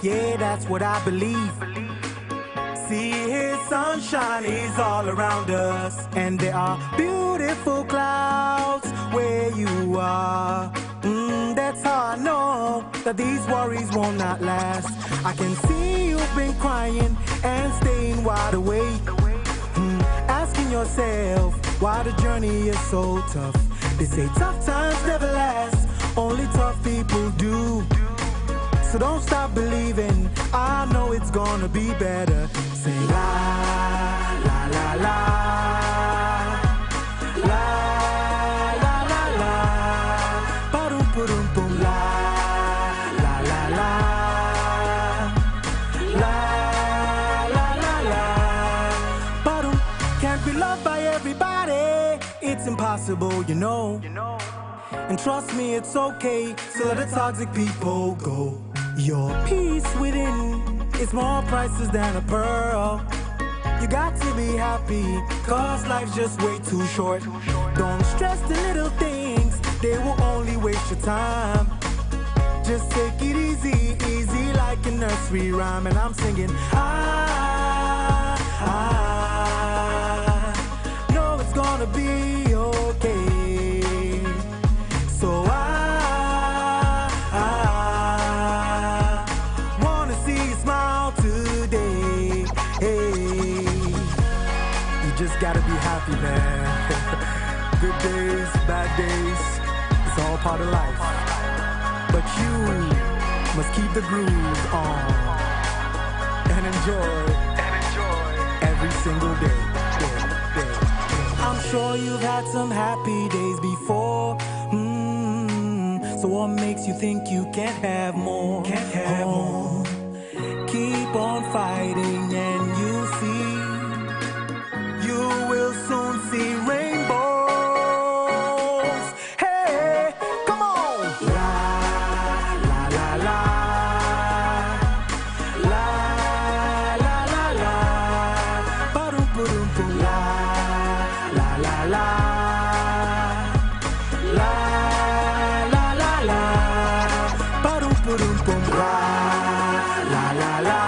Yeah, that's what I believe. See his sunshine is all around us, and there are beautiful clouds where you are. That's how I know that these worries will not last. I can see you've been crying and staying wide awake, asking yourself why the journey is so tough. They say tough times never last, only tough people do. So don't stop believing, I know it's gonna be better. Say la, la, la, la, la, la, la, la, ba-dum, ba-dum, boom, la, la, la, la, la, la, la, la, ba-dum. Can't be loved by everybody, it's impossible, you know. And trust me, it's okay, so let the toxic people go. Your peace within is more priceless than a pearl. You got to be happy, cause life's just way too short. Don't stress the little things, they will only waste your time. Just take it easy, easy like a nursery rhyme. And I'm singing, I know it's gonna be okay. So just gotta be happy, man. Good days, bad days, it's all part of life. But you must keep the groove on and enjoy every single day. I'm sure you've had some happy days before. So what makes you think you can't have more? Keep on fighting and you'll see. You will soon see rainbows. Hey, come on. La, la, la, la. La, la, la, la. Ba-dum, ba-dum, boom. La, la, la, la. La, la, la, la. Ba-dum, ba-dum, boom. La, la, la, la.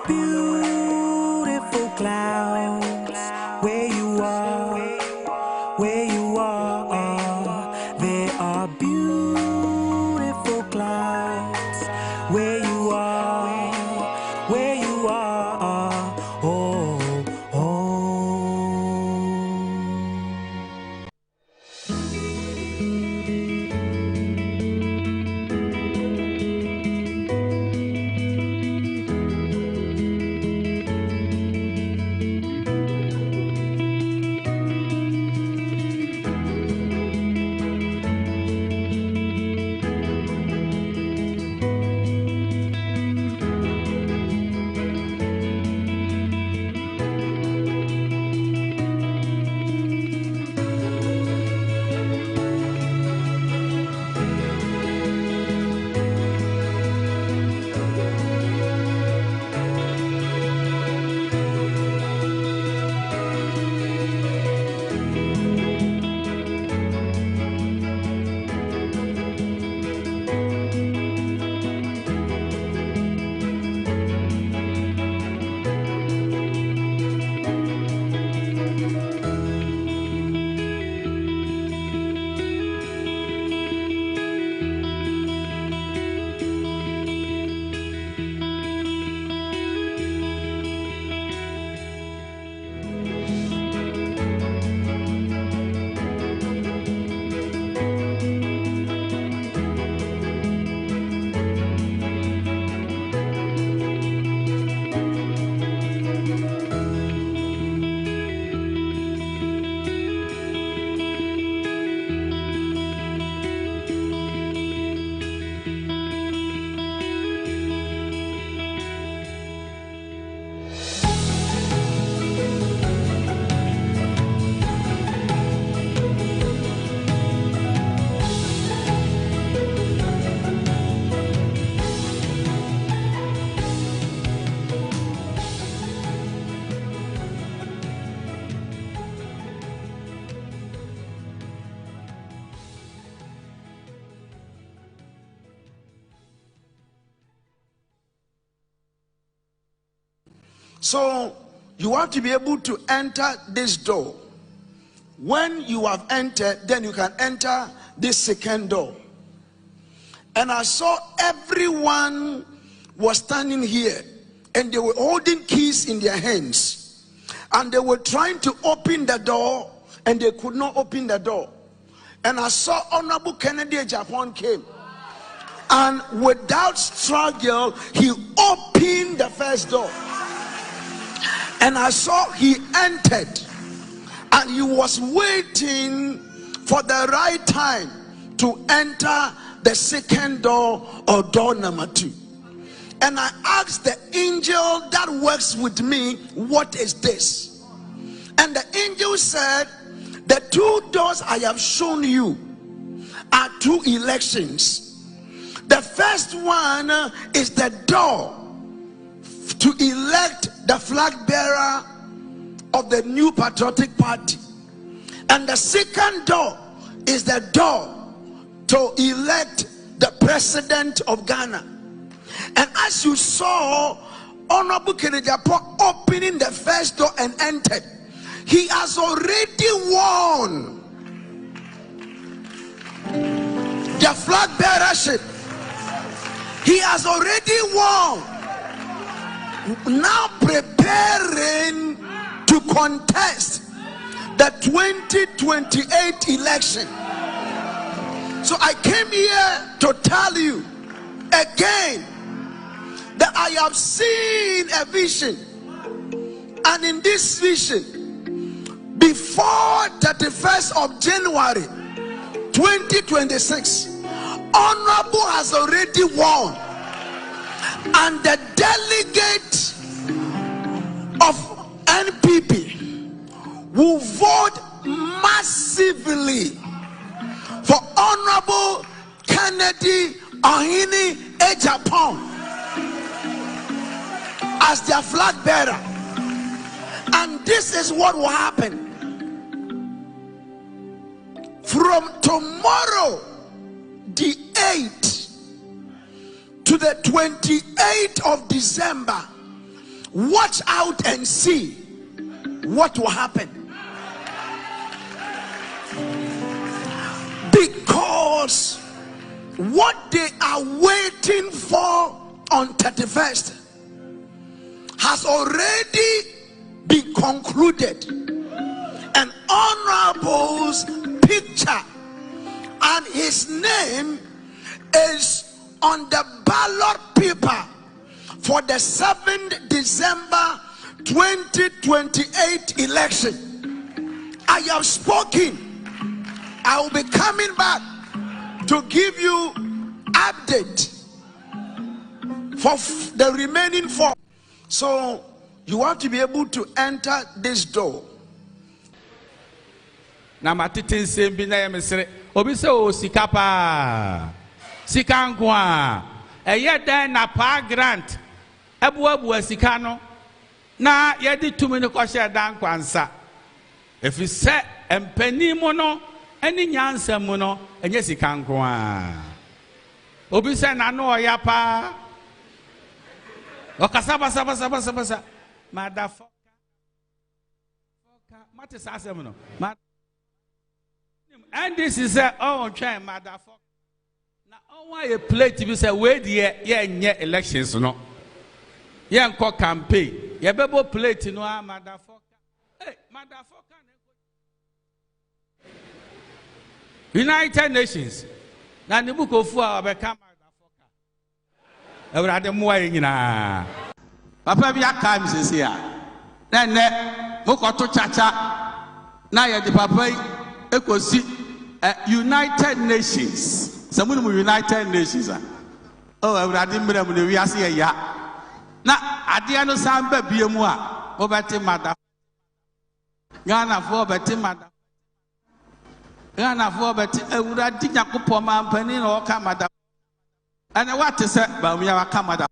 Beautiful clouds, where you are, there are beautiful clouds, where you are, oh, oh. So you have to be able to enter this door. When you have entered, then you can enter this second door. And I saw everyone was standing here, and they were holding keys in their hands, and they were trying to open the door, and they could not open the door. And I saw Honorable Kennedy Agyapong came, and without struggle he opened the first door, and I saw he entered, and he was waiting for the right time to enter the second door, or door number 2. And I asked the angel that works with me, what is this? And the angel said, the 2 doors I have shown you are 2 elections. The first one is the door to elect the flag bearer of the New Patriotic Party, and the second door is the door to elect the president of Ghana. And as you saw Honorable Kennedy Agyapong opening the first door and entered, he has already won the flag bearership. He has already won. Now preparing to contest the 2028 election. So I came here to tell you again that I have seen a vision, and in this vision, before 31st of January 2026, Honorable has already won, and the delegate of NPP will vote massively for Honorable Kennedy Agyapong as their flag bearer. And this is what will happen. From tomorrow, the 8th, to the 28th of December, watch out and see what will happen. Because what they are waiting for on 31st has already been concluded. An Honorable's picture and his name is on the ballot paper for the 7th December 2028 election. I have spoken. I will be coming back to give you update for the remaining 4. So you have to be able to enter this door. Na matete sembi na yemesere obi se o sikapa sikangwa eye dan na pa grant ebu sika no na ye di tumi ne ko hye dan kwansa efi se empani mu no eni nyansa mu no enye sikangwa obi se na no oya pa okasaba saba madafoka mate sa asem no and this is a try madafoka na why a plate be say we dey ye elections no ye nko campaign ye bebo plate no madafoka hey madafoka United Nations na ne bukofu a obeka madafoka ewrade moa nyina papa bi aka mi sese a na ne mokoto chacha na ye de papa ekosi United Nations samu United Nations oh ewrade mmerem ne wiase ye ya na ade no samba biemu a obete mada Ghana for obete mada Ghana for obete ewrade nyakopo mampani na oka mada ana what say ba mu ya waka mada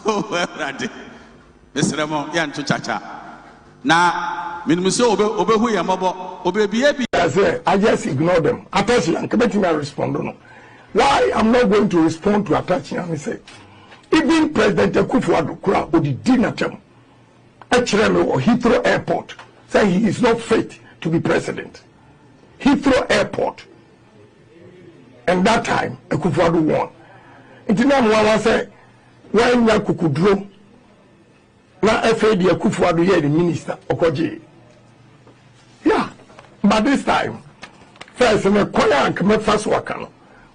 oh ewrade mesremo ya nto chacha na minimuse obehu ya mobo obebiye bi I just ignore them. Attaching, can I respond or no? Why I'm not going to respond to attaching? I say, even President Akufo-Addo Kura or the dinner term, Actually, or Heathrow Airport say he is not fit to be president. Heathrow Airport. And that time, Akufo-Addo won. Intina mwa say when ya kukudro na FAD Akufo-Addo here the minister Okoje. Yeah, but this time, first me kwaya and me first wakano.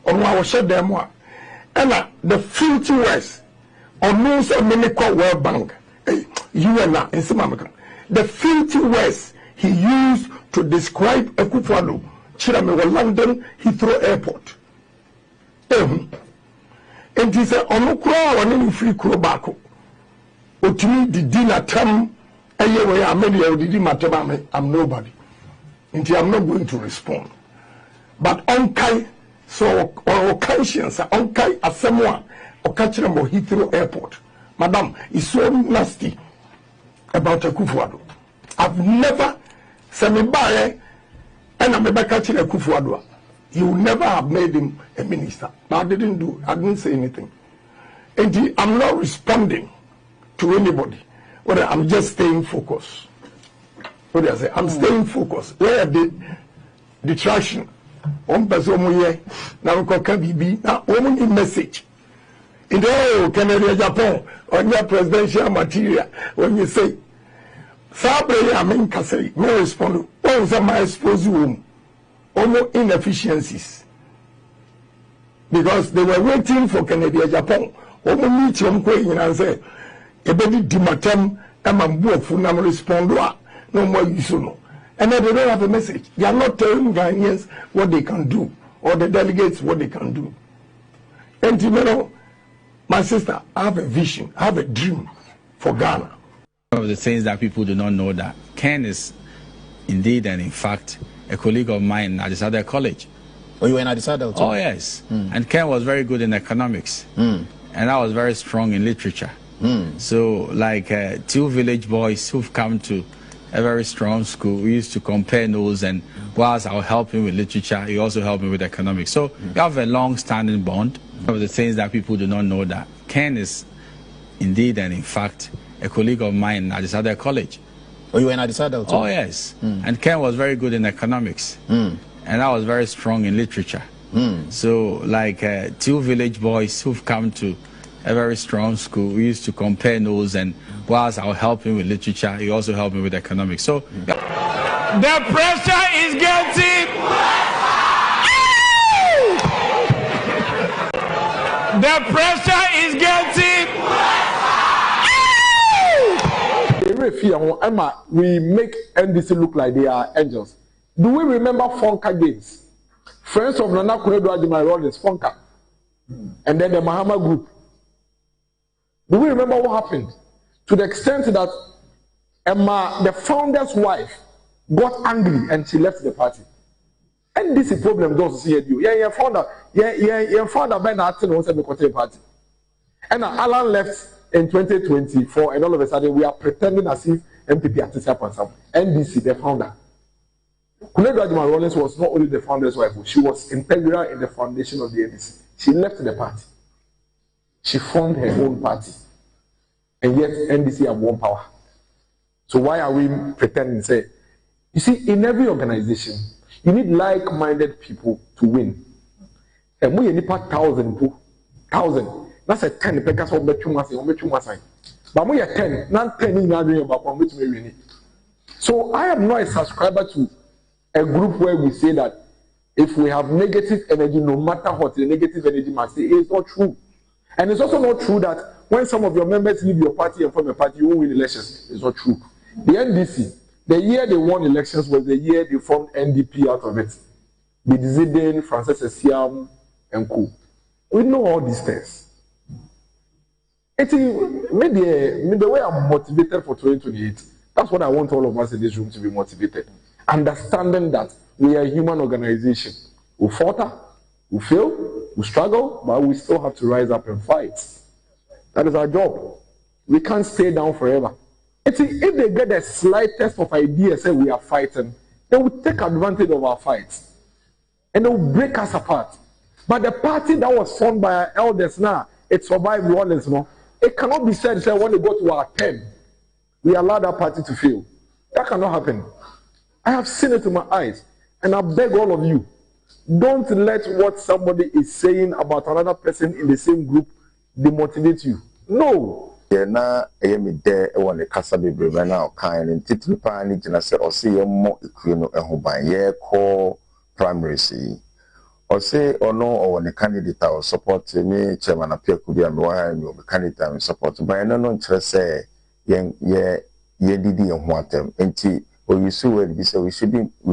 Ono I was shut them one. And the filthy words on no say me call World Bank. You and na in Simamaka. The filthy words he used to describe Akufo-Addo Chirame was London Heathrow Airport. And he said, "Ono kura wani free kuro bako. Otimi di dinner tam eye we amedi odidi matema I'm nobody. And I'm not going to respond. But onkai so or conscience onkai asemwa okachira mo Heathrow Airport. Madam, it's so nasty about Akufo-Addo. I've never said me buy and I'm about catching Akufo-Addo. He would never have made him a minister. But I didn't say anything. And I'm not responding to anybody. Whether I'm just staying focused. What do I say? I'm staying focused. Where the distraction? One person here, now we call KBB, now only message. In the Canada, Japan, on your presidential material, when you say, Sabre, I mean, Kasei, no respond. What was my exposed room? Almost inefficiencies because they were waiting for Canada, Japan. Almost meet them going and say, "Ebedi dimatem, emambu funam respond no more you know." And then they don't have a message. They are not telling Ghanaians what they can do or the delegates what they can do. And you know, my sister, I have a vision, I have a dream for Ghana. One of the things that people do not know that Ken is indeed and in fact a colleague of mine at Adisada College. Oh, you were in Adisada too? Oh, yes. And Ken was very good in economics. And I was very strong in literature. So, like two village boys who've come to a very strong school, we used to compare notes, and whilst I'll help him with literature, he also helped me with economics. So, we have a long-standing bond. One of the things that people do not know that Ken is indeed and in fact a colleague of mine at Adisada College. Oh, you were in Adisada too? Oh, yes. And Ken was very good in economics. And I was very strong in literature. So, like two village boys who've come to a very strong school, we used to compare notes, and whilst I'll help him with literature, he also helped me with economics. So, the pressure is getting... The pressure is getting... We make NDC look like they are angels. Do we remember Fonka games? Friends of Nana Akufo-Addo Ajimai Rollins, Fonka. And then the Mahama group. Do we remember what happened? To the extent that Emma, the founder's wife, got angry and she left the party. NDC problem does see you. Yeah, founder by that was a party. And Alan left in 2024, and all of a sudden we are pretending as if MPP are taking up some NDC, the founder. Akufo-Addo Ajimai Rollins was not only the founder's wife, she was integral in the foundation of the NDC. She left the party. She formed her own party. And yet NDC have one power. So why are we pretending? Say, you see, in every organization, you need like-minded people to win. And we need 1,000. That's a 10 because of the two. But we are 10, not 10 in the. So I am not a subscriber to a group where we say that if we have negative energy, no matter what the negative energy must say, it's not true. And it's also not true that when some of your members leave your party and form a party, you won't win elections. It's not true. The NDC, the year they won elections was the year they formed NDP out of it. With Zidane, Francis Esiam, and Co. We know all these things. Maybe the way I'm motivated for 2028, that's what I want all of us in this room to be motivated. Understanding that we are a human organization. We falter, we fail, we struggle, but we still have to rise up and fight. That is our job. We can't stay down forever. If they get the slightest of idea, say we are fighting, they will take advantage of our fights. And they will break us apart. But the party that was formed by our elders now, it survived Rollins, no? It cannot be said when they go to our 10, we allow that party to fail. That cannot happen. I have seen it with my eyes. And I beg all of you, don't let what somebody is saying about another person in the same group demotivate you. No. Na me there when the casa be brave now kind and titri pani jina se or see mo ikuno ehuban ye call primary see or say or no or when the candidate or support me chairman appear could be and why me candidate support but no interest say ye didi and want them enti or you see where we say we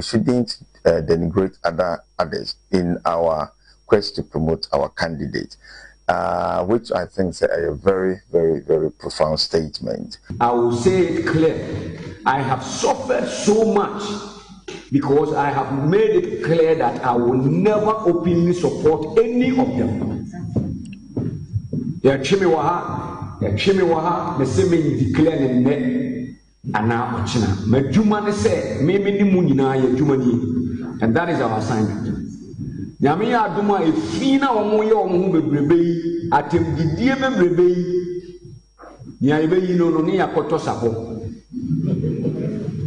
shouldn't denigrate others in our quest to promote our candidate. Which I think is a very, very, very profound statement. I will say it clear. I have suffered so much because I have made it clear that I will never openly support any of them. Ya chimi waha, me se me declare ne ana ochina. Me juma ne se me ni munina ya juma ni, and that is our assignment. Nyame ya aduma efina omoye omo bebrebe yi atemdidie bebrebe yi nya ebe yi no ne yakoto sabo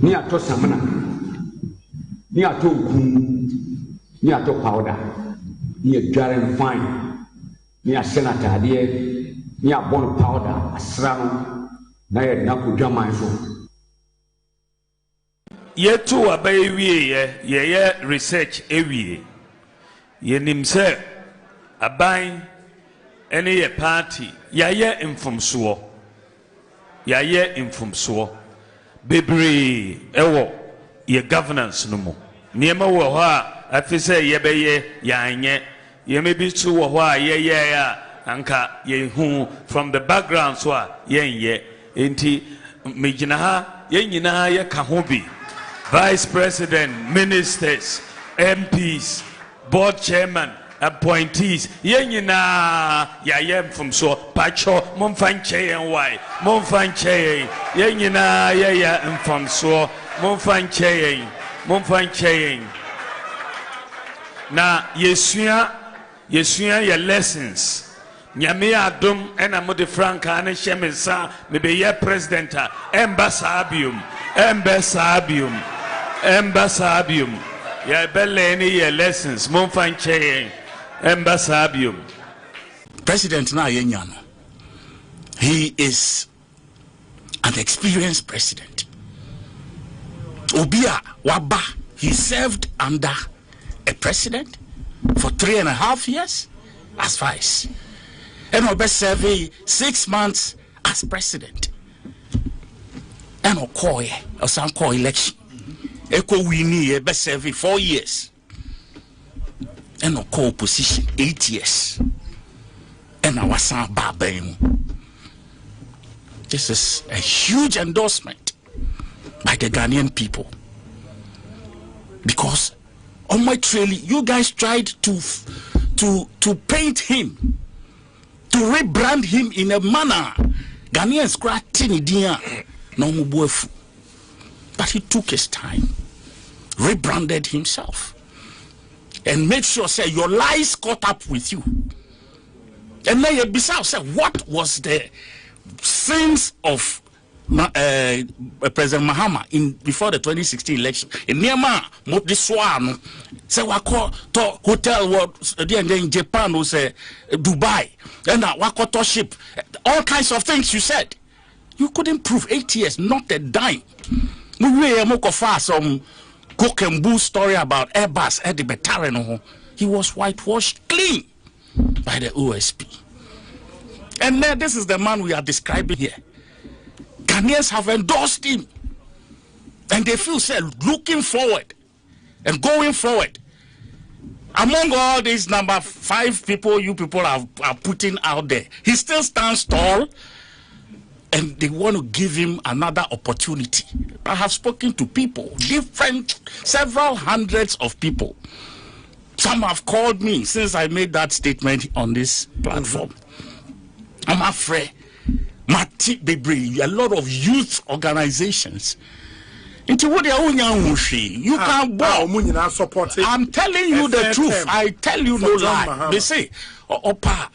ne ato samana ne ato nkum ne ato powder ne adware fine ne asenata ade ne abon powder asra no na ye na kodwaman so yetu abaye wie ye research ewie yenim se aban ene ye party yaye infomso bebre ewo ye governance no mo niema wo ho a afise ye beye yanye ye mebi tu wo ho a ye ya anka ye hu from the background so a ye enti mejina ha ye nyina ye ka ho bi vice president ministers MPs board chairman appointees yenyina yayem from so pacho momfanche yen why momfanche yenyina ya from so momfanche yen na yesua ye lessons nyame adom ena mode franka ne hyemensa me be ye president ambassador ya beleni ye lessons momfanche ambassador president na yenyano. He is an experienced president. Obia waba, he served under a president for 3.5 years as vice, and Obe served 6 months as president. And Osanko election. Eko wini be serve 4 years. And no co-opposition 8 years. And our son Babem. This is a huge endorsement by the Ghanaian people. Because on my trail, you guys tried to paint him, to rebrand him in a manner. Ghanaians scratching dia no mubuefu. But he took his time, rebranded himself, and made sure say your lies caught up with you. And then Bissau said, what was the sins of President Mahama before the 2016 election? In Myanmar, Modiswano, say wako to hotel in Japan was Dubai, and wako to ship, all kinds of things you said. You couldn't prove 8 years, not a dime. Some cook and bull story about Airbus Eddie Betareno. He was whitewashed clean by the OSP. And then this is the man we are describing here. Ghanaians have endorsed him. And they feel say looking forward and going forward. Among all these number 5 people you people are putting out there, he still stands tall. And they want to give him another opportunity. I have spoken to people, several hundreds of people. Some have called me since I made that statement on this platform. I'm afraid, Mati Bebri, a lot of youth organizations. You can't buy. I'm telling you the truth. I tell you no lie. They say, Opa,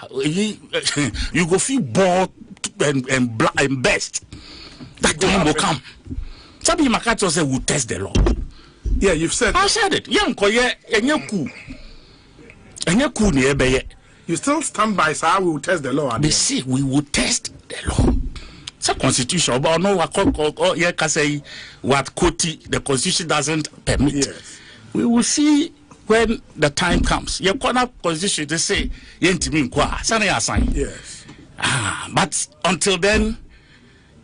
you go feel bored and best. That time will come. Sabi Makato said we'll test the law. Yeah, you've said I said it. You still stand by, sir, we will test the law. They say we will test the law. It's a constitution, but no what Koti, the constitution doesn't permit. Yes. We will see when the time comes. Your corner constitution they say yes. But until then,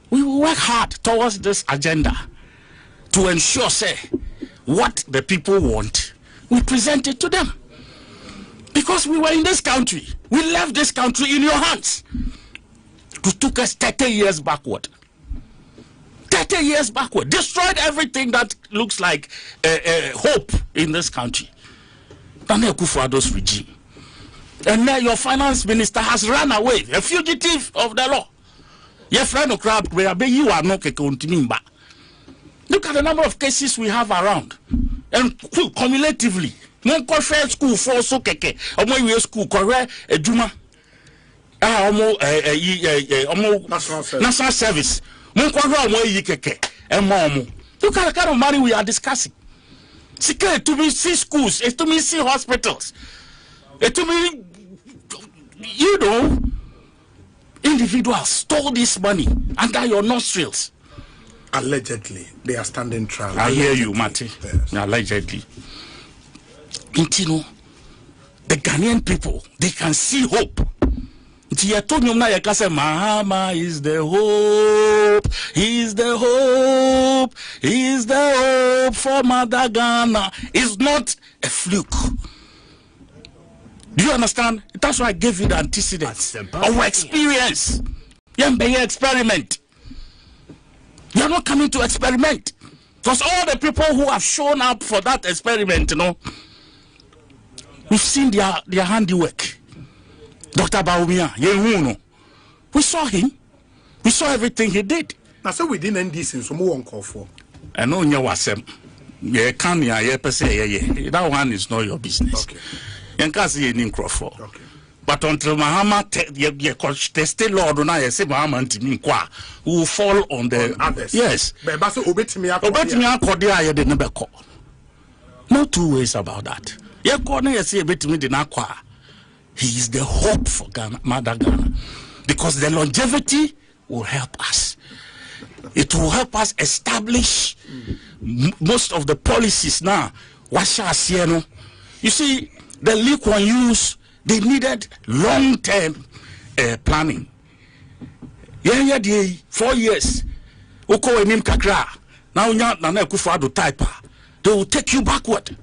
we will work hard towards this agenda to ensure, say, what the people want, we present it to them. Because we were in this country. We left this country in your hands. It took us 30 years backward. 30 years backward. Destroyed everything that looks like hope in this country. Daniel Kufuor's regime. And now your finance minister has run away, a fugitive of the law. Your friend of crowd, you are not continuing back. Look at the number of cases we have around. And cumulatively, no correct school for so keke, or school correct a juma, national service, look at the kind of money we are discussing. To me, see schools, to me, see hospitals, to me, you know, individuals stole this money under your nostrils. Allegedly, they are standing trial. I hear you, Marty. Yes. Allegedly. You know, the Ghanaian people, they can see hope. Mahama is the hope. He's the hope. He's the hope for Mother Ghana. It's not a fluke. Do you understand? That's why I gave you the antecedents. Our experience. Experiment. You are not coming to experiment. Because all the people who have shown up for that experiment, you know, we've seen their handiwork. Dr. Bawumia, we saw him. We saw everything he did. Now, so we didn't end this in some one call for. I know you was that one is not your business. Okay. Okay. But until Mahama tested Lord and I say Mahama who will fall on the others. Yes. No two ways about that. He is the hope for Ghana, Mother Ghana. Because the longevity will help us. It will help us establish most of the policies now. You see, the Lee Kuan Yews, they needed long-term planning. 4 years. Now they will take you backward.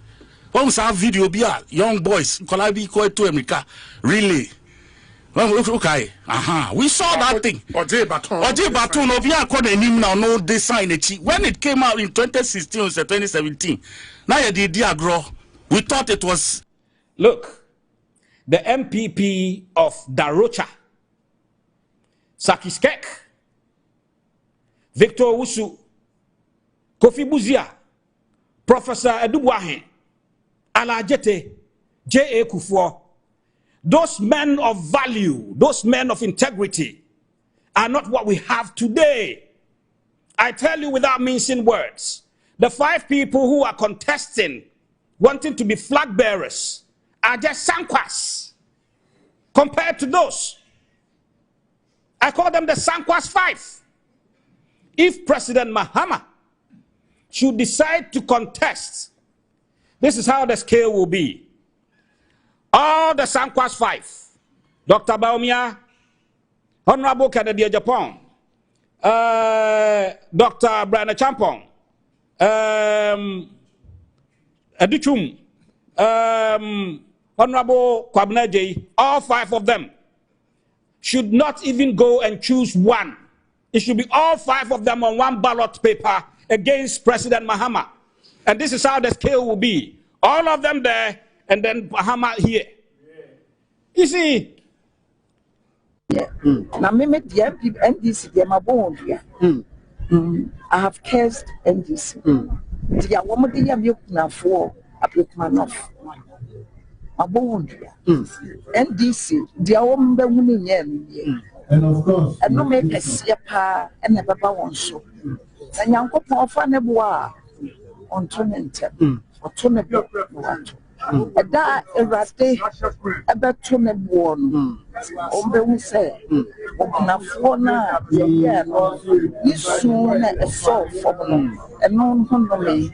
Once our video be young boys, to America, really. Okay, we saw that thing. Oje Baton, no design. When it came out in 2016 or 2017, now you did Diagro. We thought it was. Look, the MPP of Darocha, Sakiskek, Victor Owusu, Kofi Buzia, Professor Edubuahe, Alajete, J.A. Kufuor, those men of value, those men of integrity are not what we have today. I tell you without mincing words, the 5 people who are contesting, wanting to be flag bearers, are just Sankwas compared to those. I call them the Sankwas 5. If President Mahama should decide to contest, this is how the scale will be. All the Sankwas 5, Dr. Bawumia, Honorable Kennedy Japan, Dr. Brian Champong, Edichum, Honorable Kwabena, all 5 of them should not even go and choose one. It should be all 5 of them on one ballot paper against President Mahama. And this is how the scale will be. All of them there, and then Mahama here. You see? Yeah. Now, me the NDC, they are born here. I have cursed NDC. They are one of the young now for a big man of my born here. NDC, they are one the winning. And of course, and no make a siapa and never one so. And Yanko Poffa Neboa on Tonente or Tonebo. That erate about Tonebo. Ombe we say, Openafona, yeah, you soon a soul for a non honey.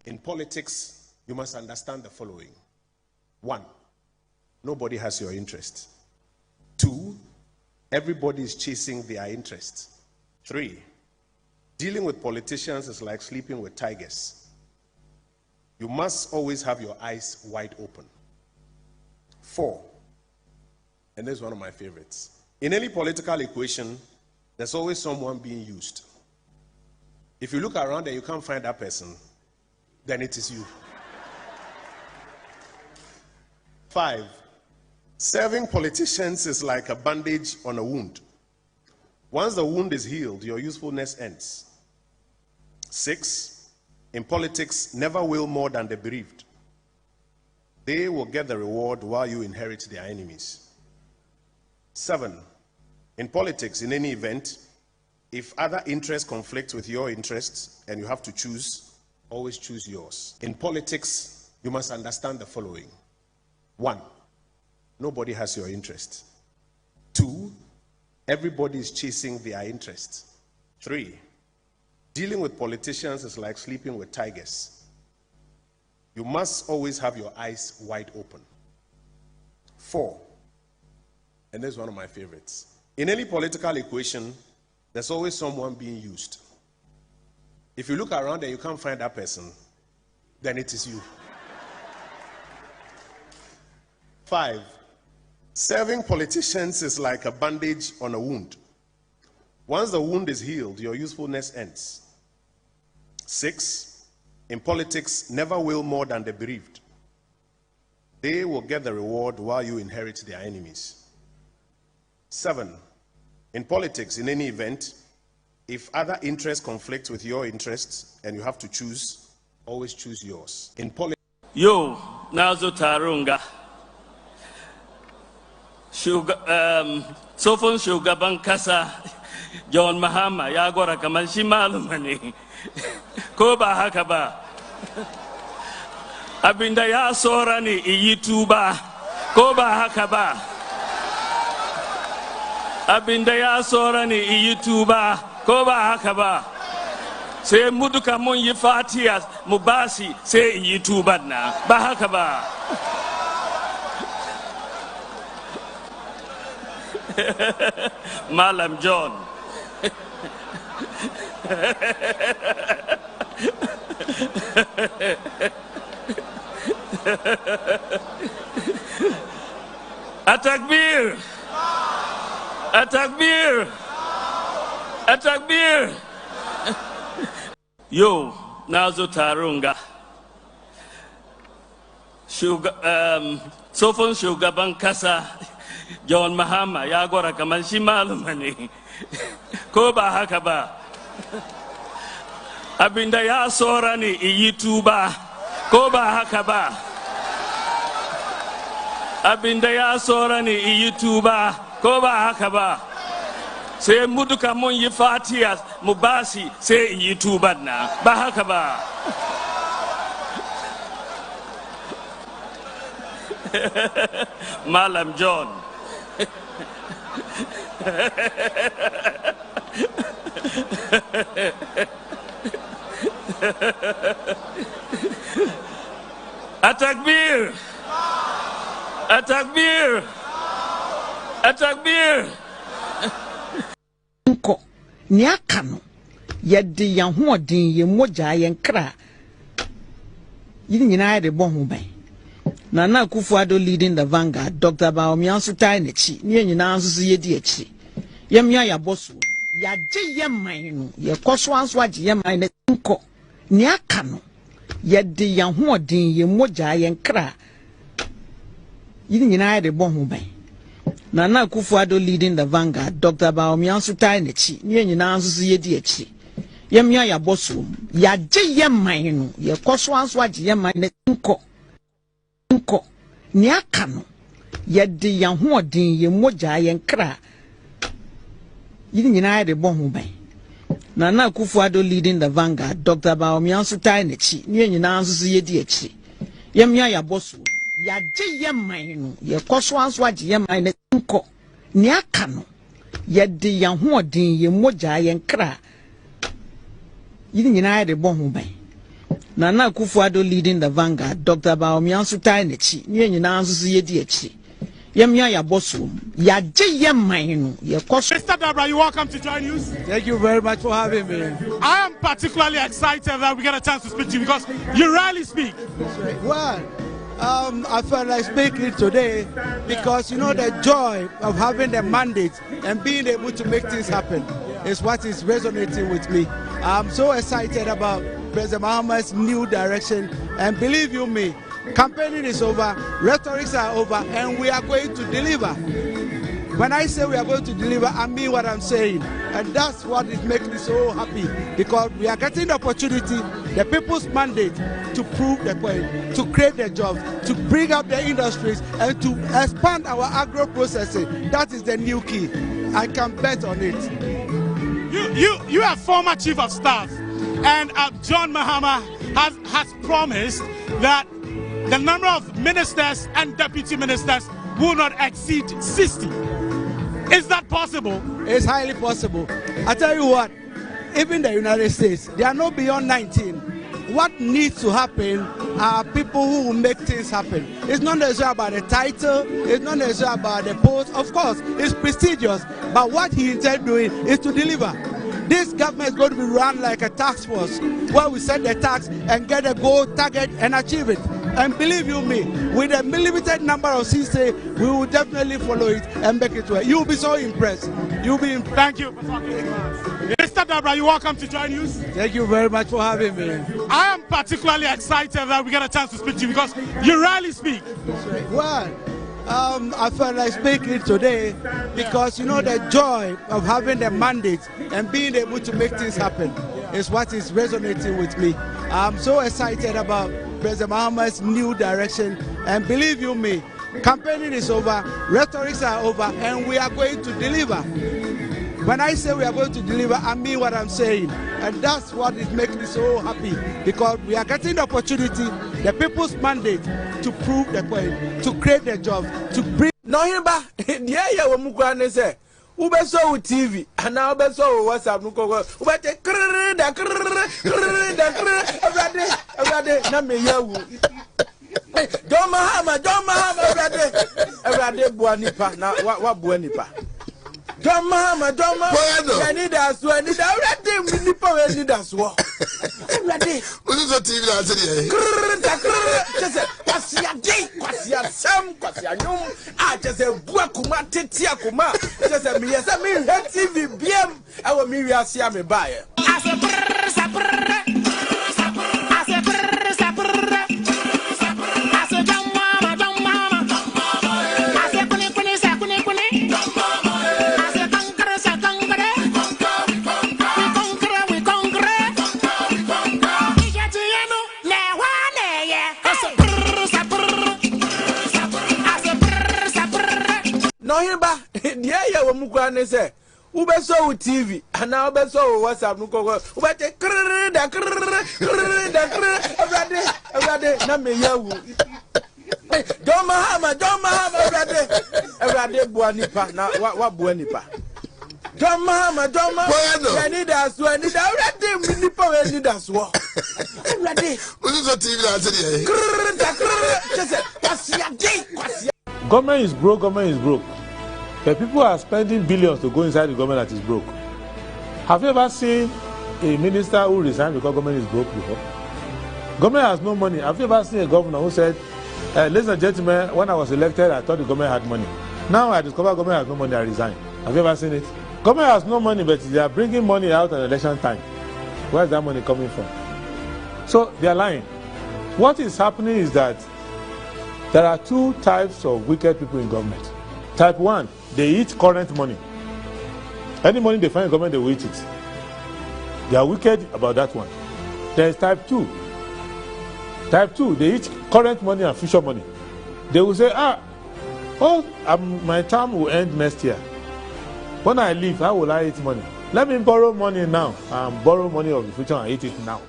In politics, you must understand the following. 1, nobody has your interest. 2, everybody is chasing their interest. 3, dealing with politicians is like sleeping with tigers. You must always have your eyes wide open. 4, and this is one of my favorites. In any political equation, there's always someone being used. If you look around and you can't find that person, then it is you. 5, serving politicians is like a bandage on a wound. Once the wound is healed, your usefulness ends. 6, in politics, never will more than the bereaved. They will get the reward while you inherit their enemies. 7, in politics, in any event, if other interests conflict with your interests and you have to choose, always choose yours. In politics, you must understand the following. 1, nobody has your interest. 2, everybody is chasing their interest. 3, dealing with politicians is like sleeping with tigers. You must always have your eyes wide open. 4, and this is one of my favorites. In any political equation, there's always someone being used. If you look around and you can't find that person, then it is you. 5, serving politicians is like a bandage on a wound. Once the wound is healed, your usefulness ends. 6, in politics, never will more than the bereaved. They will get the reward while you inherit their enemies. 7, in politics, in any event, if other interests conflict with your interests and you have to choose, always choose yours. In politics, Yo, Nazo Tarunga. Sofon Sugar Bankasa, John Mahama, Yagora Kamalshimalumani, Koba Hakaba. Abindaya Sorani, Iyituba, Koba Hakaba. Abindaya Sorani, Iyituba, Koba Hakaba. Say Muduka Munyi Fatias, Mubasi, say Iyituba na, Bahakaba. Malam John. Atakbir! Atakbir! Atakbir! Yo, Nazo Tarunga. Sofon Sugar Bankasa, John Mahama, Yagora Kamalshimalumani, Koba Hakaba. Abindaya Sorani, Iyituba, Koba Hakaba. Abindaya Sorani, Iyituba, Koba Hakaba. Say Muduka Munyi Fatias, Mubasi, say Iyituba na, Bahakaba. Malam John. Atakbir! Atakbir! Atakbir! Nko ni aka no yɛde yɛn hoɔden yɛn mogya yɛn kra yin nyinaa de bɔ ho ban Nana Akufo-Addo leading the vanguard, Dr. Bawumia nso tai n'akyi ne nyinaa nso yɛdi akyi yɛmia yɛbɔ so yɛagye yɛman no yɛkɔ so anso agye yɛman no nkɔ ni aka no yɛde yɛn hoɔden yɛn mogya yɛn kra yin nyinaa de bɔ ho ban Nana Akufo-Addo leading the vanguard, Dr. Bawumia nso tai n'akyi ne nyinaa nso yɛdi akyi yɛmia yɛbɔ so yɛagye yɛman no yɛkɔ so anso agye yɛman no nkɔ ni aka no yɛde yɛn hoɔden yɛn mogya yɛn kra Yini nyina de bon ho ban. Nana Akufo-Addo leading the vanguard, Dr. Bawumia tai n'echi, ne nyina nso ye di echi. Yemia ya boso. Ya je yeman no, ye koso anso age yeman ne nko. Ni aka no, ye de yan ho odin ye moja ye nkra. Yini nyina de bon ho ban. Nana Akufo-Addo leading the vanguard, Dr. Bawumia tai n'echi, ne nyina nso ye di echi. Yemia ya boso. Ya je yeman no, ye koso. Mr. Dabra, you're welcome to Joy News. Thank you very much for having me. I am particularly excited that we get a chance to speak to you because you rarely speak. Well, I felt like speaking today because you know the joy of having the mandate and being able to make things happen is what is resonating with me. I'm so excited about President Mahama's new direction, and believe you me, campaigning is over, rhetorics are over, and we are going to deliver. When I say we are going to deliver, I mean what I'm saying. And that's what is making me so happy, because we are getting the opportunity, the people's mandate, to prove the point, to create the jobs, to bring up the industries, and to expand our agro-processing. That is the new key. I can bet on it. You are former chief of staff, and John Mahama has promised that the number of ministers and deputy ministers will not exceed 60. Is that possible? It's highly possible. I tell you what, even the United States, they are not beyond 19. What needs to happen are people who will make things happen. It's not necessarily about the title, it's not necessarily about the post. Of course, it's prestigious, but what he intends doing is to deliver. This government is going to be run like a task force where we set the tax and get a goal, target, and achieve it. And believe you me, with a limited number of seats, we will definitely follow it and make it work. You'll be so impressed. You'll be impressed. Thank you. Mr. Dabra, you're welcome to Joy News. Thank you very much for having me. I am particularly excited that we get a chance to speak to you because you rarely speak. Well, I felt like speaking today because you know the joy of having the mandate and being able to make things happen is what is resonating with me. I'm so excited about President Mahama's new direction, and believe you me, campaigning is over, rhetorics are over, and we are going to deliver. When I say we are going to deliver, I mean what I'm saying. And that's what is making me so happy, because we are getting the opportunity, the people's mandate, to prove the point, to create the jobs, to bring. No, yeah, we say. Ubeso TV and now Ubeso WhatsApp nuko ubate everyday na me yawu John Mahama everyday buanipa na wa buanipa John Mahama I need us to need everyday nipa we need us wo everyday Uzo TV na say kwasia sam kwasia nyum a chese bua kuma tete akuma chese me yesa me TV biem awo me wiase a me bae no himba yeah we mukwa ne say ubeso TV and now ubeso WhatsApp nuko ubate everyday na me yawu John Mahama everyday buanipa na wa buanipa John Mahama I need us to need everyday nipa we need us wo everyday Uzo TV na say Government is broke. The people are spending billions to go inside the government that is broke. Have you ever seen a minister who resigned because government is broke before? Government has no money. Have you ever seen a governor who said, ladies and gentlemen, when I was elected, I thought the government had money. Now I discover government has no money, I resign. Have you ever seen it? Government has no money, but they are bringing money out at election time. Where is that money coming from? So they are lying. What is happening is that there are two types of wicked people in government. Type 1, they eat current money. Any money they find in government, they will eat it. They are wicked about that one. There is type 2. Type 2, they eat current money and future money. They will say, my term will end next year. When I leave, how will I eat money? Let me borrow money now and borrow money of the future and eat it now.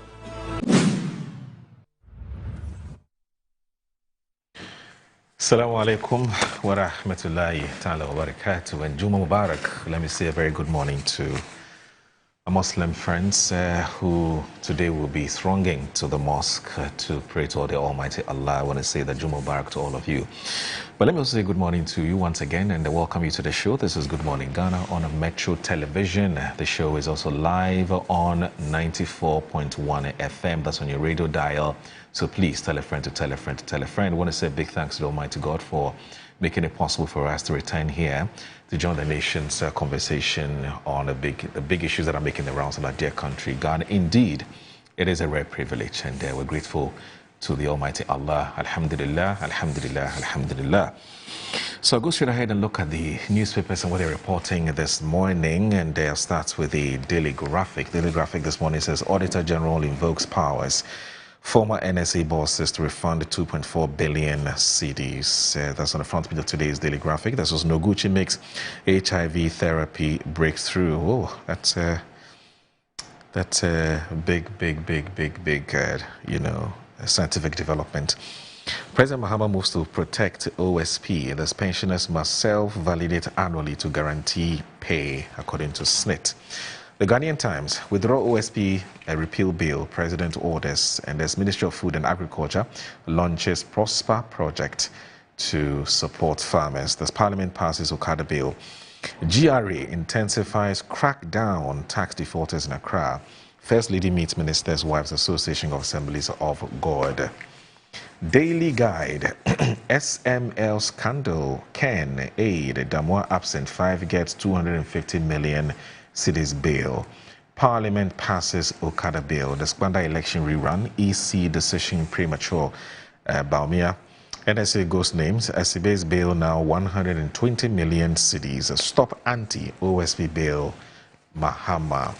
Assalamu alaikum wa rahmatullahi ta'ala wa barakatuh, and Juma Mubarak. Let me say a very good morning to our Muslim friends who today will be thronging to the mosque to pray to the Almighty Allah. I want to say that Juma Mubarak to all of you. But let me also say good morning to you once again and welcome you to the show. This is Good Morning Ghana on Metro Television. The show is also live on 94.1 FM. That's on your radio dial. So please tell a friend to tell a friend to tell a friend. I want to say a big thanks to the Almighty God for making it possible for us to return here to join the nation's conversation on the big issues that are making the rounds in our dear country, Ghana. Indeed, it is a rare privilege, and we're grateful to the Almighty Allah. Alhamdulillah, alhamdulillah, alhamdulillah. So I'll go straight ahead and look at the newspapers and what they're reporting this morning, and I'll start with the Daily Graphic. Daily Graphic this morning says Auditor General invokes powers. Former NSA bosses to refund 2.4 billion cedis. That's on the front page of today's Daily Graphic. This was Noguchi makes HIV therapy breakthrough. Oh, that's a big, scientific development. President Mahama moves to protect OSP. Thus, pensioners must self-validate annually to guarantee pay, according to SNIT. The Ghanaian Times, withdraw OSP a repeal bill, President orders, and as Ministry of Food and Agriculture launches Prosper project to support farmers. Thus, Parliament passes Okada bill. GRA intensifies crackdown on tax defaulters in Accra. First Lady meets Ministers' Wives Association of Assemblies of God. Daily Guide, SML scandal, Ken, aid, Damwa absent, 5 gets 250 million cedis bail. Parliament passes Okada bill. The Squander election rerun, EC decision premature. Baumia, NSA ghost names, SCB's bail now 120 million cedis. Stop anti-OSP bail, Mahama.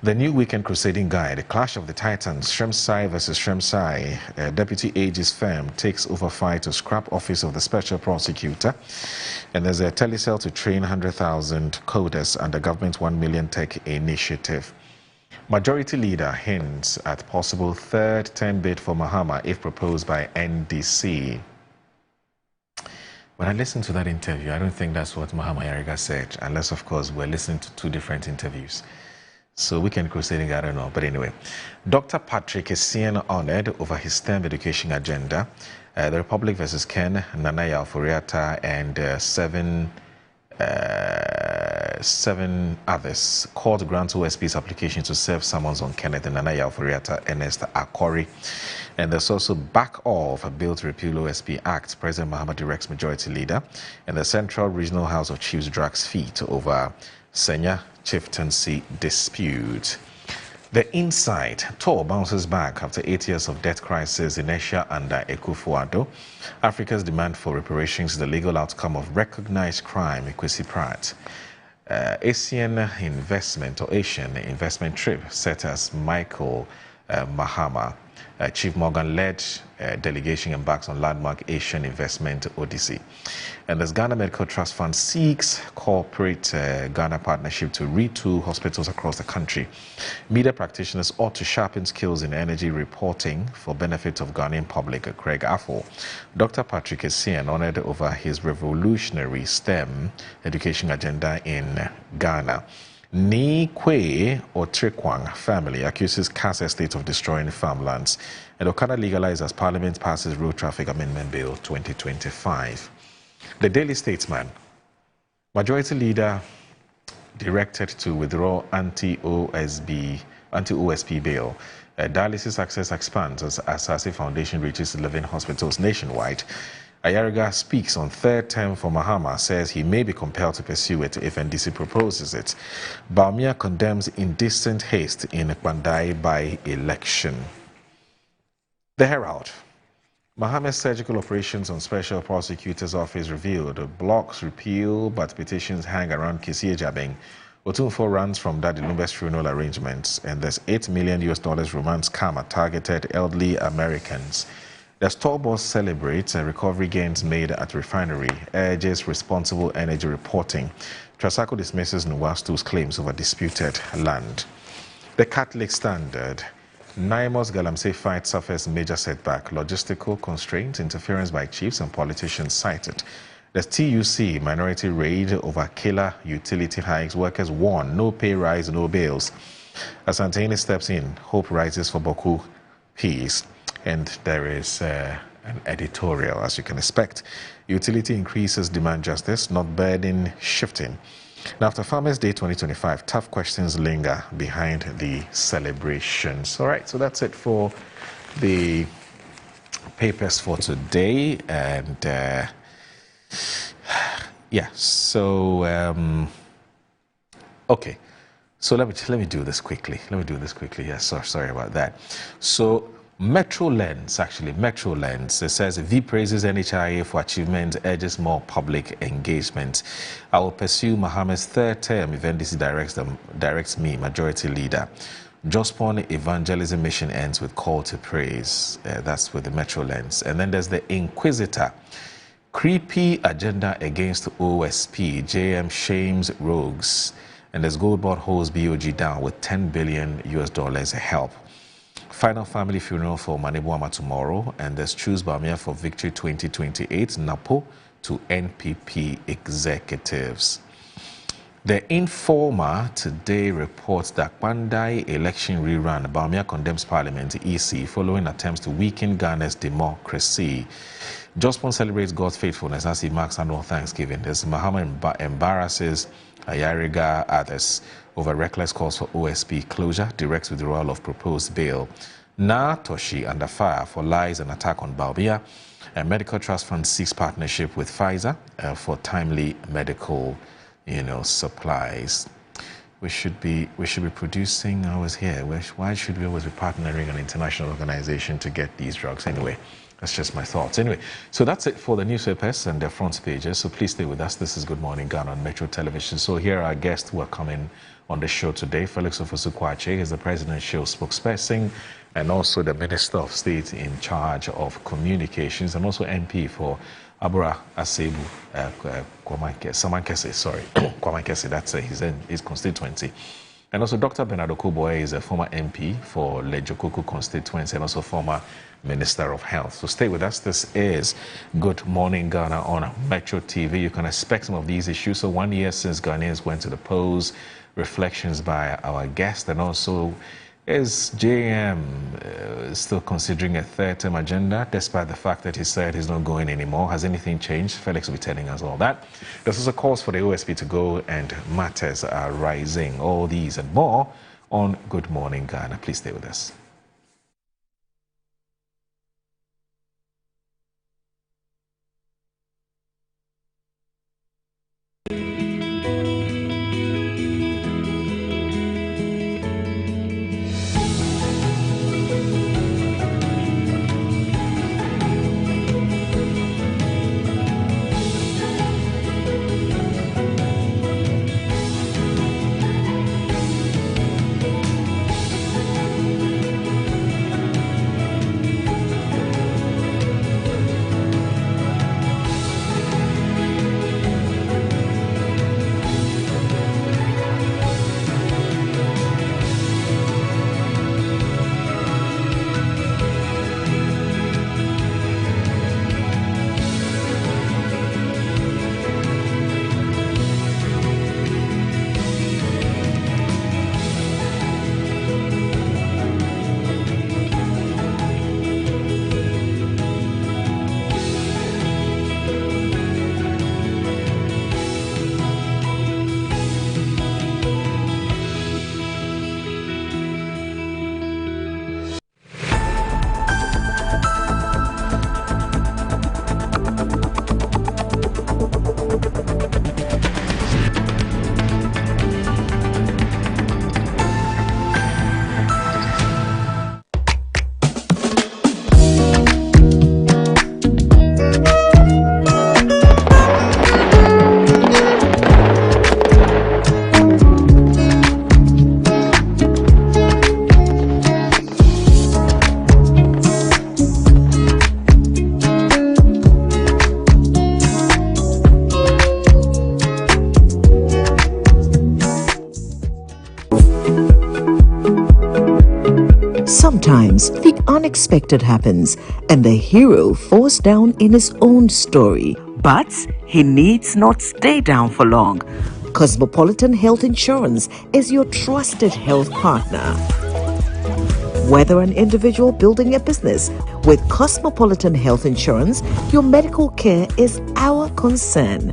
The new weekend crusading guide, Clash of the Titans, Shremsai versus Shremsai. Deputy AG's firm takes over fight to scrap office of the special prosecutor. And there's a telecell to train 100,000 coders under government 1 million tech initiative. Majority leader hints at possible third term bid for Mahama if proposed by NDC. When I listened to that interview, I don't think that's what Mahama Yariga said, unless, of course, we're listening to 2 different interviews. So weekend crusading, I don't know. But anyway, Dr. Patrick is seen honored over his STEM education agenda. The Republic versus Ken, Nanaya Alforiata, and 7 others called to grant OSP's application to serve summons on Kenneth and Nanaya Alforiata, Ernest Akori. And there's also back off a bill to repeal OSP Act. President Mahama directs majority leader, and the Central Regional House of Chiefs drags feet over Senya chieftaincy dispute. The Inside, Tor bounces back after 8 years of debt crisis in Asia under Akufo-Addo. Africa's demand for reparations is the legal outcome of recognized crime, Kwesi Pratt. Asian investment trip set as Michael Mahama. Chief Morgan-led delegation embarks on landmark Asian investment odyssey. And as Ghana Medical Trust Fund seeks corporate Ghana partnership to retool hospitals across the country. Media practitioners ought to sharpen skills in energy reporting for benefit of Ghanaian public, Craig Affle. Dr. Patrick Essien honored over his revolutionary STEM education agenda in Ghana. Ni Kwe or Trikwang family accuses Kasa Estate of destroying farmlands. And Okada legalized as Parliament passes Road Traffic Amendment Bill 2025. The Daily Statesman, Majority Leader directed to withdraw anti-OSP bill. Dialysis access expands as Asase Foundation reaches 11 hospitals nationwide. Ayariga speaks on third term for Mahama, says he may be compelled to pursue it if NDC proposes it. Baumia condemns indecent haste in Kwandai by-election. The Herald. Mahama's surgical operations on Special Prosecutor's Office revealed blocks repeal but petitions hang around Kisie Jabeng. Otunfo runs from Daddy Lumbe's funeral arrangements, and there's $8 million romance karma targeted elderly Americans. The store boss celebrates recovery gains made at refinery, urges responsible energy reporting. Trasaco dismisses Nwastu's claims over disputed land. The Catholic Standard. Naimos Galamsey fight suffers major setback. Logistical constraints, interference by chiefs and politicians cited. The TUC minority raid over killer utility hikes. Workers warn, no pay rise, no bails. Asantehene steps in, hope rises for Boku peace. And there is an editorial, as you can expect. Utility increases demand justice, not burden shifting. Now, after Farmers' Day 2025, tough questions linger behind the celebrations. All right, so that's it for the papers for today. And yeah, so okay. So let me do this quickly. Yes, sorry about that. So Metro Lens, it says V praises NHIA for achievement, urges more public engagement. I will pursue Mohammed's third term if NDC directs me, majority leader. Jospon evangelism mission ends with call to praise. That's with the Metro Lens. And then there's the Inquisitor. Creepy agenda against OSP. JM shames rogues. And there's Goldbot holds BOG down with $10 billion help. Final family funeral for Manebuama tomorrow, and there's Choose Bamia for Victory 2028, NAPO to NPP executives. The Informer today reports that Bandai election rerun. Bamia condemns Parliament, EC, following attempts to weaken Ghana's democracy. Jospon celebrates God's faithfulness as he marks annual Thanksgiving. There's Mahama embarrasses Ayariga, others over reckless calls for OSP closure, directs withdrawal of proposed bail. Toshi under fire for lies and attack on Baobia. A medical trust fund seeks partnership with Pfizer for timely medical, supplies. We should be producing. I was here. Why should we always be partnering an international organization to get these drugs anyway? That's just my thoughts. Anyway, so that's it for the newspapers and their front pages. So please stay with us. This is Good Morning Ghana on Metro Television. So here are our guests who are coming on the show today. Felix Ofosu-Kwakye is the presidential spokesperson and also the Minister of State in charge of communications and also MP for Abura Asebu Kwamankese, that's his constituency. And also Dr. Bernardo Kuboy is a former MP for Lejokoku constituency and also former Minister of Health. So stay with us. This is Good Morning Ghana on Metro TV. You can expect some of these issues. So 1 year since Ghanaians went to the polls, reflections by our guest, and also is JM still considering a third-term agenda, despite the fact that he said he's not going anymore? Has anything changed? Felix will be telling us all that. There's also calls for the OSP to go and matters are rising. All these and more on Good Morning Ghana. Please stay with us. Sometimes the unexpected happens and the hero falls down in his own story. But he needs not stay down for long. Cosmopolitan Health Insurance is your trusted health partner. Whether an individual building a business, with Cosmopolitan Health Insurance, your medical care is our concern.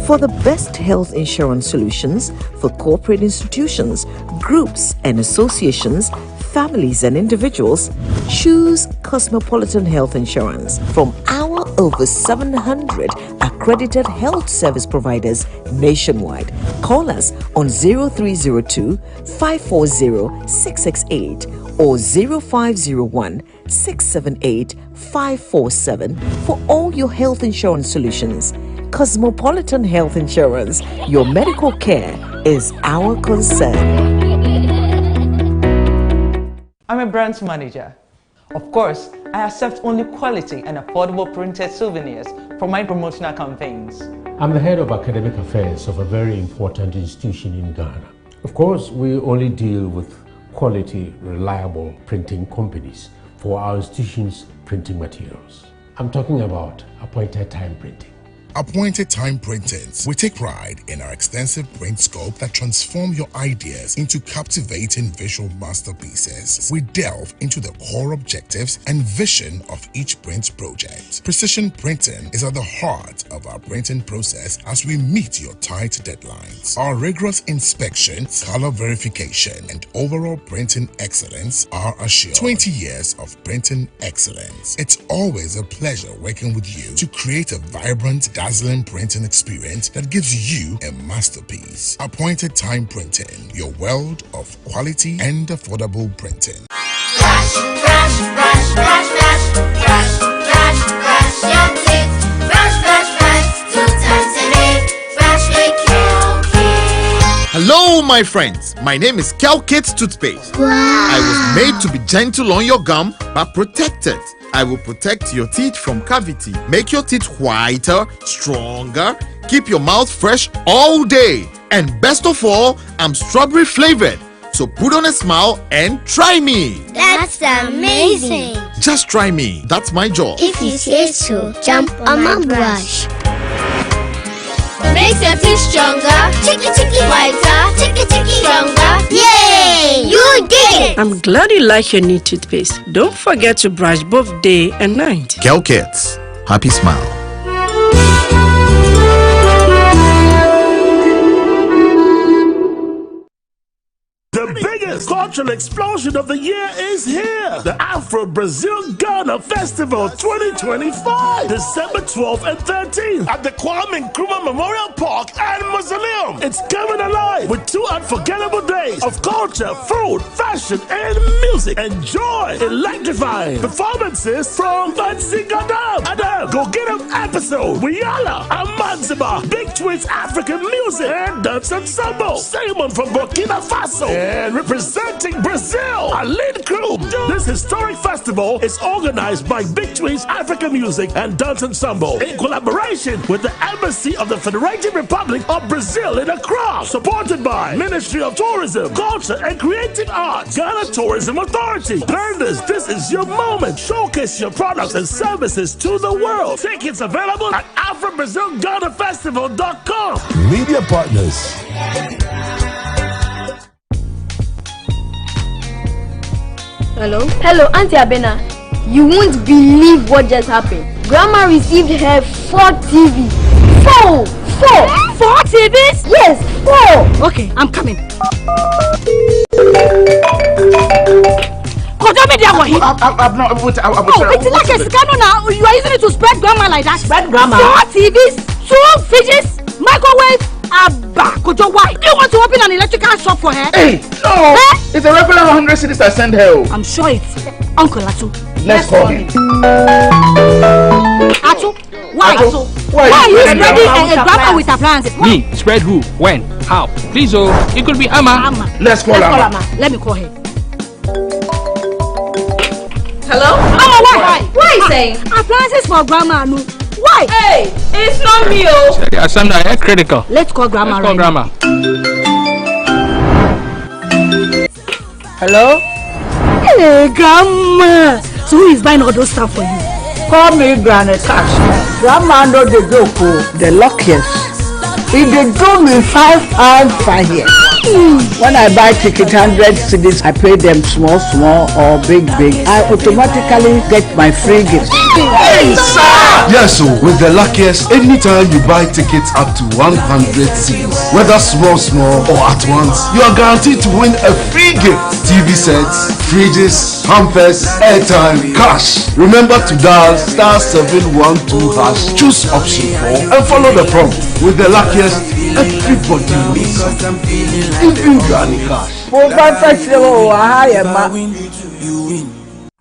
For the best health insurance solutions for corporate institutions, groups and associations, families and individuals, choose Cosmopolitan Health Insurance from our over 700 accredited health service providers nationwide. Call us on 0302 540 668 or 0501 678 547 for all your health insurance solutions. Cosmopolitan Health Insurance, your medical care is our concern. I'm a brand manager. Of course, I accept only quality and affordable printed souvenirs for my promotional campaigns. I'm the head of academic affairs of a very important institution in Ghana. Of course, we only deal with quality, reliable printing companies for our institution's printing materials. I'm talking about Appointed Time Printing. Appointed Time Printings. We take pride in our extensive print scope that transform your ideas into captivating visual masterpieces. We delve into the core objectives and vision of each print project. Precision printing is at the heart of our printing process as we meet your tight deadlines. Our rigorous inspection, color verification, and overall printing excellence are assured. 20 years of printing excellence. It's always a pleasure working with you to create a vibrant, dazzling printing experience that gives you a masterpiece. Appointed Time Printing, your world of quality and affordable printing. Hello, my friends. My name is Calkit Toothpaste. Wow. I was made to be gentle on your gum but protected. I will protect your teeth from cavity, make your teeth whiter, stronger, keep your mouth fresh all day. And best of all, I'm strawberry flavored. So put on a smile and try me. That's amazing. Just try me. That's my job. If you say so, jump on my brush. Makes your teeth stronger, chicky whiter, chicky stronger. Yay! You did it! I'm glad you like your new toothpaste. Don't forget to brush both day and night. Calkits. Happy smile. The biggest cultural explosion of the year is here. The Afro-Brazil-Ghana Festival 2025. December 12th and 13th at the Kwame Nkrumah Memorial Park and Mausoleum. It's coming alive with 2 unforgettable days of culture, food, fashion, and music. Enjoy electrifying performances from Fancy Gadam, Adele, Go Get 'Em Episode, Wiyala, Amanziba, Big Twins African Music, and Dance Ensemble. Simon from Burkina Faso. And representing Brazil, a lead crew. This historic festival is organized by Big Twins African Music and Dance Ensemble in collaboration with the Embassy of the Federated Republic of Brazil in Accra, supported by Ministry of Tourism, Culture and Creative Arts, Ghana Tourism Authority. Learners, this is your moment. Showcase your products and services to the world. Tickets available at AfroBrazilGhanaFestival.com. Media partners. Hello? Hello, Auntie Abena. You won't believe what just happened. Grandma received her 4 TV. 4 TVs? Yes, 4. Okay, I'm coming. I'm not able to. It's like a scandal now. You are using it to spread grandma like that. Spread grandma? 4 TVs, 2 fridges, microwave. Abba, Kojo, why? Do you want to open an electrical shop for her? Hey, no! It's a regular 100 cedis I send her. I'm sure it's Uncle Atu. Let's call him. Atu? Why? Atu? Why are you spreading a grandma with appliances? Me? Spread who? When? How? Please, oh, it could be Amma. Let's call Amma. Let me call her. Hello? Amma, why? What are you saying? Appliances for grandma, no. Why? Hey, it's not me, oh. Assembly, critical. Let's call grandma. Let's call grandma. Hello? Hey, Grandma. So who is buying all those stuff for you? Call me Granny Cash. Grandma know the joke, the luckiest. If they do me 5 pounds per year. When I buy ticket 100 cedis, I pay them small or big. I automatically get my free gift. Hey, sir! Yes, so with the luckiest, anytime you buy tickets up to 100 cedis, whether small or at once, you are guaranteed to win a free gift. TV sets, fridges, hampers, airtime, cash. Remember to dial *712#, choose option 4 and follow the prompt. With the luckiest, everybody wins. Even Granny Cash.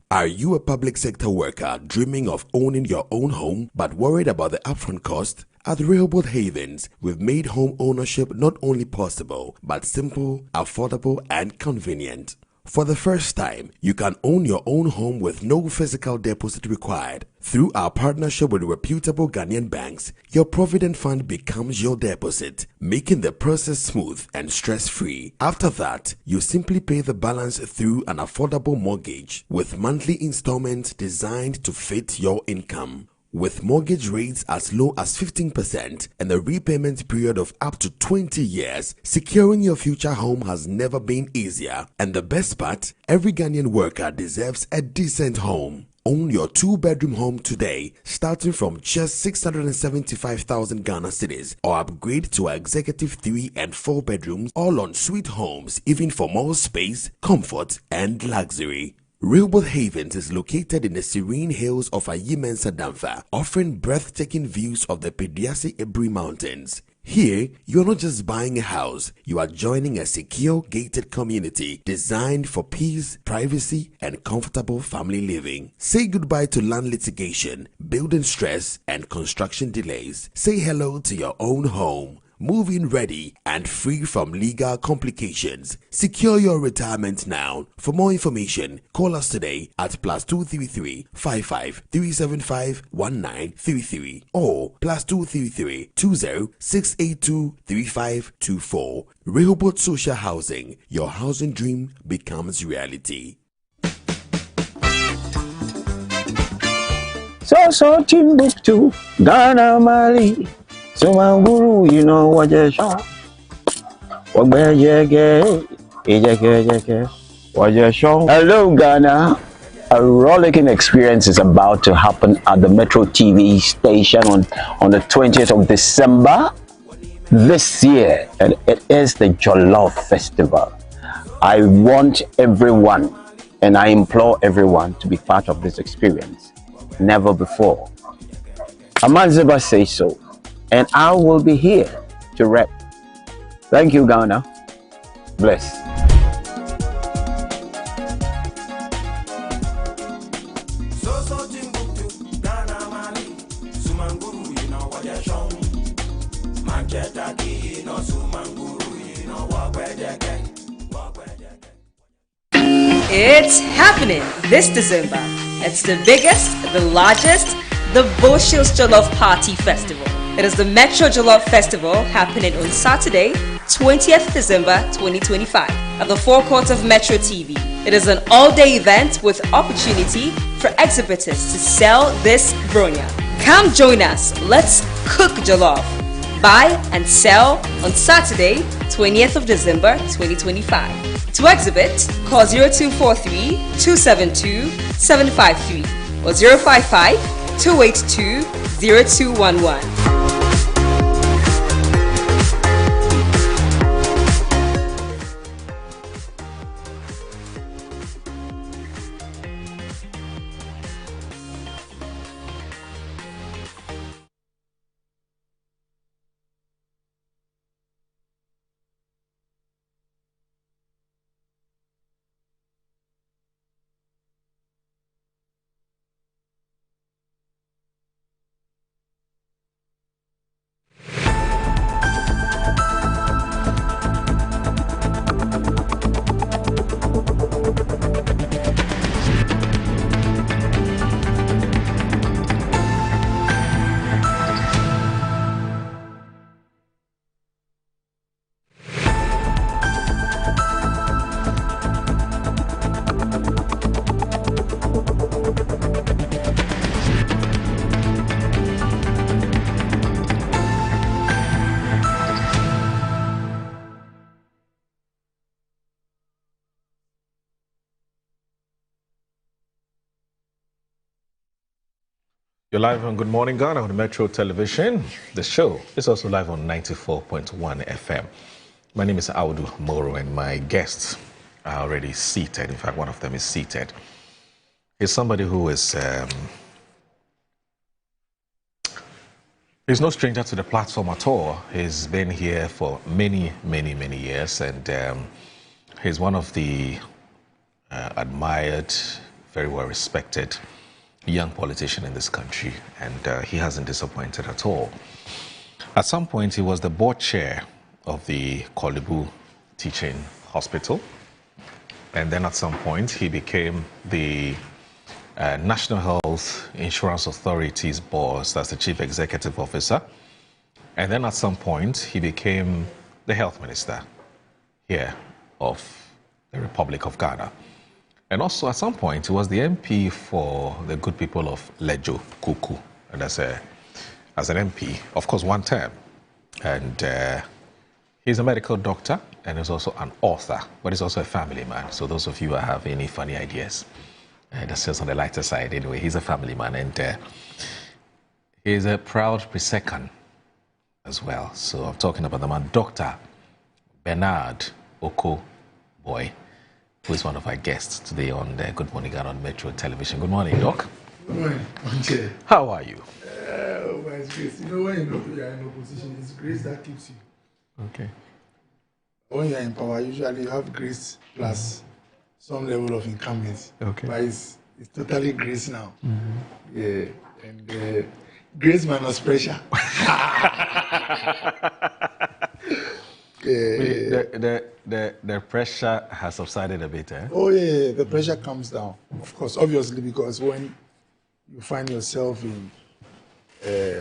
Are you a public sector worker dreaming of owning your own home but worried about the upfront cost? At Rehoboth Havens, we've made home ownership not only possible but simple, affordable and convenient. For the first time, you can own your own home with no physical deposit required. Through our partnership with reputable Ghanaian banks, your Provident Fund becomes your deposit, making the process smooth and stress-free. After that, you simply pay the balance through an affordable mortgage with monthly installments designed to fit your income. With mortgage rates as low as 15% and a repayment period of up to 20 years, securing your future home has never been easier. And the best part, every Ghanaian worker deserves a decent home. Own your 2-bedroom home today, starting from just 675,000 Ghana cedis, or upgrade to our executive 3 and 4 bedrooms, all on Sweet Homes, even for more space, comfort, and luxury. Rehoboth Havens is located in the serene hills of Ayimensa Damfa, offering breathtaking views of the Pediasi Ebri Mountains. Here, you are not just buying a house, you are joining a secure gated community designed for peace, privacy, and comfortable family living. Say goodbye to land litigation, building stress, and construction delays. Say hello to your own home. Move-in ready and free from legal complications. Secure your retirement now. For more information, call us today at +233 55 375 1933 or +233 20 682 3524. Rehoboth Social Housing. Your housing dream becomes reality. So Timbuktu, Ghana Mali. So my guru, you know what you show. Hello Ghana. A rollicking experience is about to happen at the Metro TV station on the 20th of December this year, and it is the Jollof Festival. I want everyone, and I implore everyone to be part of this experience. Never before. Amanziba says so. And I will be here to rep. Thank you, Ghana. Bless. It's happening this December. It's the biggest, the largest, the Boshills Jollof Party Festival. It is the Metro Jollof Festival happening on Saturday, 20th December 2025 at the forecourt of Metro TV. It is an all-day event with opportunity for exhibitors to sell this bronya. Come join us. Let's cook jollof. Buy and sell on Saturday, 20th of December 2025. To exhibit, call 0243 272 753 or 055 282 0211. You're live on Good Morning Ghana on Metro Television. The show is also live on 94.1 FM. My name is Audu Moro, and my guests are already seated. In fact, one of them is seated. He's somebody who is he's no stranger to the platform at all. He's been here for many years, and he's one of the admired, very well respected young politician in this country, and he hasn't disappointed at all. At some point, he was the board chair of the Kolibu Teaching Hospital, and then at some point, he became the National Health Insurance Authority's boss, that's the chief executive officer, and then at some point, he became the health minister here of the Republic of Ghana. And also, at some point, he was the MP for the good people of Lejo Kuku, and as an MP, of course, one term. And he's a medical doctor, and he's also an author, but he's also a family man. So those of you who have any funny ideas, that's just on the lighter side. Anyway, he's a family man, and he's a proud Presecan as well. So I'm talking about the man, Dr. Bernard Oko Boy, who is one of our guests today on Good Morning Ghana on Metro Television. Good morning, Doc. Good morning. How are you? It's grace. You know, when you are in opposition, it's grace that keeps you. Okay. When you are in power, usually you have grace plus some level of incumbents. Okay. But it's totally grace now. Mm-hmm. Yeah. And grace minus pressure. The pressure has subsided a bit, eh? Oh yeah, the pressure comes down, of course, obviously, because when you find yourself in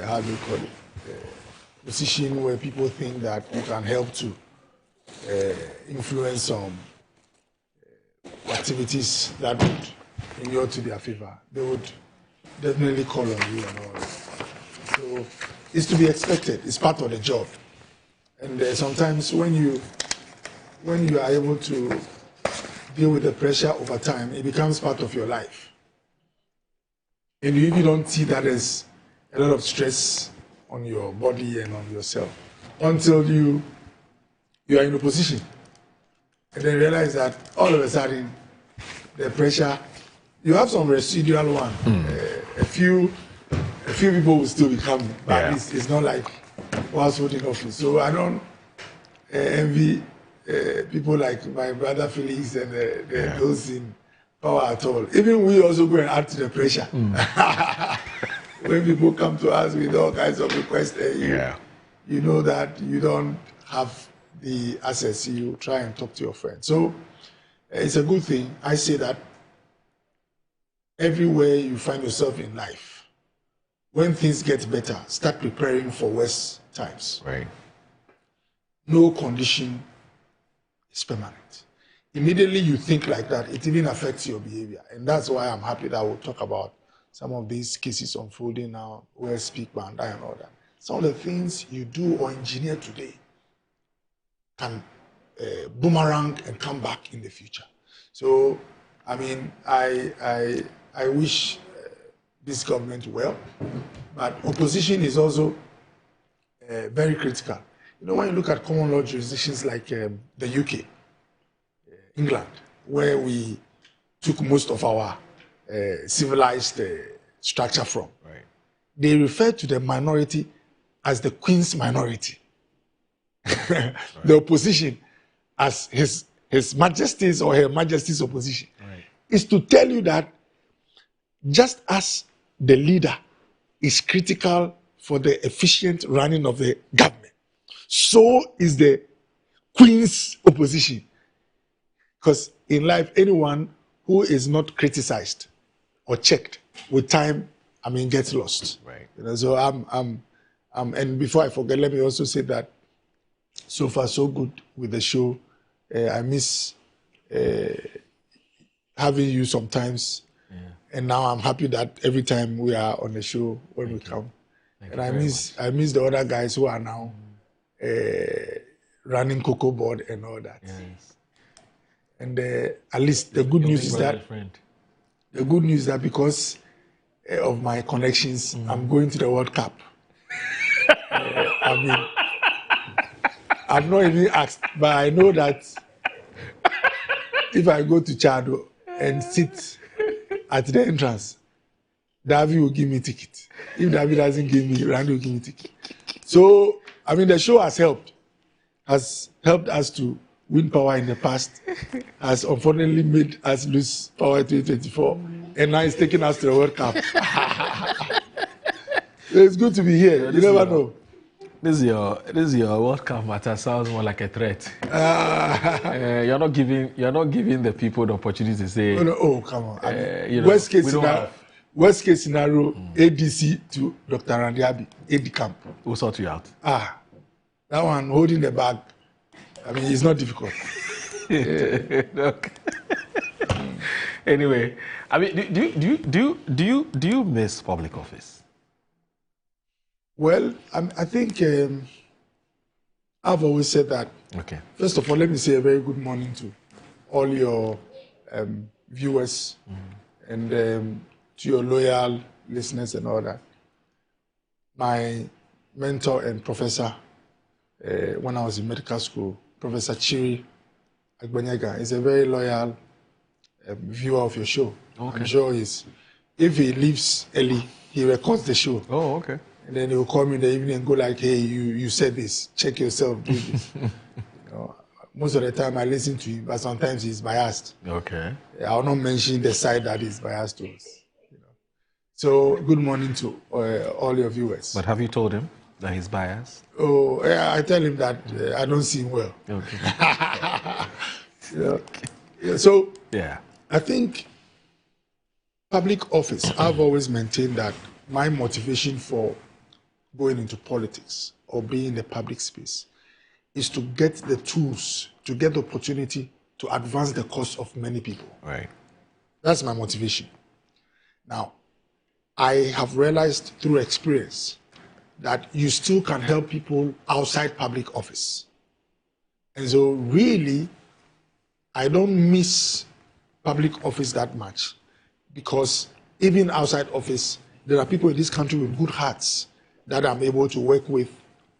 how do you call it, position where people think that you can help to influence some activities that would inure to their favor, they would definitely call on you and all that. So it's to be expected. It's part of the job. And sometimes when you are able to deal with the pressure over time, it becomes part of your life. And you don't see that as a lot of stress on your body and on yourself until you are in a position and then realize that all of a sudden the pressure, you have some residual one. A few people will still be coming, but at least it's not like whilst holding office. So I don't envy people like my brother Felix and those in power at all. Even we also go and add to the pressure. When people come to us with all kinds of requests, you know that you don't have the access. You try and talk to your friends. So it's a good thing. I say that everywhere you find yourself in life, when things get better, start preparing for worse times. Right. No condition is permanent. Immediately you think like that, it even affects your behavior. And that's why I'm happy that we'll talk about some of these cases unfolding now, where speak Banda and all that. Some of the things you do or engineer today can boomerang and come back in the future. So, I mean, I wish this government well, but opposition is also very critical. You know, when you look at common law jurisdictions like the UK, England, where we took most of our civilized structure from, right, they refer to the minority as the Queen's minority. The opposition as His Majesty's or Her Majesty's opposition. Right. Is to tell you that just as the leader is critical for the efficient running of the government, so is the Queen's opposition. Because in life, anyone who is not criticized or checked with time, I mean, gets lost. Right. You know, so and before I forget, let me also say that so far so good with the show. I miss having you sometimes, and now I'm happy that every time we are on the show when we come, and I miss the other guys who are now running Cocoa Board and all that. Yes. And at least the good news is that because of my connections, I'm going to the World Cup. I mean, I'm not even asked, but I know that if I go to Chad and sit at the entrance, David will give me ticket. If David doesn't give me, Randy will give me ticket. So, I mean, the show has helped us to win power in the past, has unfortunately made us lose power in 2024, and now it's taking us to the World Cup. So it's good to be here. You never know. This is your World Cup matter sounds more like a threat. You're not giving the people the opportunity to say. Oh, come on. Worst case scenario, ADC to Dr. Randy Abbey, AD camp. We'll sort you out. That one holding the bag. I mean, it's not difficult. Anyway, I mean, do you miss public office? Well, I think I've always said that. Okay. First of all, let me say a very good morning to all your viewers and to your loyal listeners and all that. My mentor and professor, when I was in medical school, Professor Chiri Agbanyaga, is a very loyal viewer of your show. Okay. I'm sure if he leaves early, he records the show. Oh, okay. And then he will call me in the evening and go like, hey, you said this, check yourself, do this. Most of the time I listen to him, but sometimes he's biased. Okay. I will not mention the side that he's biased to us. So good morning to all your viewers. But have you told him that he's biased? Oh, yeah, I tell him that I don't see him well. Okay. So yeah, I think public office, I've always maintained that my motivation for going into politics or being in the public space is to get the tools, to get the opportunity to advance the cause of many people. Right. That's my motivation. Now, I have realized through experience that you still can help people outside public office. And so really, I don't miss public office that much because even outside office, there are people in this country with good hearts that I'm able to work with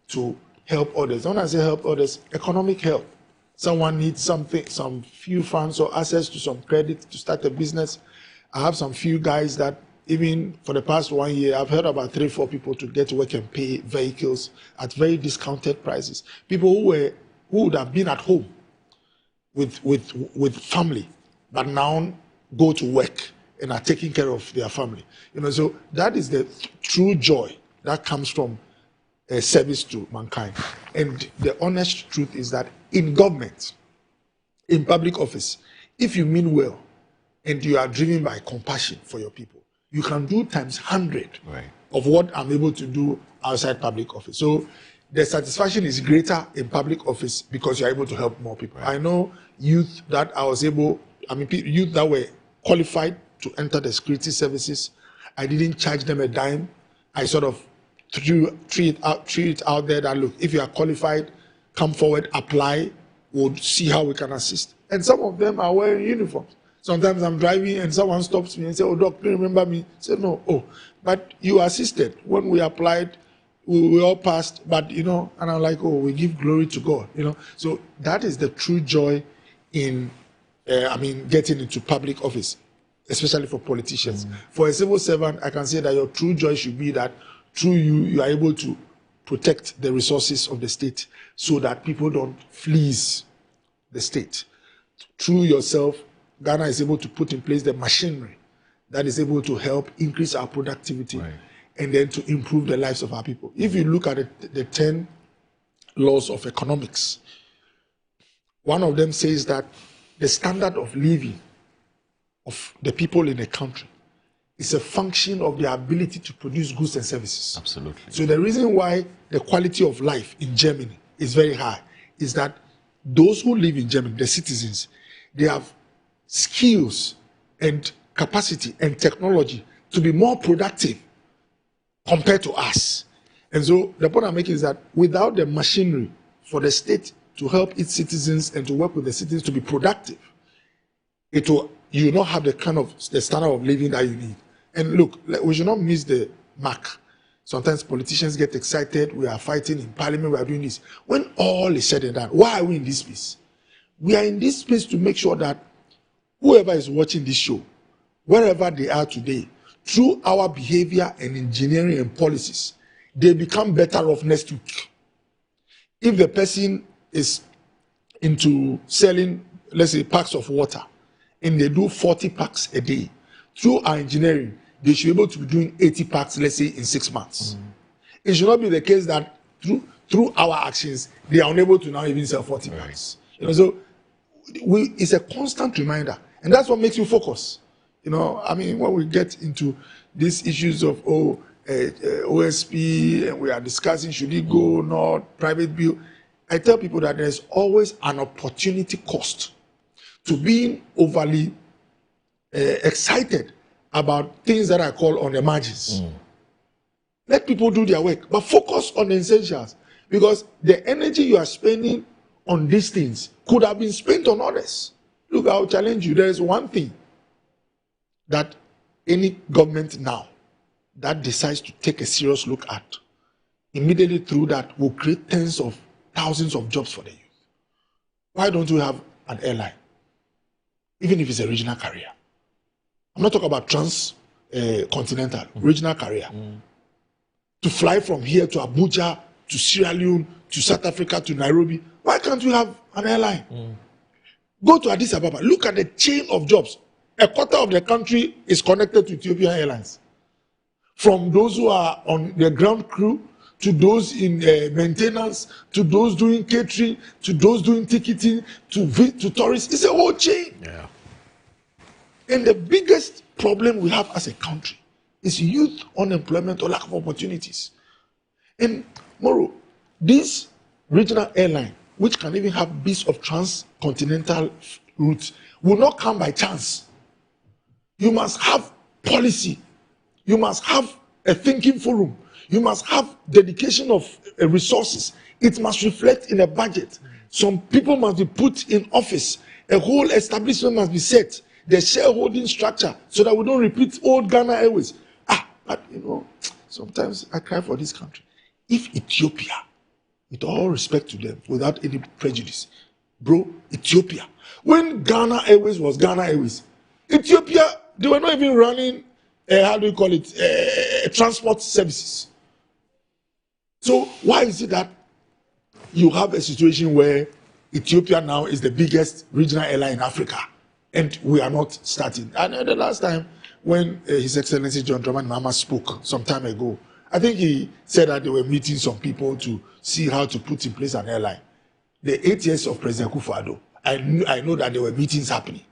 to help others. When I say help others, economic help. Someone needs something, some few funds or access to some credit to start a business. I have some few guys that even for the past 1 year, I've heard about 3-4 people to get work and pay vehicles at very discounted prices. People who would have been at home with family, but now go to work and are taking care of their family. So that is the true joy that comes from a service to mankind. And the honest truth is that in government, in public office, if you mean well and you are driven by compassion for your people, you can do times 100 of what I'm able to do outside public office. So the satisfaction is greater in public office because you're able to help more people. I know youth that youth that were qualified to enter the security services. I didn't charge them a dime. I sort of threw it out there that, look, if you are qualified, come forward, apply, we'll see how we can assist. And some of them are wearing uniforms. Sometimes I'm driving and someone stops me and says, oh, doc, do you remember me? I said, no. Oh, but you assisted. When we applied, we all passed, but, and I'm like, oh, we give glory to God, So that is the true joy in, getting into public office, especially for politicians. For a civil servant, I can say that your true joy should be that through you are able to protect the resources of the state so that people don't fleece the state. Through yourself, Ghana is able to put in place the machinery that is able to help increase our productivity and then to improve the lives of our people. If you look at the 10 laws of economics, one of them says that the standard of living of the people in a country is a function of their ability to produce goods and services. Absolutely. So the reason why the quality of life in Germany is very high is that those who live in Germany, the citizens, they have skills and capacity and technology to be more productive compared to us. And so the point I'm making is that without the machinery for the state to help its citizens and to work with the citizens to be productive, you will not have the kind of the standard of living that you need. And look, we should not miss the mark. Sometimes politicians get excited. We are fighting in parliament. We are doing this. When all is said and done, why are we in this space? We are in this space to make sure that whoever is watching this show, wherever they are today, through our behavior and engineering and policies, they become better off next week. If the person is into selling, let's say, packs of water, and they do 40 packs a day, through our engineering, they should be able to be doing 80 packs, let's say, in 6 months. It should not be the case that through our actions, they are unable to now even sell 40 packs. You know, so it's a constant reminder, and that's what makes you focus. You know, I mean, when we get into these issues of OSP, and we are discussing should it go or not, private bill, I tell people that there's always an opportunity cost to being overly excited about things that I call on the margins. Let people do their work, but focus on the essentials, because the energy you are spending on these things could have been spent on others. Look, I'll challenge you. There is one thing that any government now that decides to take a serious look at, immediately through that will create tens of thousands of jobs for the youth. Why don't we have an airline, even if it's a regional carrier? I'm not talking about transcontinental, regional carrier. To fly from here to Abuja, to Sierra Leone, to South Africa, to Nairobi. Why can't we have an airline? Go to Addis Ababa. Look at the chain of jobs. A quarter of the country is connected to Ethiopian Airlines. From those who are on the ground crew, to those in maintenance, to those doing catering, to those doing ticketing, to tourists. It's a whole chain. Yeah. And the biggest problem we have as a country is youth unemployment or lack of opportunities. And Moro, this regional airline, which can even have bits of transcontinental routes, will not come by chance. You must have policy. You must have a thinking forum. You must have dedication of resources. It must reflect in a budget. Some people must be put in office. A whole establishment must be set. The shareholding structure, so that we don't repeat old Ghana Airways. But you know, sometimes I cry for this country. If Ethiopia, with all respect to them, without any prejudice, bro, Ethiopia, when Ghana Airways was Ghana Airways, Ethiopia, they were not even running, how do you call it, transport services. So why is it that you have a situation where Ethiopia now is the biggest regional airline in Africa, and we are not starting? And the last time when His Excellency John Dramani Mahama spoke some time ago, I think he said that they were meeting some people to see how to put in place an airline. The 8 years of President Akufo-Addo, I know that there were meetings happening.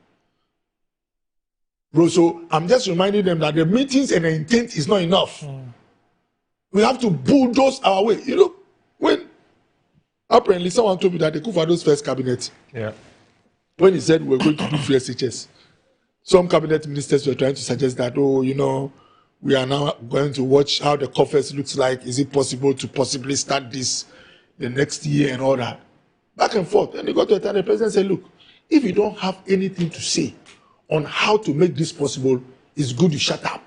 Bro, so I'm just reminding them that the meetings and the intent is not enough. We have to bulldoze our way. You know, when apparently someone told me that the Akufo-Addo's first cabinet, when he said we're going to do free SHS, some cabinet ministers were trying to suggest that, oh, you know, we are now going to watch how the coffers looks like. Is it possible to possibly start this the next year and all that? Back and forth. And they got to a time, the president said, look, if you don't have anything to say on how to make this possible, it's good you shut up.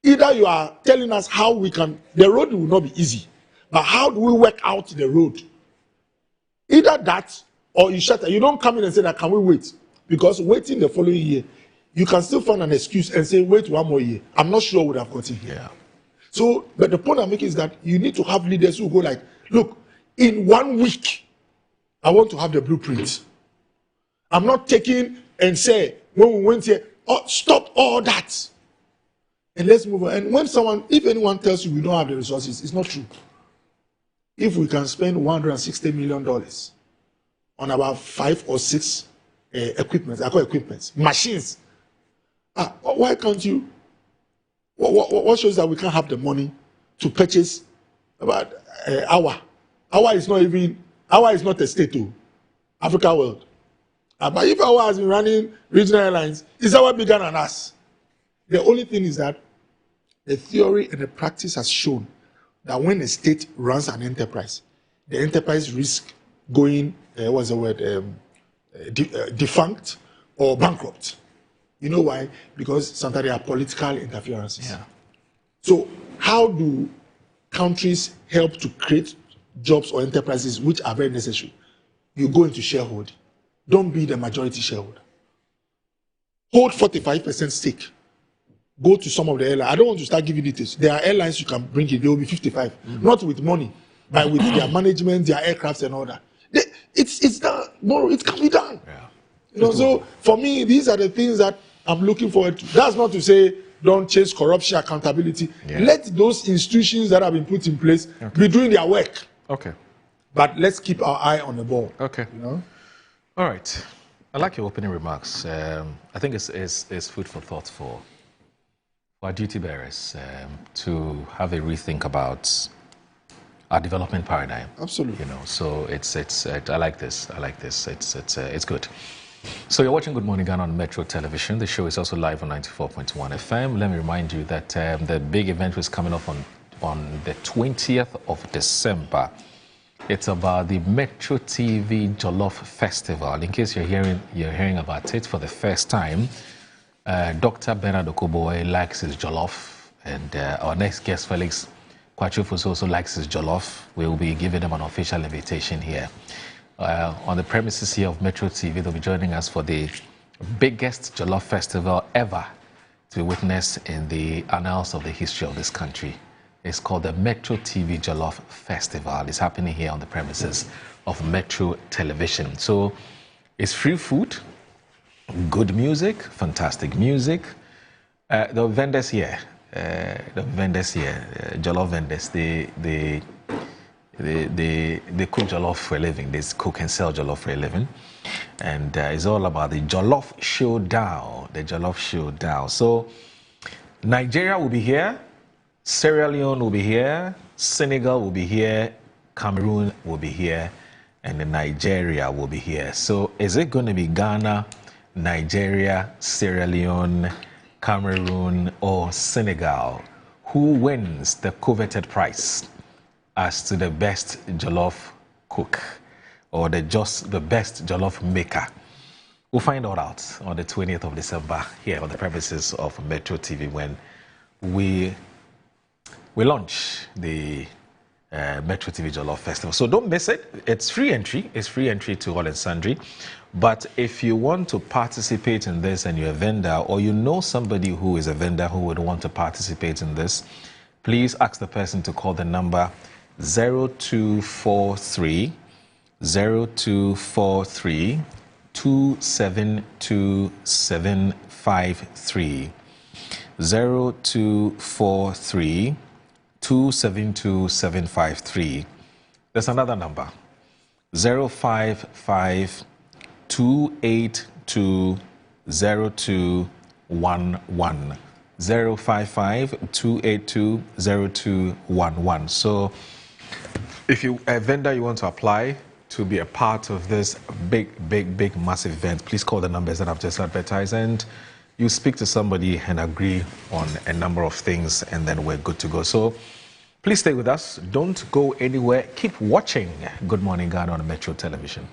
Either you are telling us how we can, the road will not be easy, but how do we work out the road? Either that, or you shut up. You don't come in and say that, can we wait? Because waiting the following year, you can still find an excuse and say, wait 1 more year. I'm not sure we would have gotten here. Yeah. So, but the point I'm making is that you need to have leaders who go like, look, in 1 week, I want to have the blueprint. I'm not taking and say, when we went here, oh, stop all that. And let's move on. And when someone, if anyone tells you we don't have the resources, it's not true. If we can spend $160 million on about 5 or 6 equipment, I call equipments, machines. Why can't you? What shows that we can't have the money to purchase about Our is not a state to Africa World. But if Our has been running regional airlines, is Our bigger than us? The only thing is that the theory and the practice has shown that when a state runs an enterprise, the enterprise risks going, defunct or bankrupt. You know why? Because sometimes there are political interferences. Yeah. So how do countries help to create jobs or enterprises which are very necessary? You go into shareholding. Don't be the majority shareholder. Hold 45% stake. Go to some of the airlines. I don't want to start giving details. There are airlines you can bring it. They will be 55. Not with money, but with their management, their aircrafts and all that. It's done. No, it can be done. Yeah. You know, so for me, these are the things that I'm looking forward to. That's not to say don't chase corruption, accountability. Yeah. Let those institutions that have been put in place be doing their work. Okay. But let's keep our eye on the ball. Okay. You know? All right. I like your opening remarks. I think it's food for thought for our duty bearers to have a rethink about our development paradigm. Absolutely. You know, so I like this. It's good. So you're watching Good Morning Ghana on Metro Television. The show is also live on 94.1 FM. Let me remind you that the big event was coming up on the 20th of December. It's about the Metro TV Jollof Festival. In case you're hearing about it for the first time, Dr. Bernard Okoboy likes his jollof, and our next guest, Felix Kwachufus, also likes his jollof. We will be giving them an official invitation here. On the premises here of Metro TV, they'll be joining us for the biggest jollof festival ever to be witnessed in the annals of the history of this country. It's called the Metro TV Jollof Festival. It's happening here on the premises of Metro Television. So it's free food, good music, fantastic music. The vendors here, jollof vendors, they cook jollof for a living. They cook and sell jollof for a living. And it's all about the Jollof Showdown. So Nigeria will be here, Sierra Leone will be here, Senegal will be here, Cameroon will be here, and then Nigeria will be here. So is it going to be Ghana, Nigeria, Sierra Leone, Cameroon, or Senegal? Who wins the coveted prize as to the best jollof cook or the best jollof maker? We'll find all out on the 20th of December here on the premises of Metro TV when we launch the Metro TV Jollof Festival. So don't miss it. It's free entry. It's free entry to all and sundry. But if you want to participate in this and you're a vendor, or you know somebody who is a vendor who would want to participate in this, please ask the person to call the number 0243 272753. 0243 272753. There's another number, 055 282 0211. 055 282 0211. So if you a vendor you want to apply to be a part of this big massive event, please call the numbers that I've just advertised, and you speak to somebody and agree on a number of things, and then we're good to go. So please stay with us. Don't go anywhere. Keep watching Good Morning Ghana on Metro Television.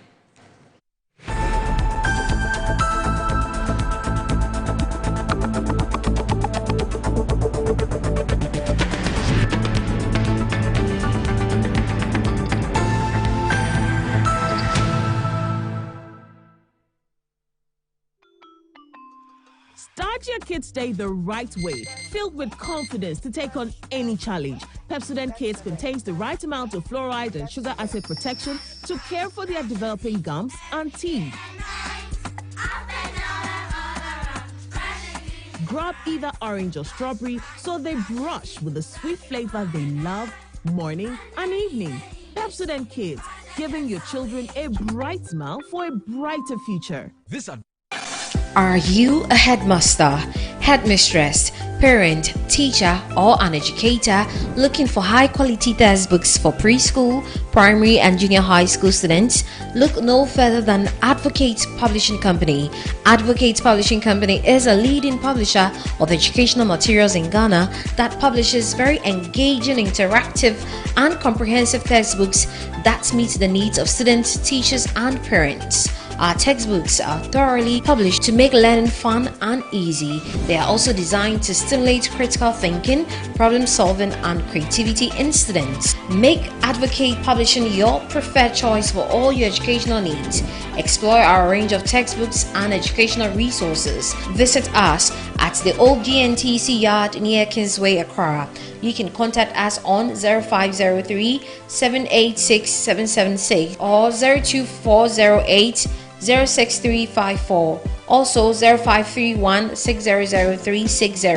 Start your Kids Day the right way, filled with confidence to take on any challenge. Pepsodent Kids contains the right amount of fluoride and sugar acid protection to care for their developing gums and teeth. Grab either orange or strawberry so they brush with the sweet flavor they love morning and evening. Pepsodent Kids, giving your children a bright smile for a brighter future. Are you a headmaster, headmistress, parent, teacher, or an educator looking for high-quality textbooks for preschool, primary, and junior high school students? Look no further than Advocate Publishing Company. Advocate Publishing Company is a leading publisher of educational materials in Ghana that publishes very engaging, interactive, and comprehensive textbooks that meet the needs of students, teachers, and parents. Our textbooks are thoroughly published to make learning fun and easy. They are also designed to stimulate critical thinking, problem solving, and creativity in students. Make Advocate Publishing your preferred choice for all your educational needs. Explore our range of textbooks and educational resources. Visit us at the old GNTC yard near Kingsway, Accra. You can contact us on 0503 786 776 or 02408 06354. Also 0531 600 360,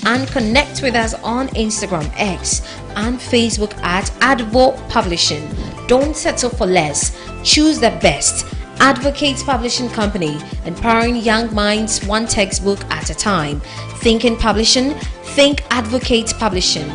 and connect with us on Instagram, X, and Facebook at Advo Publishing. Don't settle for less. Choose the best. Advocate Publishing Company, empowering young minds one textbook at a time. Thinking Publishing, think Advocate Publishing.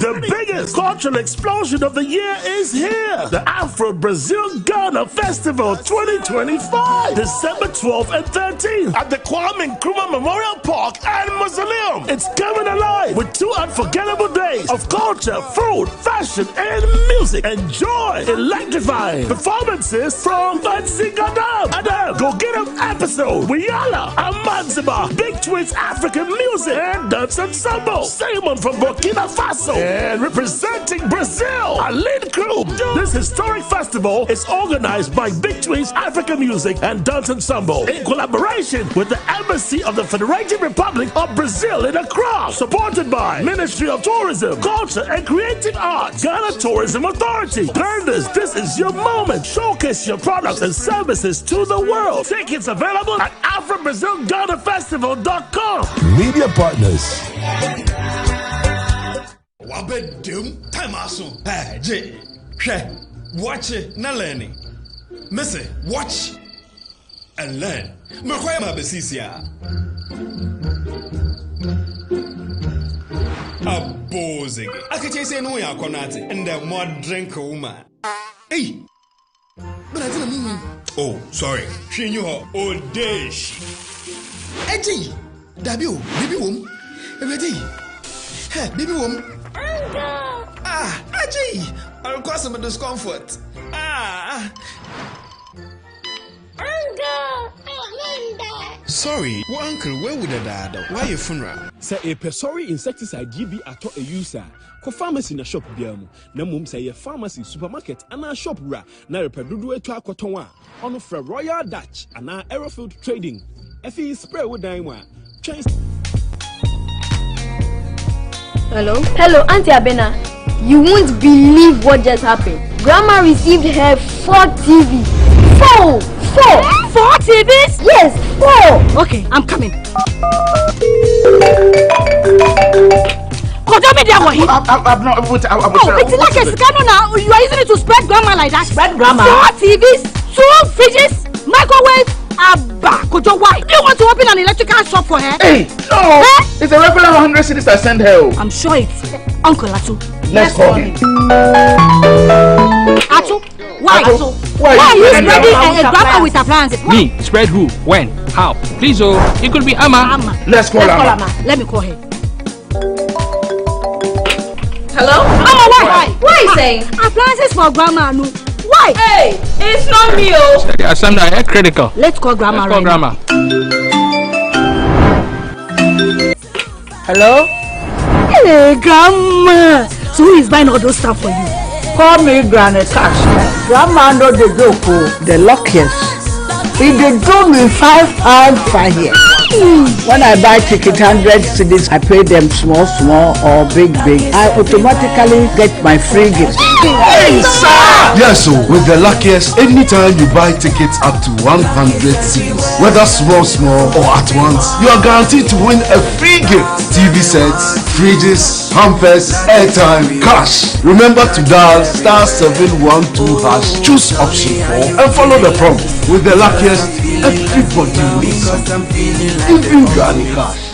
The biggest cultural explosion of the year is here. The Afro-Brazil Ghana Festival 2025. December 12th and 13th at the Kwame Nkrumah Memorial Park and Mausoleum. It's coming alive with 2 unforgettable days of culture, food, fashion, and music. Enjoy electrifying performances from Fancy Gadam, Adam, Go Get 'Em Episode, Wiyala, Amanziba, Big Twins African Music, and Dance Ensemble. Simon from Burkina Faso. And representing Brazil, a lead crew. This historic festival is organized by Big Twins African Music and Dance Ensemble in collaboration with the Embassy of the Federated Republic of Brazil in Accra, supported by Ministry of Tourism, Culture and Creative Arts, Ghana Tourism Authority. Learners, this is your moment. Showcase your products and services to the world. Tickets available at AfroBrazilGhanaFestival.com. Media partners. Wabedum Tamasun. Hey, J. Watch it, na learning. Missy, watch and learn. Makwaya Mabesisia. A bozig. I can say no yakonati and the more drink woman. Hey, but I didn't mean. Oh, sorry. She knew her old dish. Eddie, Dabio, baby womb. Every hey, baby womb. Ah, Aji, I'll cause some discomfort. Ah. Sorry, well, uncle, where would I die? Why your funeral? Say a Pesori insecticide GB at a user. Co pharmacy in a shop biamu. Namum say a pharmacy supermarket and a shop ra. Na repedudu to a cotonwa. On for Royal Dutch and our Aerofield Trading. Effie spray with Daimwa. Change. Hello? Hello, Auntie Abena. You won't believe what just happened. Grandma received her 4 TVs. 4 TVs? Yes, 4. Okay, I'm coming. I'm not able to. It's like a scandal now. You are using it to spread grandma like that. Spread grandma? 4 TVs, 2 fridges, microwave. Abba, Kojo, why? Do you want to open an electrical shop for her? Hey, no! It's a regular 100 cities I send her. I'm sure it's Uncle Atu. Let's call him. Atu, why? Atu, why are you spreading a grandma with appliances? Me? Spread who? When? How? Please, oh, it could be Amma. Let's call Amma. Let me call her. Hello? Amma, why? What are you saying? Appliances for grandma, no. Why? Hey, it's not me, oh. Assembly, critical. Let's call grandma. Let's call grandma. Hello? Hey, grandma. So who is buying all those stuff for you? Call me Granny Cash. Grandma know the joke, the luckiest. If they do me 5 pounds per year. When I buy ticket 100 cedis, I pay them small or big. I automatically get my free gift. Hey, sir! Yes, so with the luckiest, anytime you buy tickets up to 100 cedis, whether small or at once, you are guaranteed to win a free gift. TV sets, fridges, hampers, airtime, cash. Remember to dial *712#, choose option 4 and follow the prompt. With the luckiest, everybody wins. Even Granny Cash.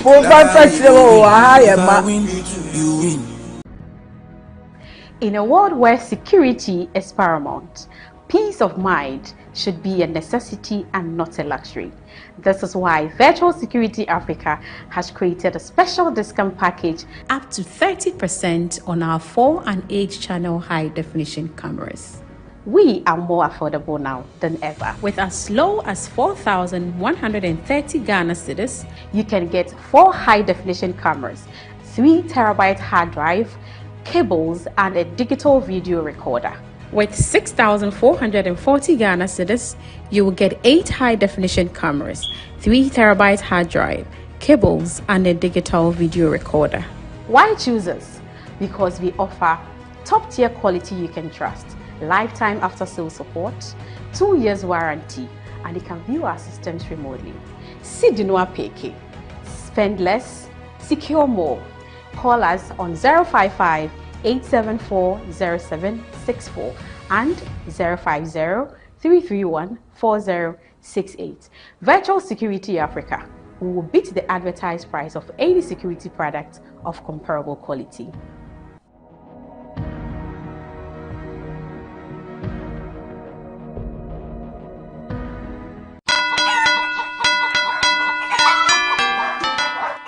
In a world where security is paramount, peace of mind should be a necessity and not a luxury. This is why Virtual Security Africa has created a special discount package up to 30% on our 4 and 8 channel high definition cameras. We are more affordable now than ever. With as low as 4,130 Ghana cedis, you can get 4 high-definition cameras, 3 terabyte hard drive, cables, and a digital video recorder. With 6,440 Ghana cedis, you will get 8 high-definition cameras, 3 terabyte hard drive, cables, and a digital video recorder. Why choose us? Because we offer top-tier quality you can trust, lifetime after-sales support, 2 years warranty, and you can view our systems remotely. Sidinua Peke. Spend less, secure more. Call us on 055-874-0764 and 050-331-4068. Virtual Security Africa. We will beat the advertised price of any security product of comparable quality.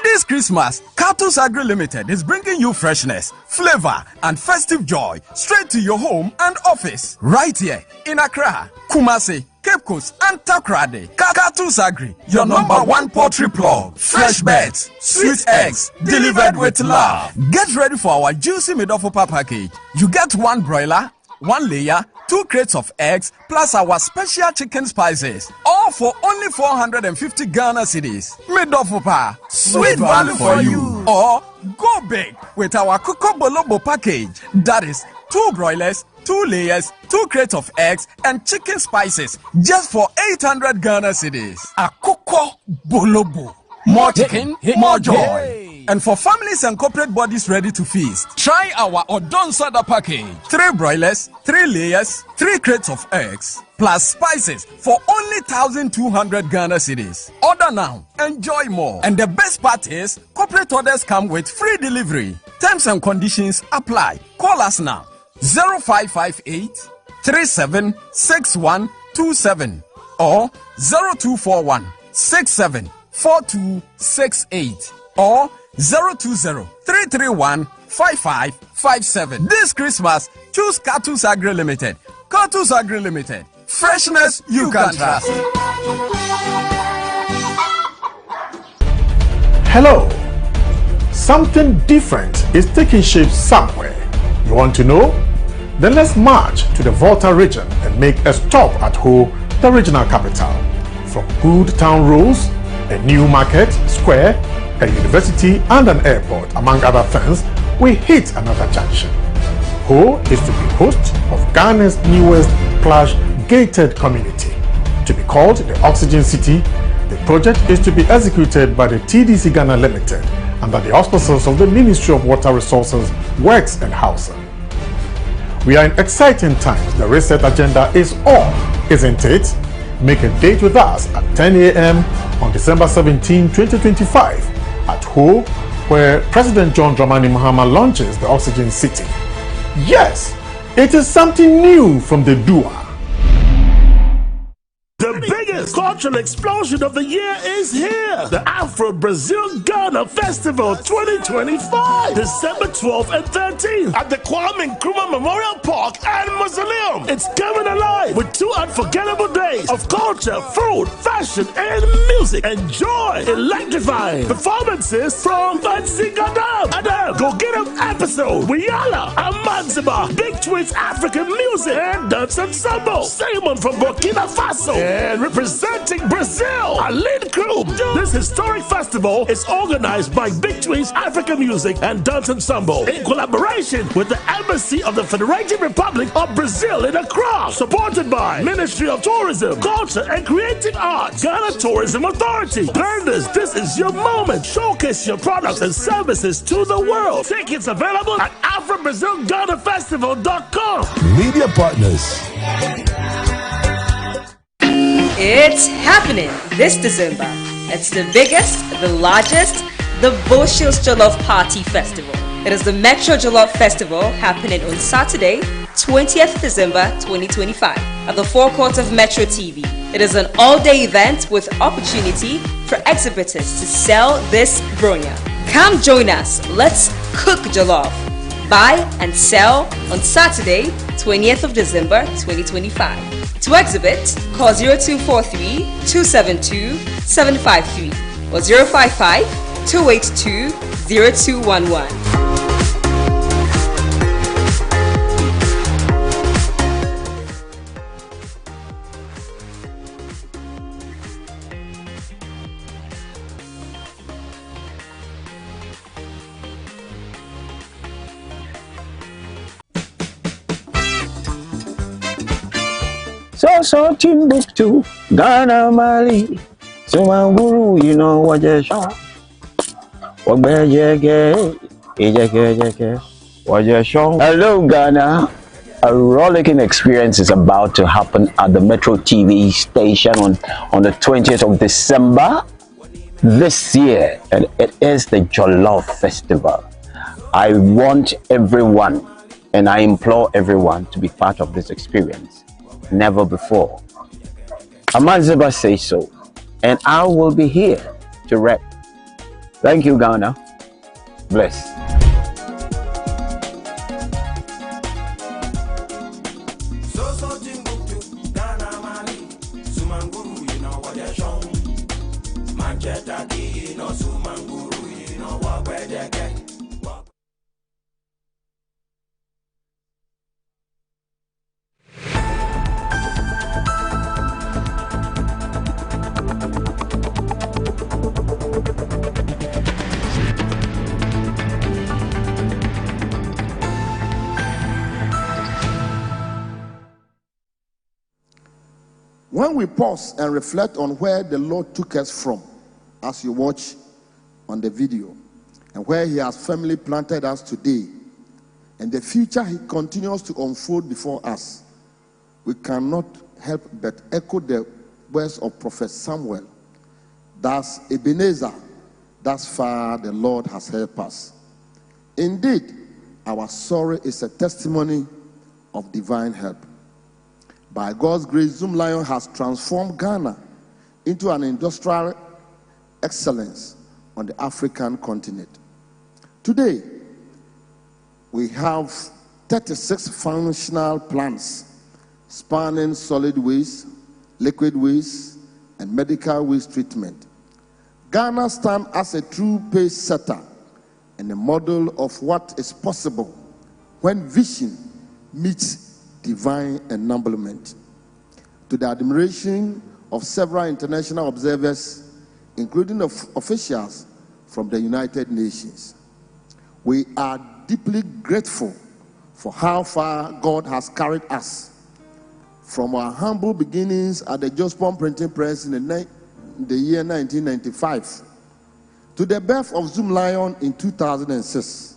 This Christmas, Cattle's Agri Limited is bringing you freshness, flavor, and festive joy straight to your home and office. Right here in Accra, Kumasi, Cape Coast, and Takoradi. Cattle's Agri, your #1 poultry plug. Fresh birds, sweet eggs, delivered with love. Get ready for our juicy Midofopa package. You get 1 broiler, 1 layer, 2 crates of eggs, plus our special chicken spices, all for only 450 Ghana cedis. Midofopa, sweet value for you. Or go big with our Coco Bolobo package. That is 2 broilers, 2 layers, 2 crates of eggs, and chicken spices, just for 800 Ghana cedis. A Coco Bolobo. More chicken, more joy. And for families and corporate bodies ready to feast, try our Odon Soda package. 3 broilers, 3 layers, 3 crates of eggs, plus spices for only 1,200 Ghana cedis. Order now, enjoy more. And the best part is, corporate orders come with free delivery. Terms and conditions apply. Call us now. 0558 376127 or 0241 674268 or 020-331-5557. This Christmas, choose Cattle's Agri Limited. Cattle's Agri Limited. Freshness you can trust. Hello. Something different is taking shape somewhere. You want to know? Then let's march to the Volta region and make a stop at Ho, the regional capital. From good town rules, a new market, square, a university and an airport, among other things, we hit another junction. Ho is to be host of Ghana's newest plush gated community. To be called the Oxygen City, the project is to be executed by the TDC Ghana Limited under the auspices of the Ministry of Water Resources, Works and Housing. We are in exciting times. The reset agenda is on, isn't it? Make a date with us at 10 a.m. on December 17, 2025 at Ho, where President John Dramani Mahama launches the Oxygen City. Yes, it is something new from the doer. The biggest cultural explosion of the year is here. The Afro-Brazil-Ghana Festival 2025. December 12th and 13th at the Kwame Nkrumah Memorial Park and Mausoleum. It's coming alive with 2 unforgettable days of culture, food, fashion, and music. Enjoy electrifying performances from Bansi Gadam, Adam, Go Get 'Em Episode, Wiyala, Amanziba, Big Twins African Music, and Dance Ensemble. Simon from Burkina Faso. And representing Brazil, a lead crew. This historic festival is organized by Big Twins African Music and Dance Ensemble in collaboration with the Embassy of the Federated Republic of Brazil in Accra, supported by Ministry of Tourism, Culture and Creative Arts, Ghana Tourism Authority. Learners, this is your moment. Showcase your products and services to the world. Tickets available at AfroBrazilGhanaFestival.com. Media partners. It's happening this December. It's the biggest, the largest, the Boshills Jollof Party Festival. It is the Metro Jollof Festival happening on Saturday, 20th December 2025 at the forecourt of Metro TV. It is an all-day event with opportunity for exhibitors to sell this bronya. Come join us. Let's cook jollof. buy and sell on Saturday, 20th of December 2025. To exhibit, call 0243 272 753 or 055 282 0211. So Timbuktu, Ghana, Mali, Sumanguru, you know what you're showing. Hello, Ghana. A rollicking experience is about to happen at the Metro TV station on the 20th of December this year, and it is the Jollof Festival. I want everyone, and I implore everyone to be part of this experience. Never before. Amanziba says so, and I will be here to rep. Thank you, Ghana. Bless. When we pause and reflect on where the Lord took us from, as you watch on the video, and where He has firmly planted us today, and the future He continues to unfold before us, we cannot help but echo the words of Prophet Samuel. Thus, Ebenezer, thus far the Lord has helped us. Indeed, our sorrow is a testimony of divine help. By God's grace, Zoomlion has transformed Ghana into an industrial excellence on the African continent. Today, we have 36 functional plants spanning solid waste, liquid waste, and medical waste treatment. Ghana stands as a true pace setter and a model of what is possible when vision meets divine enablement. To the admiration of several international observers, including officials from the United Nations, we are deeply grateful for how far God has carried us from our humble beginnings at the Jospon Printing Press in the year 1995 to the birth of Zoomlion in 2006,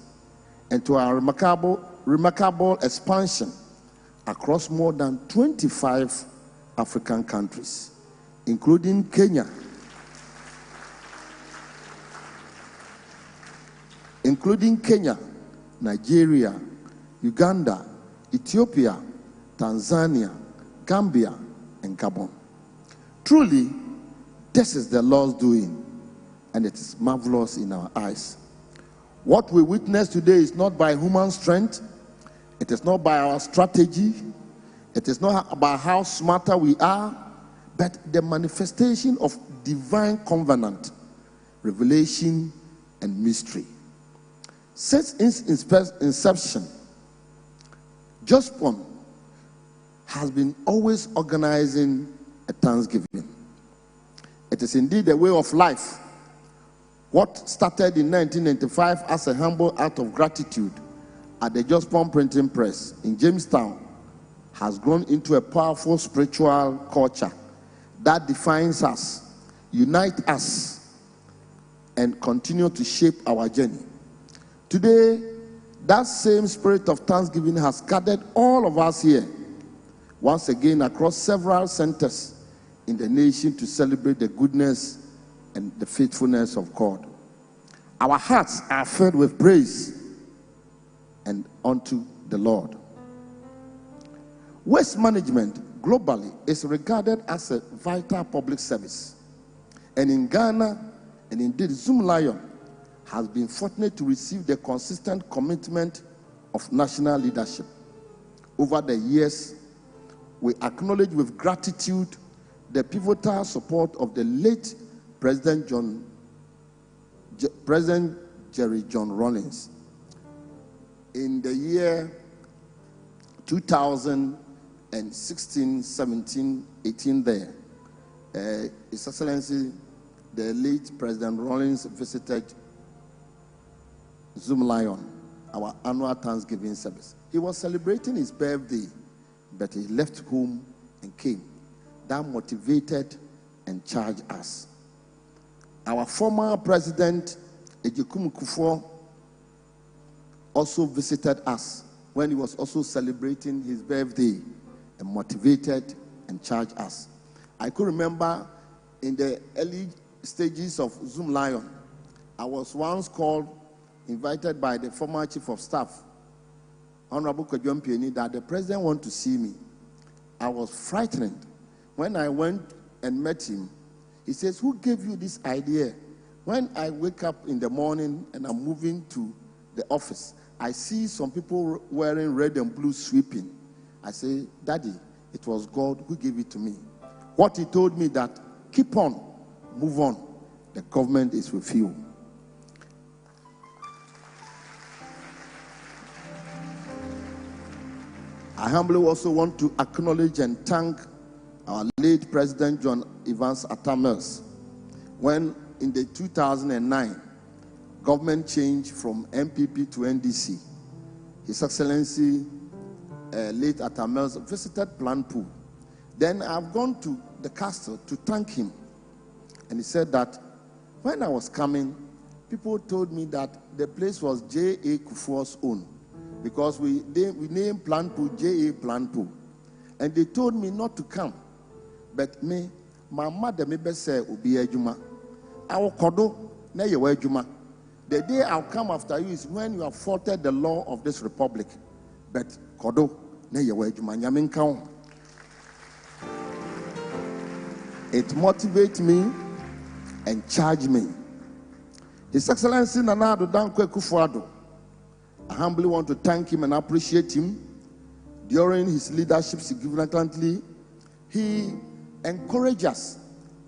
and to our remarkable expansion across more than 25 African countries, including Kenya, Nigeria, Uganda, Ethiopia, Tanzania, Gambia, and Gabon. Truly, this is the Lord's doing, and it is marvelous in our eyes. What we witness today is not by human strength. It is not by our strategy. It is not about how smarter we are, but the manifestation of divine covenant, revelation, and mystery. Since its inception, Jospon has been always organizing a Thanksgiving. It is indeed a way of life. What started in 1995 as a humble act of gratitude at the Jospon Printing Press in Jamestown has grown into a powerful spiritual culture that defines us, unites us, and continue to shape our journey. Today, that same spirit of thanksgiving has gathered all of us here, once again across several centers in the nation, to celebrate the goodness and the faithfulness of God. Our hearts are filled with praise and unto the Lord. Waste management globally is regarded as a vital public service. And in Ghana, and indeed Zoomlion has been fortunate to receive the consistent commitment of national leadership. Over the years, we acknowledge with gratitude the pivotal support of the late President Jerry John Rawlings. In the year 2016, 17, 18 there, His Excellency, the late President Rawlings visited Zoom Lion, our annual Thanksgiving service. He was celebrating his birthday, but he left home and came. That motivated and charged us. Our former president, Ejikumu Kufuor, also visited us when he was also celebrating his birthday and motivated and charged us. I could remember in the early stages of Zoom Lion, I was once invited by the former chief of staff, Honorable Kwadwo Mpieni, that the president wanted to see me. I was frightened. When I went and met him, he says, "Who gave you this idea?" When I wake up in the morning and I'm moving to the office, I see some people wearing red and blue sweeping. I say, "Daddy, it was God who gave it to me." What he told me that, keep on, move on. The government is with you. I humbly also want to acknowledge and thank our late President John Evans Atta Mills. When in the 2009 government changed from MPP to NDC, His Excellency late Atta Mills visited Plant Pool. Then I've gone to the castle to thank him. And he said that when I was coming, people told me that the place was J.A. Kufuor's own, because we named Plant Pool J.A. Plant Pool. And they told me not to come. But me, my mother me say ubi ejuma. I will kodo na yewa ejuma. The day I'll come after you is when you have faulted the law of this republic. But kodo na yewa ejuma nyamin kaon. It motivates me and charges me. His Excellency Nana Addo Dankwa Akufo-Addo, I humbly want to thank him and appreciate him. During his leadership significantly, he encouraged us,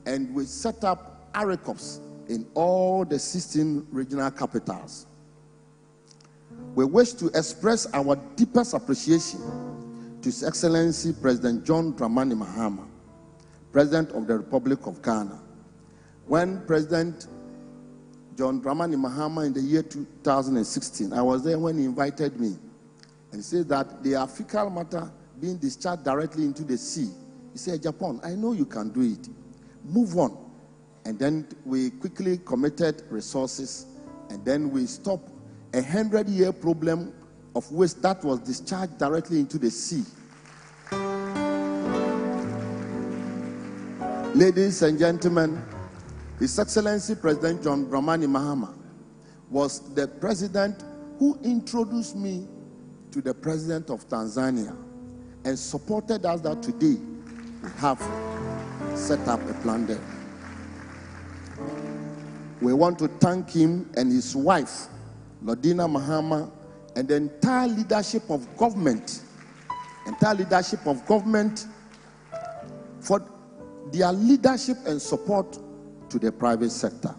and we set up ARECOPs in all the 16 regional capitals. We wish to express our deepest appreciation to His Excellency President John Dramani Mahama, President of the Republic of Ghana. When President John Dramani Mahama in the year 2016, I was there when he invited me, and he said that the fecal matter being discharged directly into the sea. He said, "Japan, I know you can do it. Move on." And then we quickly committed resources, and then we stopped a 100-year problem of waste that was discharged directly into the sea. Ladies and gentlemen, His Excellency President John Dramani Mahama was the president who introduced me to the president of Tanzania and supported us that today we have set up a plan there. We want to thank him and his wife, Lodina Mahama, and the entire leadership of government for their leadership and support to the private sector.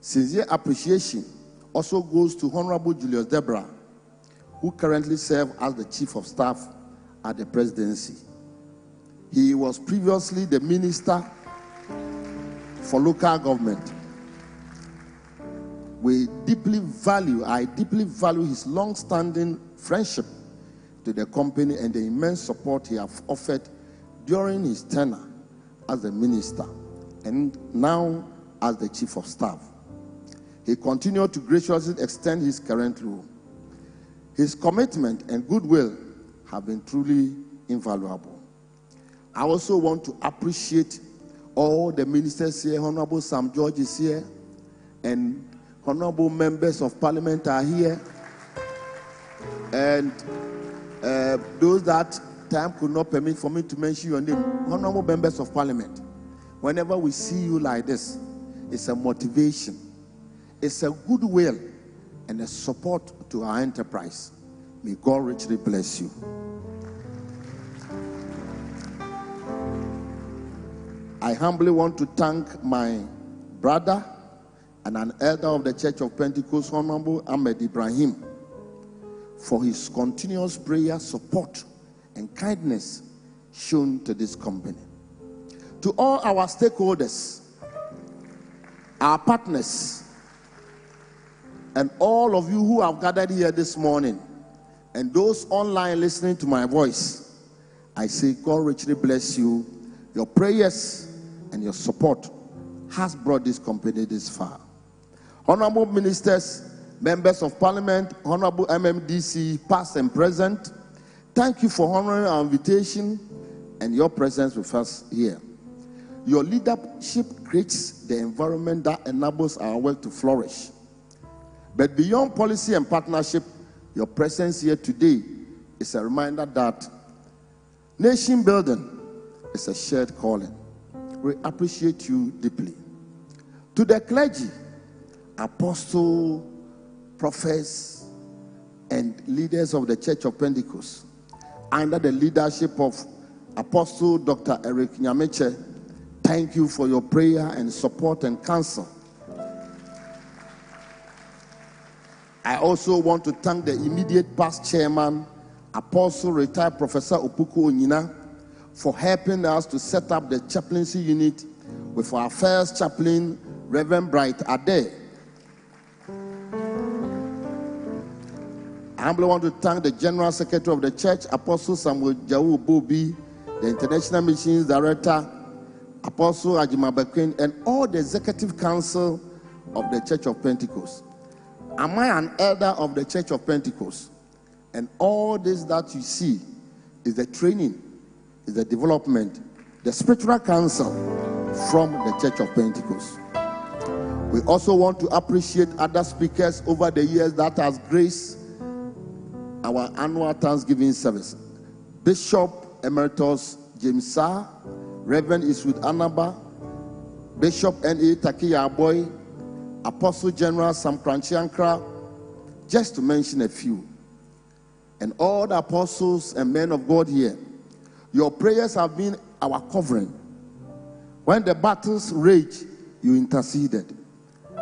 Sincere appreciation also goes to Honorable Julius Debra, who currently serves as the Chief of Staff at the Presidency. He was previously the Minister for Local Government. I deeply value his long-standing friendship to the company and the immense support he has offered during his tenure as the Minister and now as the Chief of Staff. He continued to graciously extend his current role. His commitment and goodwill have been truly invaluable. I also want to appreciate all the ministers here. Honorable Sam George is here, and honorable members of Parliament are here, and those that time could not permit for me to mention your name. Honorable members of Parliament, whenever we see you like this, it's a motivation, it's a goodwill, and a support to our enterprise. May God richly bless you. I humbly want to thank my brother and an elder of the Church of Pentecost, Honorable Ahmed Ibrahim, for his continuous prayer, support, and kindness shown to this company. To all our stakeholders, our partners, and all of you who have gathered here this morning, and those online listening to my voice, I say God richly bless you. Your prayers and your support has brought this company this far. Honorable ministers, members of parliament, honorable MMDC, past and present, thank you for honoring our invitation and your presence with us here. Your leadership creates the environment that enables our work to flourish. But beyond policy and partnership, your presence here today is a reminder that nation building is a shared calling. We appreciate you deeply. To the clergy, apostles, prophets, and leaders of the Church of Pentecost, under the leadership of Apostle Dr. Eric Nyameche, thank you for your prayer and support and counsel. I also want to thank the immediate past chairman, Apostle retired Professor Opuku Onyina, for helping us to set up the chaplaincy unit with our first chaplain, Reverend Bright Ade. I humbly want to thank the General Secretary of the Church, Apostle Samuel Jawu Bobi, the International Missions Director, Apostle Ajima Bekwin, and all the Executive Council of the Church of Pentecost. Am I an elder of the Church of Pentecost? And all this that you see is the training, is the development, the spiritual counsel from the Church of Pentecost. We also want to appreciate other speakers over the years that has graced our annual Thanksgiving service. Bishop Emeritus James Sa, Reverend Iswood Anaba, Bishop N.A. Takiya Aboy, Apostle General Sam Kranchiankra, just to mention a few. And all the apostles and men of God here, your prayers have been our covering. When the battles raged, you interceded.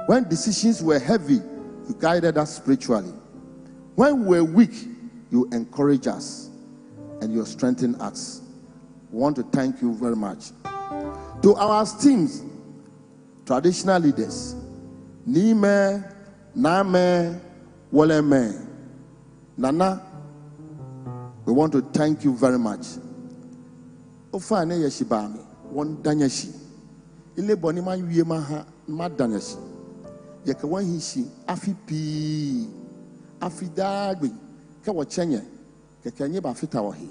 When decisions were heavy, you guided us spiritually. When we were weak, you encouraged us and you strengthened us. We want to thank you very much. To our teams, traditional leaders, Nime, Name, Woleme, Nana, we want to thank you very much. Ofane yeshibami, one danyashi. Ile boni ma wiye ma danyashi. Yeke wan hishi afi pi, afi dagbe, ke wo chenye, ke kenye ba fita wo hi.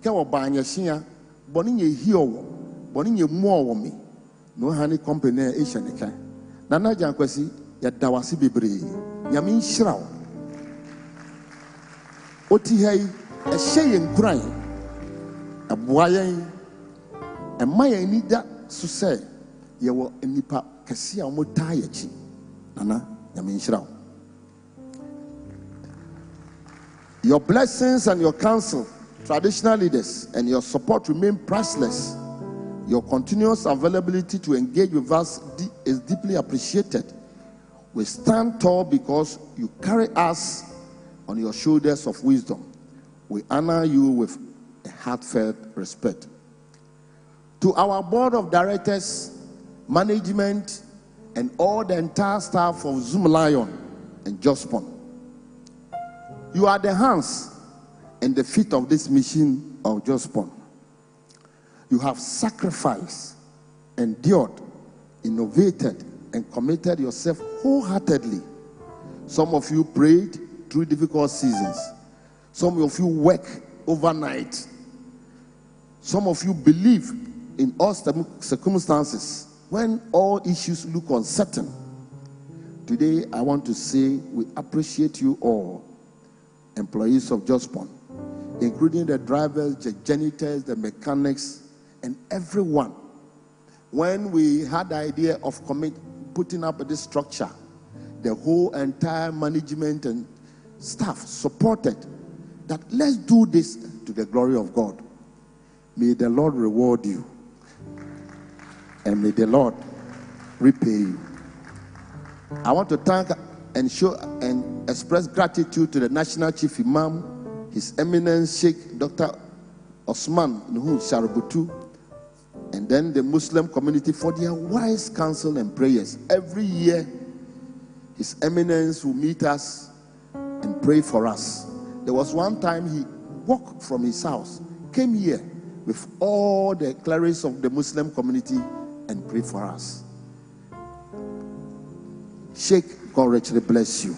Ke wo ba anyashia, boni nye hi owo, boni nye mu owo mi. No hani company e hye Nana Jankwasi, ya dawasi bebre. Nyame nhyira wo. Oti hai e hye nkran. Aboa yen e ma yen ni da so se ye wo nipa kase a mo ta ye chi. Nana nyame nhyira wo. Your blessings and your counsel, traditional leaders, and your support remain priceless. Your continuous availability to engage with us is deeply appreciated. We stand tall because you carry us on your shoulders of wisdom. We honor you with a heartfelt respect. To our board of directors, management, and all the entire staff of Zoom Lion and Jospon, you are the hands and the feet of this mission of Jospon. You have sacrificed, endured, innovated, and committed yourself wholeheartedly. Some of you prayed through difficult seasons. Some of you work overnight. Some of you believe in all circumstances when all issues look uncertain. Today, I want to say we appreciate you all, employees of Jospon, including the drivers, the janitors, the mechanics, and everyone. When we had the idea of putting up this structure, the whole entire management and staff supported that let's do this to the glory of God. May the Lord reward you. And may the Lord repay you. I want to thank and show and express gratitude to the National Chief Imam, His Eminence Sheikh Dr. Osman Nuhu Shaributu, and then the Muslim community for their wise counsel and prayers. Every year, His Eminence will meet us and pray for us. There was one time he walked from his house, came here with all the clerics of the Muslim community and prayed for us. Sheikh, God richly bless you.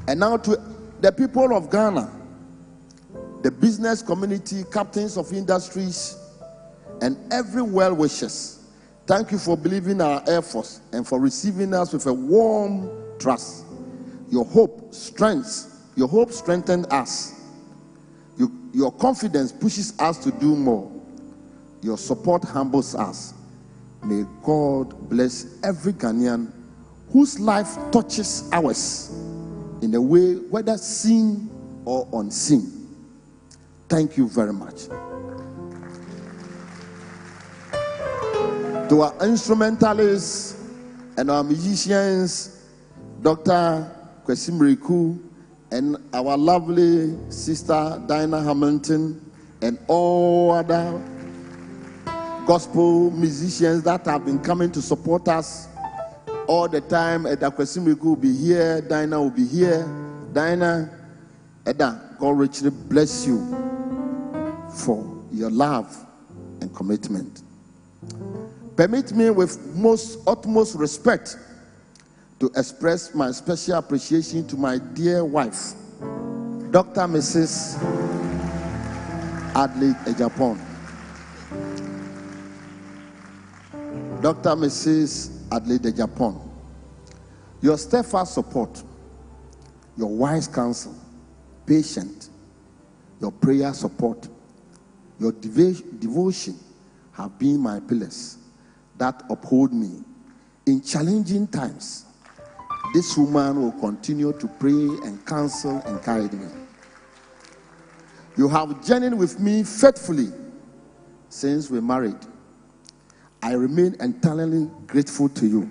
And now to the people of Ghana, the business community, captains of industries, and every well-wishers, thank you for believing our efforts and for receiving us with a warm trust. Your hope strengthens us. Your confidence pushes us to do more. Your support humbles us. May God bless every Ghanaian whose life touches ours in a way, whether seen or unseen. Thank you very much. To our instrumentalists and our musicians, Dr. Kwesi Miriku, and our lovely sister Dinah Hamilton, and all other gospel musicians that have been coming to support us all the time. Dr. Kwesi Miriku will be here, Dinah will be here. Dinah, Eda, God richly bless you for your love and commitment. Permit me with utmost respect to express my special appreciation to my dear wife, Dr. Mrs. Adelaide Ejapon. Dr. Mrs. Adelaide Ejapon, your steadfast support, your wise counsel, patience, your prayer support, your devotion have been my pillars that uphold me in challenging times. This woman will continue to pray and counsel and guide me. You have journeyed with me faithfully since we married. I remain entirely grateful to you.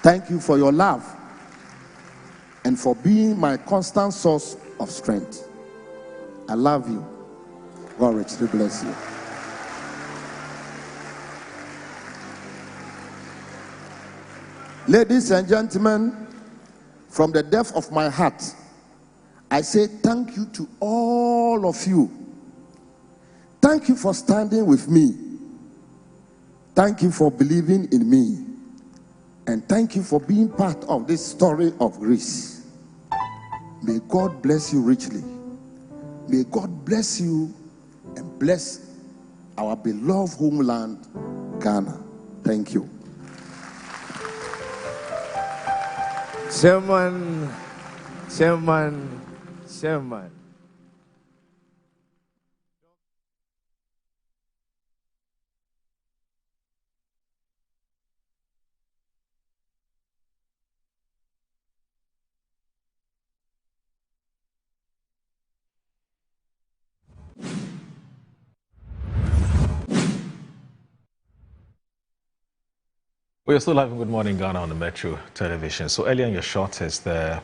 Thank you for your love and for being my constant source of strength. I love you. God richly bless you. Ladies and gentlemen, from the depth of my heart, I say thank you to all of you. Thank you for standing with me. Thank you for believing in me. And thank you for being part of this story of grace. May God bless you richly. May God bless you and bless our beloved homeland, Ghana. Thank you. Chairman. We are still having Good Morning Ghana on the Metro Television. So earlier in your shot is the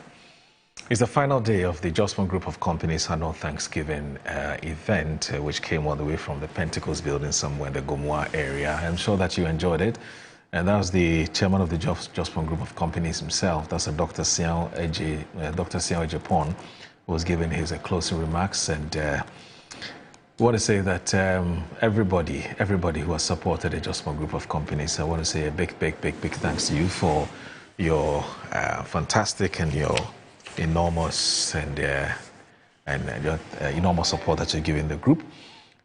final day of the Jospon Group of Companies annual Thanksgiving event, which came all the way from the Pentecost building somewhere in the Gomoa area. I'm sure that you enjoyed it. And that was the chairman of the Jospon Group of Companies himself. That's Dr. Siao Ejapon, who was giving his closing remarks. And I want to say that everybody who has supported the Jospon Group of Companies, I want to say a big thanks to you for your fantastic and your enormous enormous support that you're giving the group.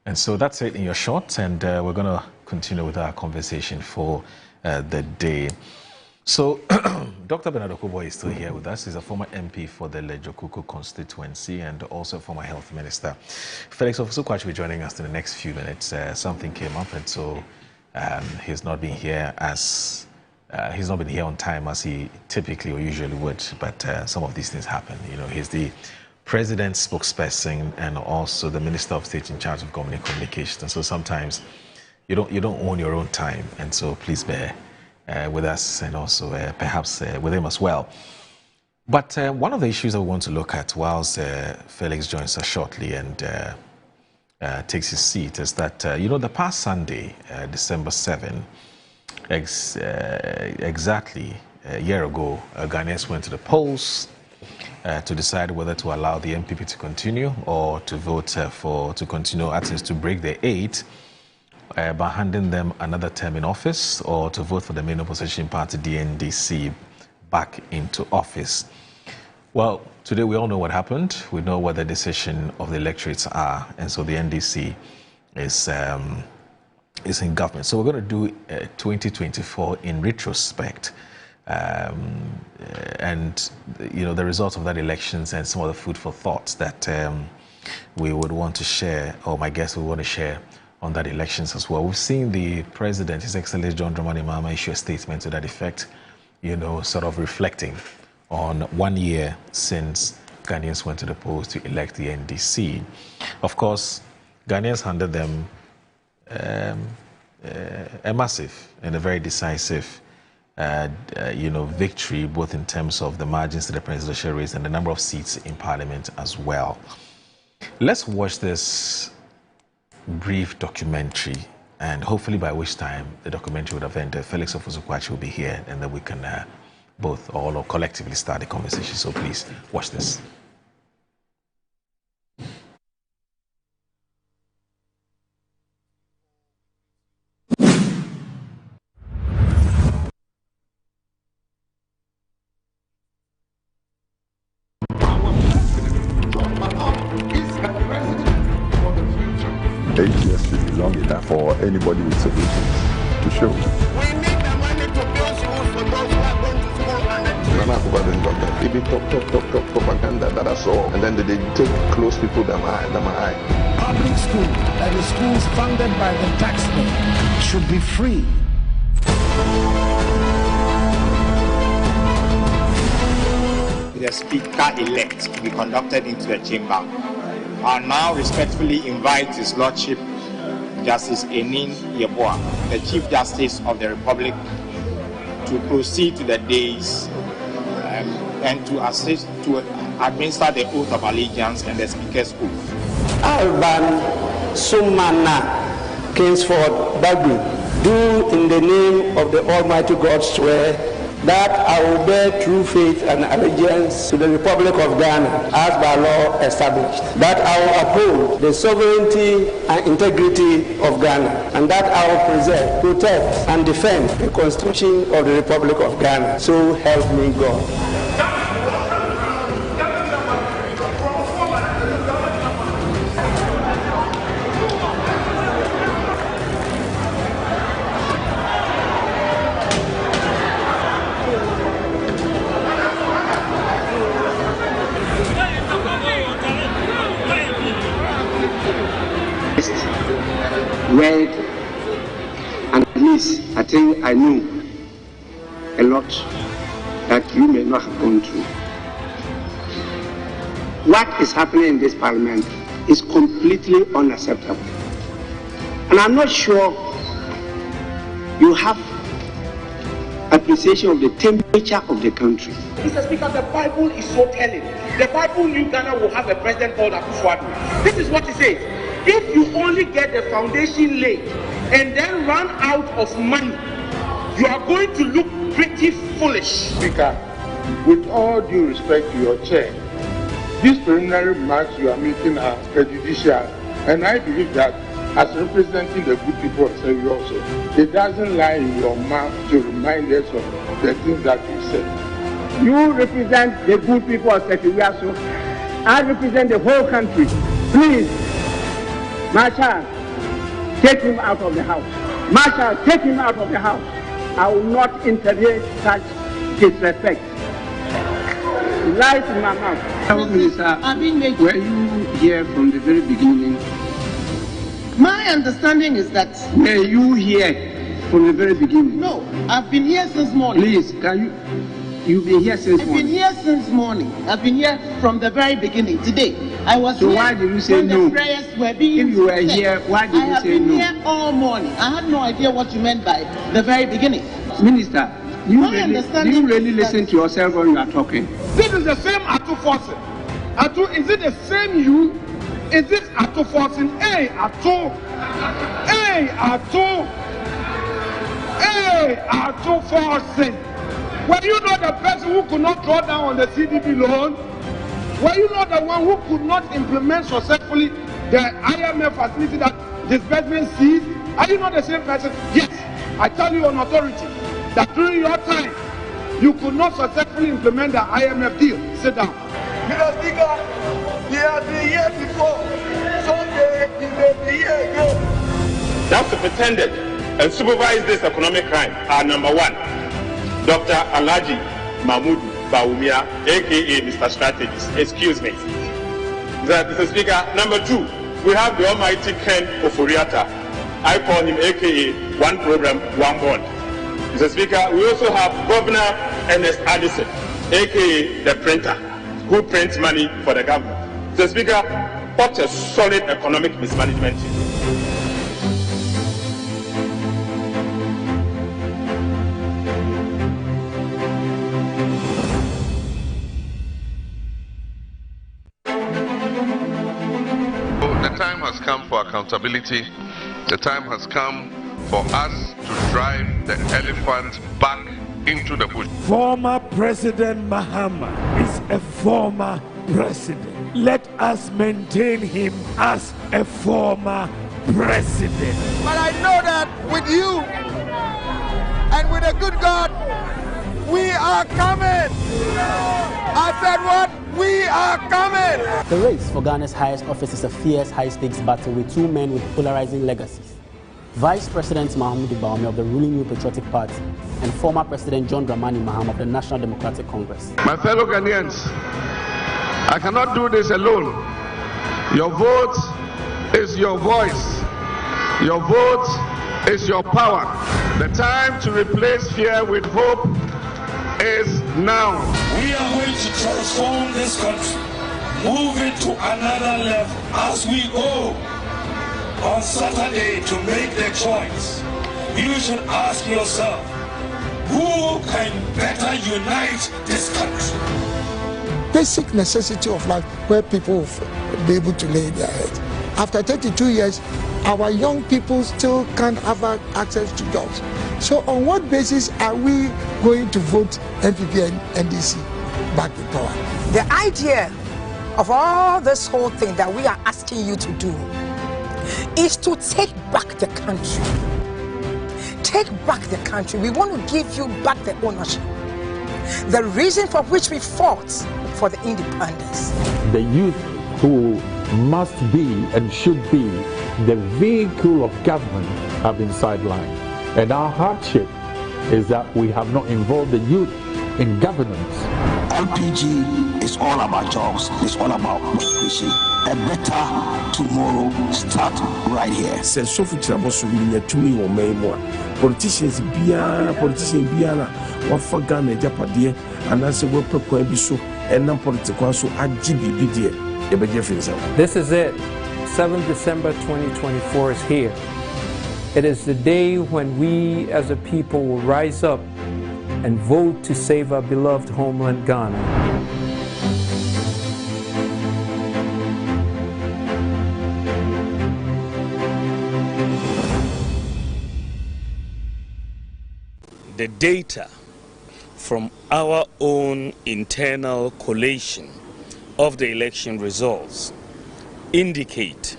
And so that's it in your short, and we're going to continue with our conversation for the day. So Dr. Bernard Okubo is still here with us. He's a former MP for the Lejokuku constituency and also a former health minister. Felix Ofosu-Kwakye will be joining us in the next few minutes. Something came up, and so he's not been here as He's not been here on time as he typically or usually would, but some of these things happen. You know, he's the president's spokesperson and also the Minister of State in charge of government communications. And so sometimes you don't own your own time, and so please bear with us and also perhaps with him as well. But one of the issues that we want to look at whilst Felix joins us shortly and takes his seat is that, you know, the past Sunday, December 7, exactly a year ago, Ghanaians went to the polls to decide whether to allow the MPP to continue or to vote to continue, at least to break their 8 by handing them another term in office, or to vote for the main opposition party, the NDC, back into office. Well, today we all know what happened. We know what the decision of the electorates are, and so the NDC is in government. So we're going to do 2024 in retrospect, and you know, the results of that elections and some of the food for thought that we would want to share, or my guests would want to share on that elections as well. We've seen the president, His Excellency John Dramani Mahama, issue a statement to that effect, you know, sort of reflecting on 1 year since Ghanaians went to the polls to elect the NDC. Of course, Ghanaians handed them a massive and a very decisive you know, victory, both in terms of the margins to the presidential race and the number of seats in parliament as well. Let's watch this brief documentary, and hopefully by which time the documentary would have ended, Felix Ofosu-Kwakye will be here, and then we can both, all or collectively, start the conversation. So please watch this. For anybody with solutions to show. We need the money to build schools for those who are going to school and It be talk propaganda that I saw, and then they take close people that my eye. Public school, that is schools funded by the taxpayer, should be free. The speaker-elect to be conducted into the chamber. I now respectfully invite His Lordship Justice Enin Yeboah, the Chief Justice of the Republic, to proceed to the dais and to assist to administer the oath of allegiance and the Speaker's oath. Alban Sumana Kingsford Bagu, do in the name of the Almighty God swear that I will bear true faith and allegiance to the Republic of Ghana as by law established, that I will uphold the sovereignty and integrity of Ghana, and that I will preserve, protect, and defend the Constitution of the Republic of Ghana. So help me God. Read, and at least I think I knew a lot that you may not have gone through. What is happening in this parliament is completely unacceptable. And I'm not sure you have appreciation of the temperature of the country. Mr. Speaker, the Bible is so telling. The Bible knew Ghana will have a president called Akufo-Addo. This is what it says. If you only get the foundation laid and then run out of money, you are going to look pretty foolish. Speaker, with all due respect to your chair, these preliminary remarks you are making are prejudicial, and I believe that as representing the good people of Sevi also, it doesn't lie in your mouth to remind us of the things that you said. You represent the good people of Sevi also. I represent the whole country. Please, Marshal, take him out of the house. Marshal, take him out of the house. I will not intervene such disrespect. Lies in my mouth. Minister, were you here from the very beginning? My understanding is that were you here from the very beginning? No, I've been here since morning. Please, can you've been here since morning? I've been here since morning. I've been here from the very beginning. Today, I was so here. Why did you say when no? The prayers were being if you were said. here, why did you say no? I have been here all morning. I had no idea what you meant by the very beginning. Minister, do you really listen to yourself when you are talking? This is the same Atu Forcing. Atu, is it the same you? Is it Atu Forcing? Hey, Atu. Hey, Atu. Hey, Atu Forcing. Were you not the person who could not draw down on the CDB loan? Were you not the one who could not implement successfully the IMF facility that disbursement seized? Are you not the same person? Yes. I tell you on authority that during your time, you could not successfully implement the IMF deal. Sit down. Mr. Speaker, he has been here before. Someday he may be here again. That superintended and supervise this economic crime are number 1, Dr. Alhaji Mahmoud Bawumia, aka Mr. Strategist. Excuse me. Mr. Speaker, number 2, we have the almighty Ken Oforiatta. I call him aka One Program, One Bond. Mr. Speaker, we also have Governor Ernest Addison, aka the printer, who prints money for the government. Mr. Speaker, what a solid economic mismanagement. The time has come for accountability. The time has come for us to drive the elephant back into the bush. Former President Mahama is a former president. Let us maintain him as a former president. But I know that with you and with a good God, we are coming. I said what? We are coming. The race for Ghana's highest office is a fierce, high-stakes battle with 2 men with polarizing legacies. Vice President Mahamudu Bawumia of the ruling New Patriotic Party and former President John Dramani Mahama of the National Democratic Congress. My fellow Ghanaians, I cannot do this alone. Your vote is your voice. Your vote is your power. The time to replace fear with hope is now. We are going to transform this country, move it to another level as we go. On Saturday to make the choice, you should ask yourself, who can better unite this country? Basic necessity of life where people will be able to lay their heads. After 32 years, our young people still can't have access to jobs. So on what basis are we going to vote NPP and NDC back in power? The idea of all this whole thing that we are asking you to do is to take back the country. Take back the country. We want to give you back the ownership. The reason for which we fought for the independence. The youth who must be and should be the vehicle of government have been sidelined. And our hardship is that we have not involved the youth in governance. LPG is all about jobs. It's all about creation. A better tomorrow start right here. Politicians biara wafa Ghana Japadie and that's a work so and non political so AGB. This is it. 7th December 2024 is here. It is the day when we as a people will rise up and vote to save our beloved homeland Ghana. The data from our own internal collation of the election results indicate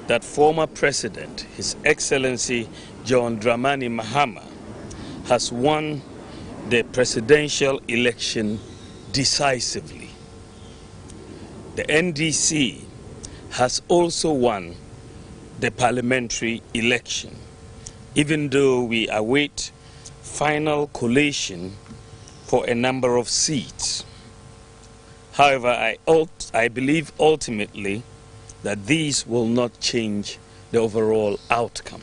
that former President, His Excellency John Dramani Mahama, has won the presidential election decisively. The NDC has also won the parliamentary election, even though we await final collation for a number of seats. However, I believe ultimately that these will not change the overall outcome.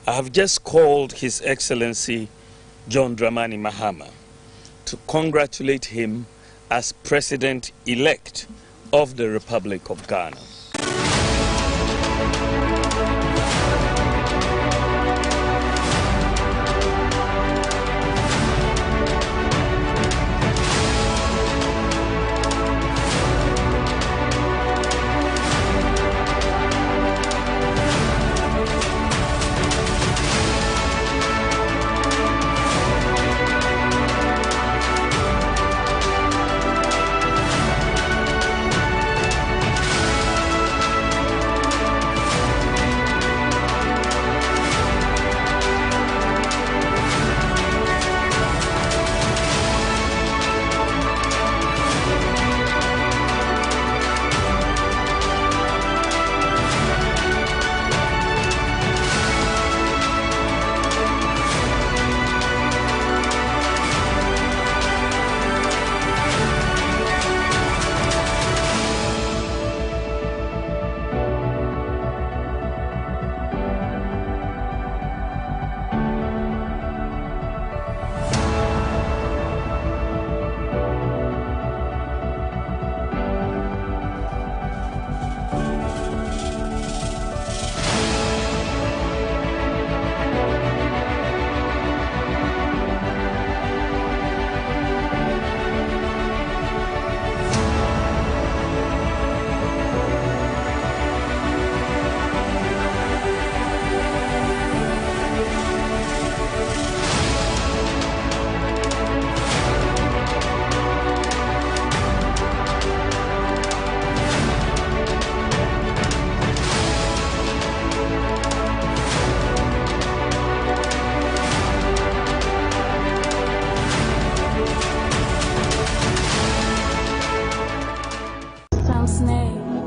I have just called His Excellency John Dramani Mahama to congratulate him as President-elect of the Republic of Ghana.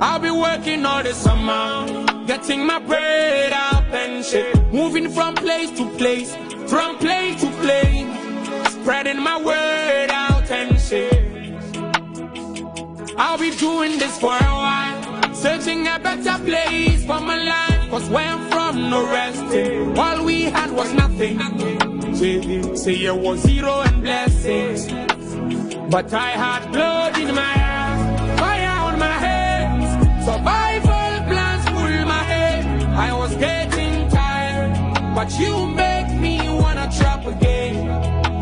I'll be working all the summer, getting my bread up and shit. Moving from place to place, from place to place, spreading my word out and shit. I'll be doing this for a while, searching a better place for my life. Cause where I'm from, no resting. All we had was nothing. Say it was zero and blessings. But I had blood in my eyes, fire on my hands, survival plans pull my head. I was getting tired, but you make me wanna trap again.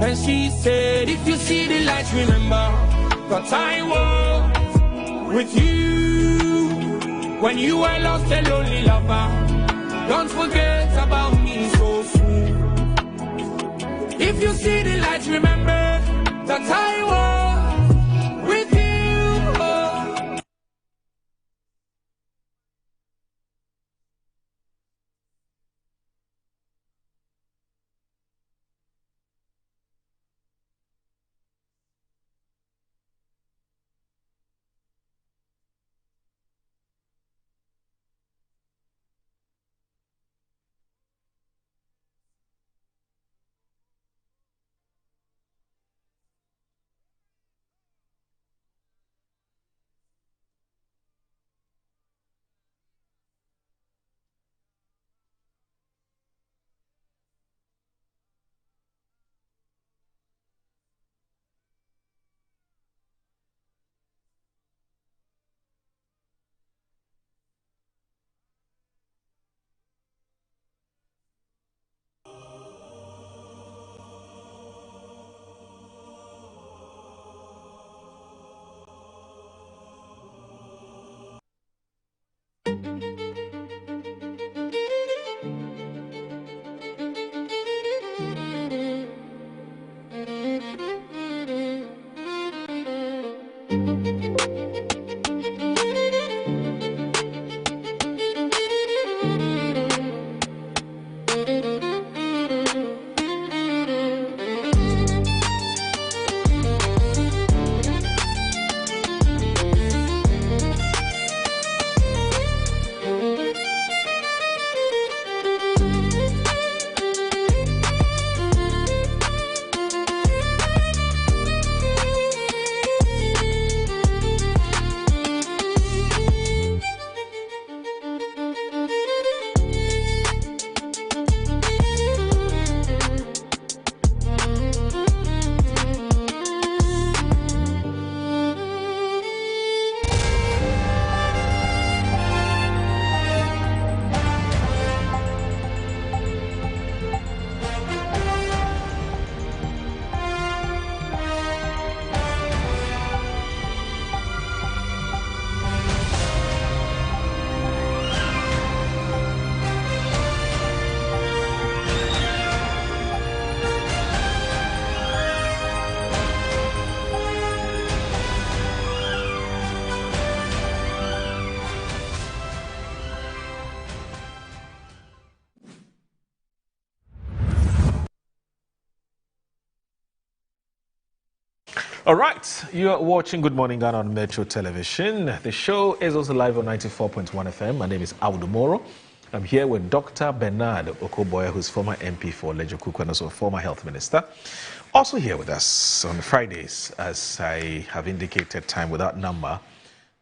And she said, if you see the lights, remember that I was with you when you were lost and lonely lover. Don't forget about me so soon. If you see the lights, remember that I was with you. All right, you are watching Good Morning Ghana on Metro Television. The show is also live on 94.1 FM. My name is Audu Moro. I'm here with Dr. Bernard Okoboya, who's former MP for Lejokuku and also former health minister. Also here with us on Fridays, as I have indicated, time without number,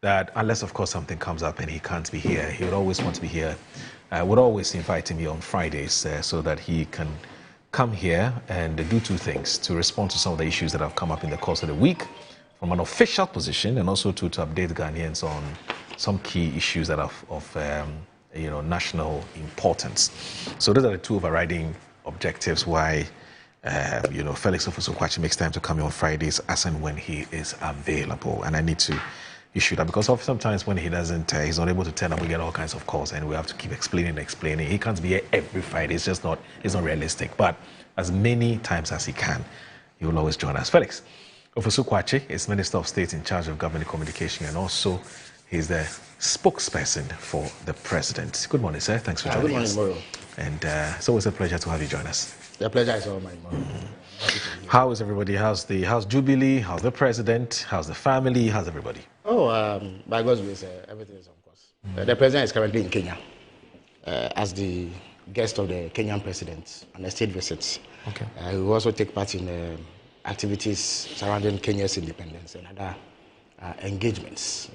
that unless, of course, something comes up and he can't be here, he would always want to be here. I would always invite him here on Fridays so that he can come here and do two things: to respond to some of the issues that have come up in the course of the week from an official position, and also to update Ghanaians on some key issues that are of national importance. So those are the two overriding objectives why Felix Ofosu-Kwakye makes time to come here on Fridays as and when he is available. And I need to issue that because sometimes when he doesn't, he's not able to turn up, we get all kinds of calls and we have to keep explaining. He can't be here every Friday. It's not realistic. But as many times as he can, he will always join us. Felix Ofosu-Kwakye is Minister of State in charge of Government Communication, and also he's the spokesperson for the President. Good morning, sir. Thanks for joining us. Good morning, Moro. And it's always a pleasure to have you join us. The pleasure is all mine, Moro. How is everybody? How's Jubilee? How's the President? How's the family? How's everybody? By God's grace, everything is on course. The President is currently in Kenya as the guest of the Kenyan President on a state visit. Okay. He will also take part in activities surrounding Kenya's independence and other engagements.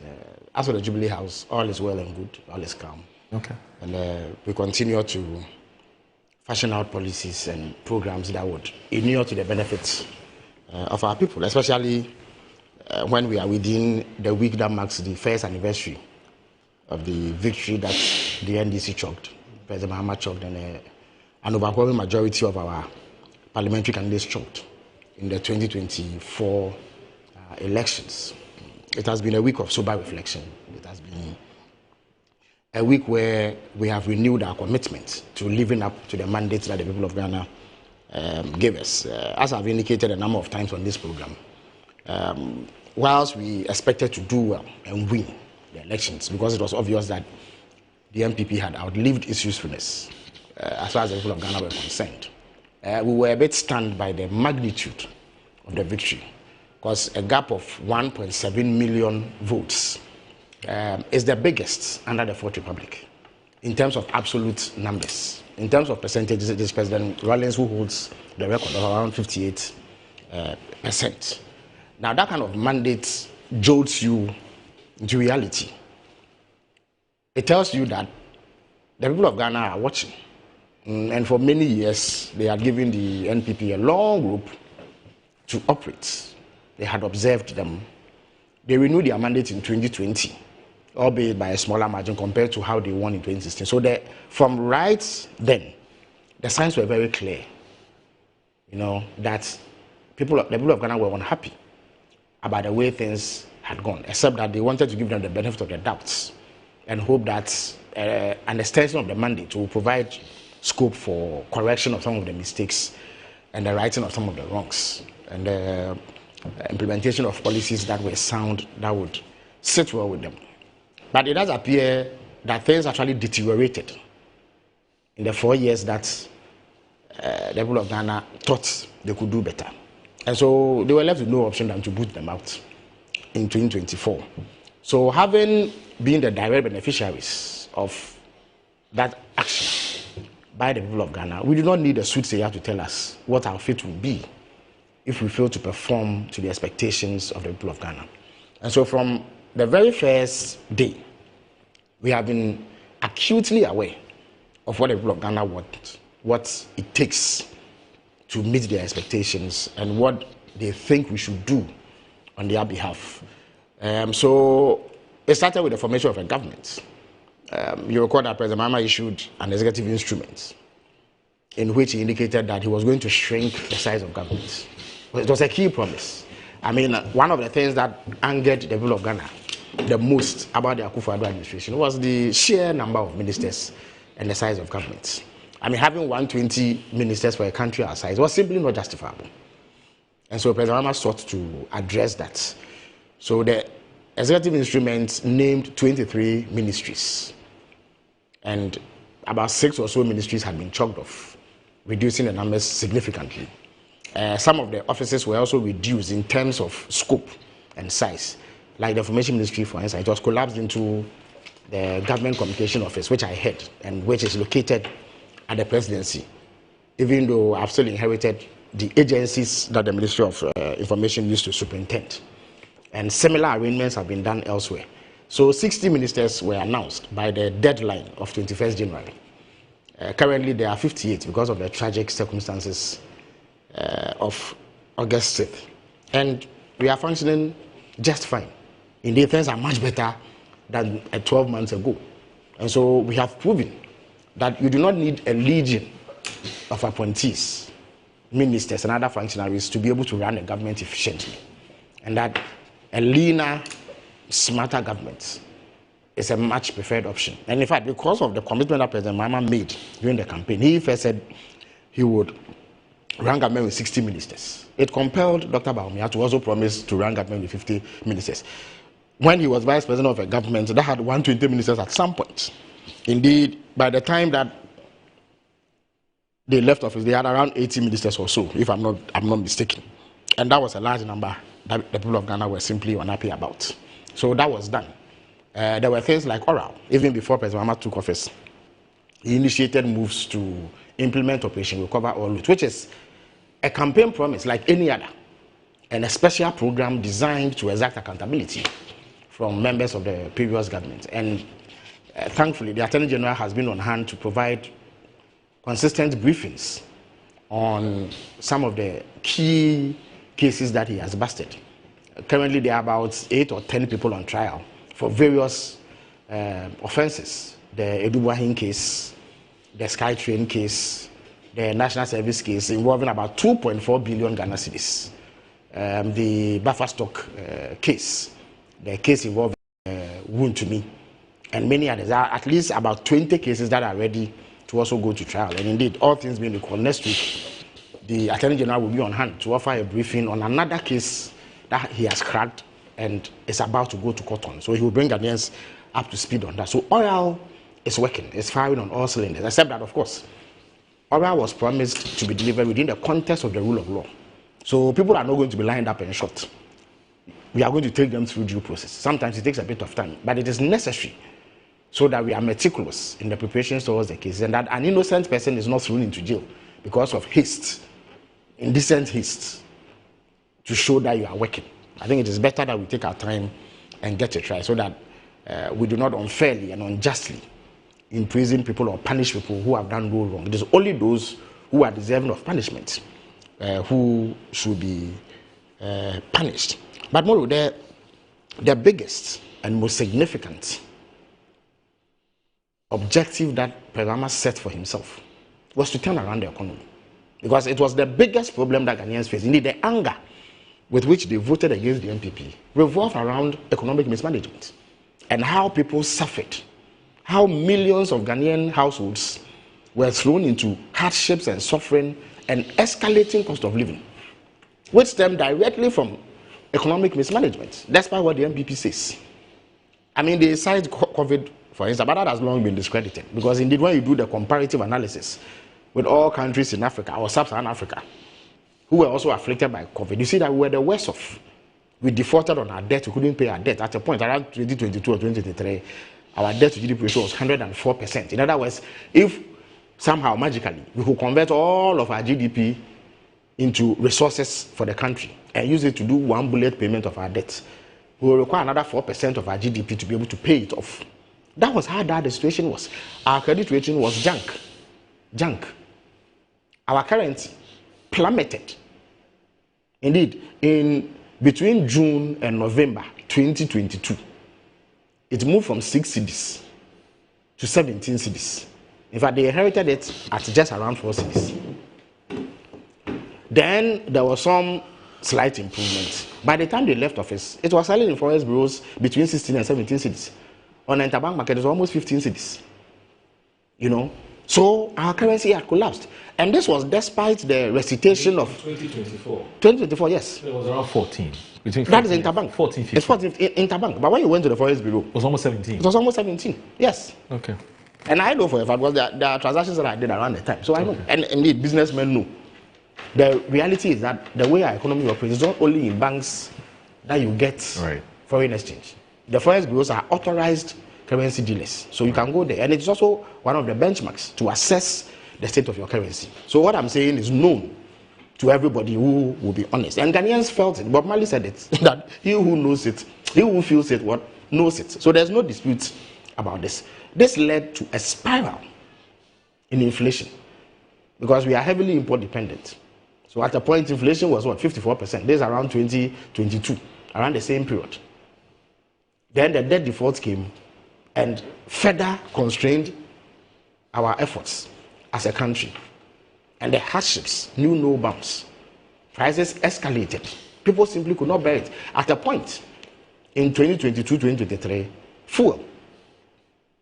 As for the Jubilee House, all is well and good, all is calm. Okay. And we continue to fashion out policies and programs that would inure to the benefits of our people, especially when we are within the week that marks the first anniversary of the victory that the NDC chalked, President Mahama chalked, and an overwhelming majority of our parliamentary candidates chalked in the 2024 elections. It has been a week of sober reflection. It has been a week where we have renewed our commitment to living up to the mandate that the people of Ghana gave us. As I've indicated a number of times on this program, whilst we expected to do well and win the elections, because it was obvious that the MPP had outlived its usefulness as far as the people of Ghana were concerned, we were a bit stunned by the magnitude of the victory, because a gap of 1.7 million votes is the biggest under the Fourth Republic in terms of absolute numbers. In terms of percentages, it is President Rawlings who holds the record of around 58%. Now, that kind of mandate jolts you into reality. It tells you that the people of Ghana are watching. And for many years, they had given the NPP a long rope to operate. They had observed them. They renewed their mandate in 2020. Albeit by a smaller margin compared to how they won in 2016. So from right then, the signs were very clear, that the people of Ghana were unhappy about the way things had gone, except that they wanted to give them the benefit of the doubts and hope that an extension of the mandate will provide scope for correction of some of the mistakes and the righting of some of the wrongs, and the implementation of policies that were sound, that would sit well with them. But it does appear that things actually deteriorated in the 4 years that the people of Ghana thought they could do better. And so they were left with no option than to boot them out in 2024. So having been the direct beneficiaries of that action by the people of Ghana, we do not need a soothsayer to tell us what our fate will be if we fail to perform to the expectations of the people of Ghana. And so from the very first day, we have been acutely aware of what the people of Ghana want, what it takes to meet their expectations, and what they think we should do on their behalf. So it started with the formation of a government. You recall that President Mahama issued an executive instrument in which he indicated that he was going to shrink the size of government. It was a key promise. I mean, one of the things that angered the people of Ghana the most about the Akufo-Addo administration was the sheer number of ministers and the size of government. I mean, having 120 ministers for a country our size was simply not justifiable. And so President Mahama sought to address that. So the executive instrument named 23 ministries, and about 6 or so ministries had been chalked off, reducing the numbers significantly. Some of the offices were also reduced in terms of scope and size. Like the Information Ministry, for instance, it was collapsed into the Government Communication Office, which I head, and which is located at the presidency, even though I've still inherited the agencies that the Ministry of Information used to superintend. And similar arrangements have been done elsewhere. So 60 ministers were announced by the deadline of 21st January. Currently, there are 58 because of the tragic circumstances of August 6th. And we are functioning just fine. Indeed, things are much better than 12 months ago. And so we have proven that you do not need a legion of appointees, ministers, and other functionaries to be able to run a government efficiently. And that a leaner, smarter government is a much preferred option. And in fact, because of the commitment that President Mahama made during the campaign, he first said he would run government with 60 ministers. It compelled Dr. Bawumia to also promise to run government with 50 ministers. When he was vice president of a government that had 120 ministers at some point. Indeed, by the time that they left office, they had around 80 ministers or so, if I'm not mistaken. And that was a large number that the people of Ghana were simply unhappy about. So that was done. There were things like oral. Even before President Mahama took office, he initiated moves to implement Operation Recover All Route, which is a campaign promise like any other, and a special program designed to exact accountability from members of the previous government. And thankfully, the Attorney General has been on hand to provide consistent briefings on some of the key cases that he has busted. Currently, there are about 8 or 10 people on trial for various offenses. The Edubuahin case, the SkyTrain case, the National Service case involving about 2.4 billion Ghana cedis. The buffer stock case, the case involving wound to me, and many others. There are at least about 20 cases that are ready to also go to trial. And indeed, all things being equal, next week, the Attorney General will be on hand to offer a briefing on another case that he has cracked and is about to go to court on. So he will bring Ghanaians up to speed on that. So oil is working, it's firing on all cylinders, except that, of course, oil was promised to be delivered within the context of the rule of law. So people are not going to be lined up and shot. We are going to take them through due process. Sometimes it takes a bit of time, but it is necessary so that we are meticulous in the preparations towards the case, and that an innocent person is not thrown into jail because of haste, indecent haste, to show that you are working. I think it is better that we take our time and get a trial so that we do not unfairly and unjustly imprison people or punish people who have done no wrong. It is only those who are deserving of punishment who should be punished. But more, the biggest and most significant objective that President Mahama set for himself was to turn around the economy. Because it was the biggest problem that Ghanaians faced. Indeed, the anger with which they voted against the NPP revolved around economic mismanagement and how people suffered, how millions of Ghanaian households were thrown into hardships and suffering and escalating cost of living, which stemmed directly from economic mismanagement, despite what the NPP says. I mean, they cite COVID, for instance, but that has long been discredited, because indeed when you do the comparative analysis with all countries in Africa or sub-Saharan Africa who were also afflicted by COVID, you see that we were the worst off. We defaulted on our debt, we couldn't pay our debt. At a point around 2022 or 2023, our debt to GDP ratio was 104%. In other words, if somehow magically we could convert all of our GDP into resources for the country and use it to do one bullet payment of our debt, we will require another 4% of our GDP to be able to pay it off. That was how bad the situation was. Our credit rating was junk. Our currency plummeted. Indeed, in between June and November 2022, it moved from 6 cedis to 17 cedis. In fact, they inherited it at just around 4 cedis. Then there was some slight improvement. By the time they left office, it was selling in forex bureaus between 16 and 17 cedis. On the interbank market, it was almost 15 cedis. You know? So our currency had collapsed. And this was despite the recitation of 2024. 2024, yes. It was around 14. That is interbank. 14, 15. It's 14 interbank. But when you went to the forex bureau, it was almost 17. It was almost 17. Yes. Okay. And I know for a fact because there are transactions that I did around the time. So I know. And indeed, businessmen know. the reality is that the way our economy operates is not only in banks that you get foreign exchange. The forex bureaus are authorized currency dealers. So you can go there. And it's also one of the benchmarks to assess the state of your currency. So what I'm saying is known to everybody who will be honest. And Ghanaians felt it. Bob Marley said it, that he who knows it, he who feels it, knows it. So there's no dispute about this. This led to a spiral in inflation because we are heavily import dependent. So at a point, inflation was 54%. This is around 2022, around the same period. Then the debt default came and further constrained our efforts as a country. And the hardships knew no bounds. Prices escalated. People simply could not bear it. At a point, in 2022-2023, fuel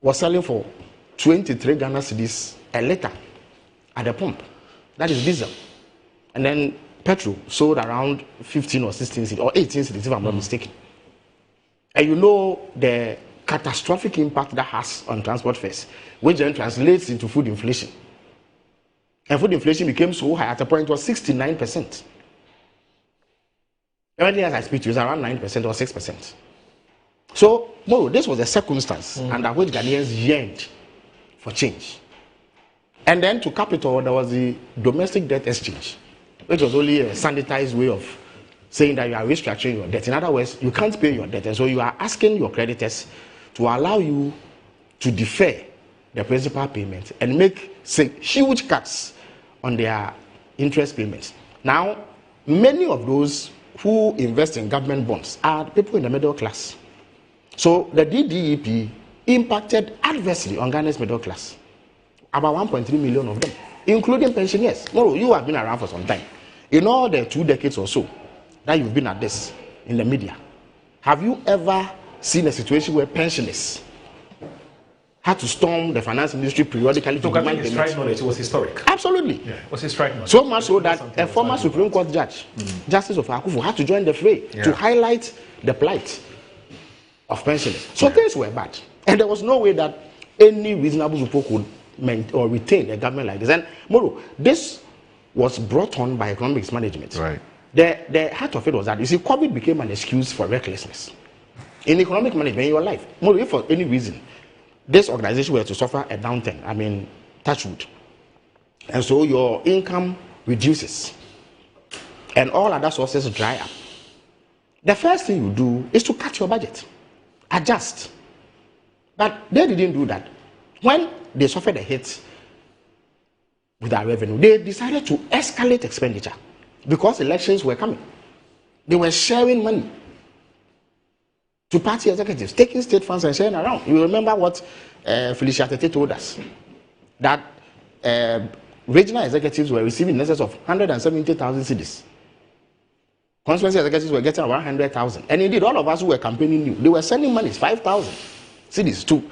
was selling for 23 Ghana cedis a litre at the pump. That is diesel. And then petrol sold around 15 or 16 cedis, or 18 cedis if I'm not mistaken. And you know the catastrophic impact that has on transport fares, which then translates into food inflation. And food inflation became so high at a point it was 69%. Everything as I speak to you is around 9% or 6%. So, no, this was a circumstance under which Ghanaians yearned for change. And then to capital, there was the domestic debt exchange, which was only a sanitized way of saying that you are restructuring your debt. In other words, you can't pay your debt, and so you are asking your creditors to allow you to defer the principal payment and make huge cuts on their interest payments. Now, many of those who invest in government bonds are people in the middle class. So the DDEP impacted adversely on Ghana's middle class. About 1.3 million of them, including pensioners. No, you have been around for some time. In all the 2 decades or so that you've been at this in the media, have you ever seen a situation where pensioners had to storm the finance ministry periodically to demand payments? Strike knowledge, it was historic. Absolutely. Yeah, it was his strike knowledge. So much so that a former Supreme Court judge, Justice of Akufo, had to join the fray to highlight the plight of pensioners. So things were bad. And there was no way that any reasonable Zupo could or retain a government like this. And Moro, this was brought on by economics management. Right. The heart of it was that, you see, COVID became an excuse for recklessness. In economic management in your life, Moro, if for any reason this organization were to suffer a downturn, I mean, touch wood, and so your income reduces and all other sources dry up, the first thing you do is to cut your budget, adjust. But they didn't do that. When they suffered a hit with our revenue, they decided to escalate expenditure because elections were coming. They were sharing money to party executives, taking state funds and sharing around. You remember what Felicia Tete told us, that regional executives were receiving in excess of 170,000 cedis. Constituency executives were getting around 100,000. And indeed, all of us who were campaigning knew they were sending money, 5,000 cedis to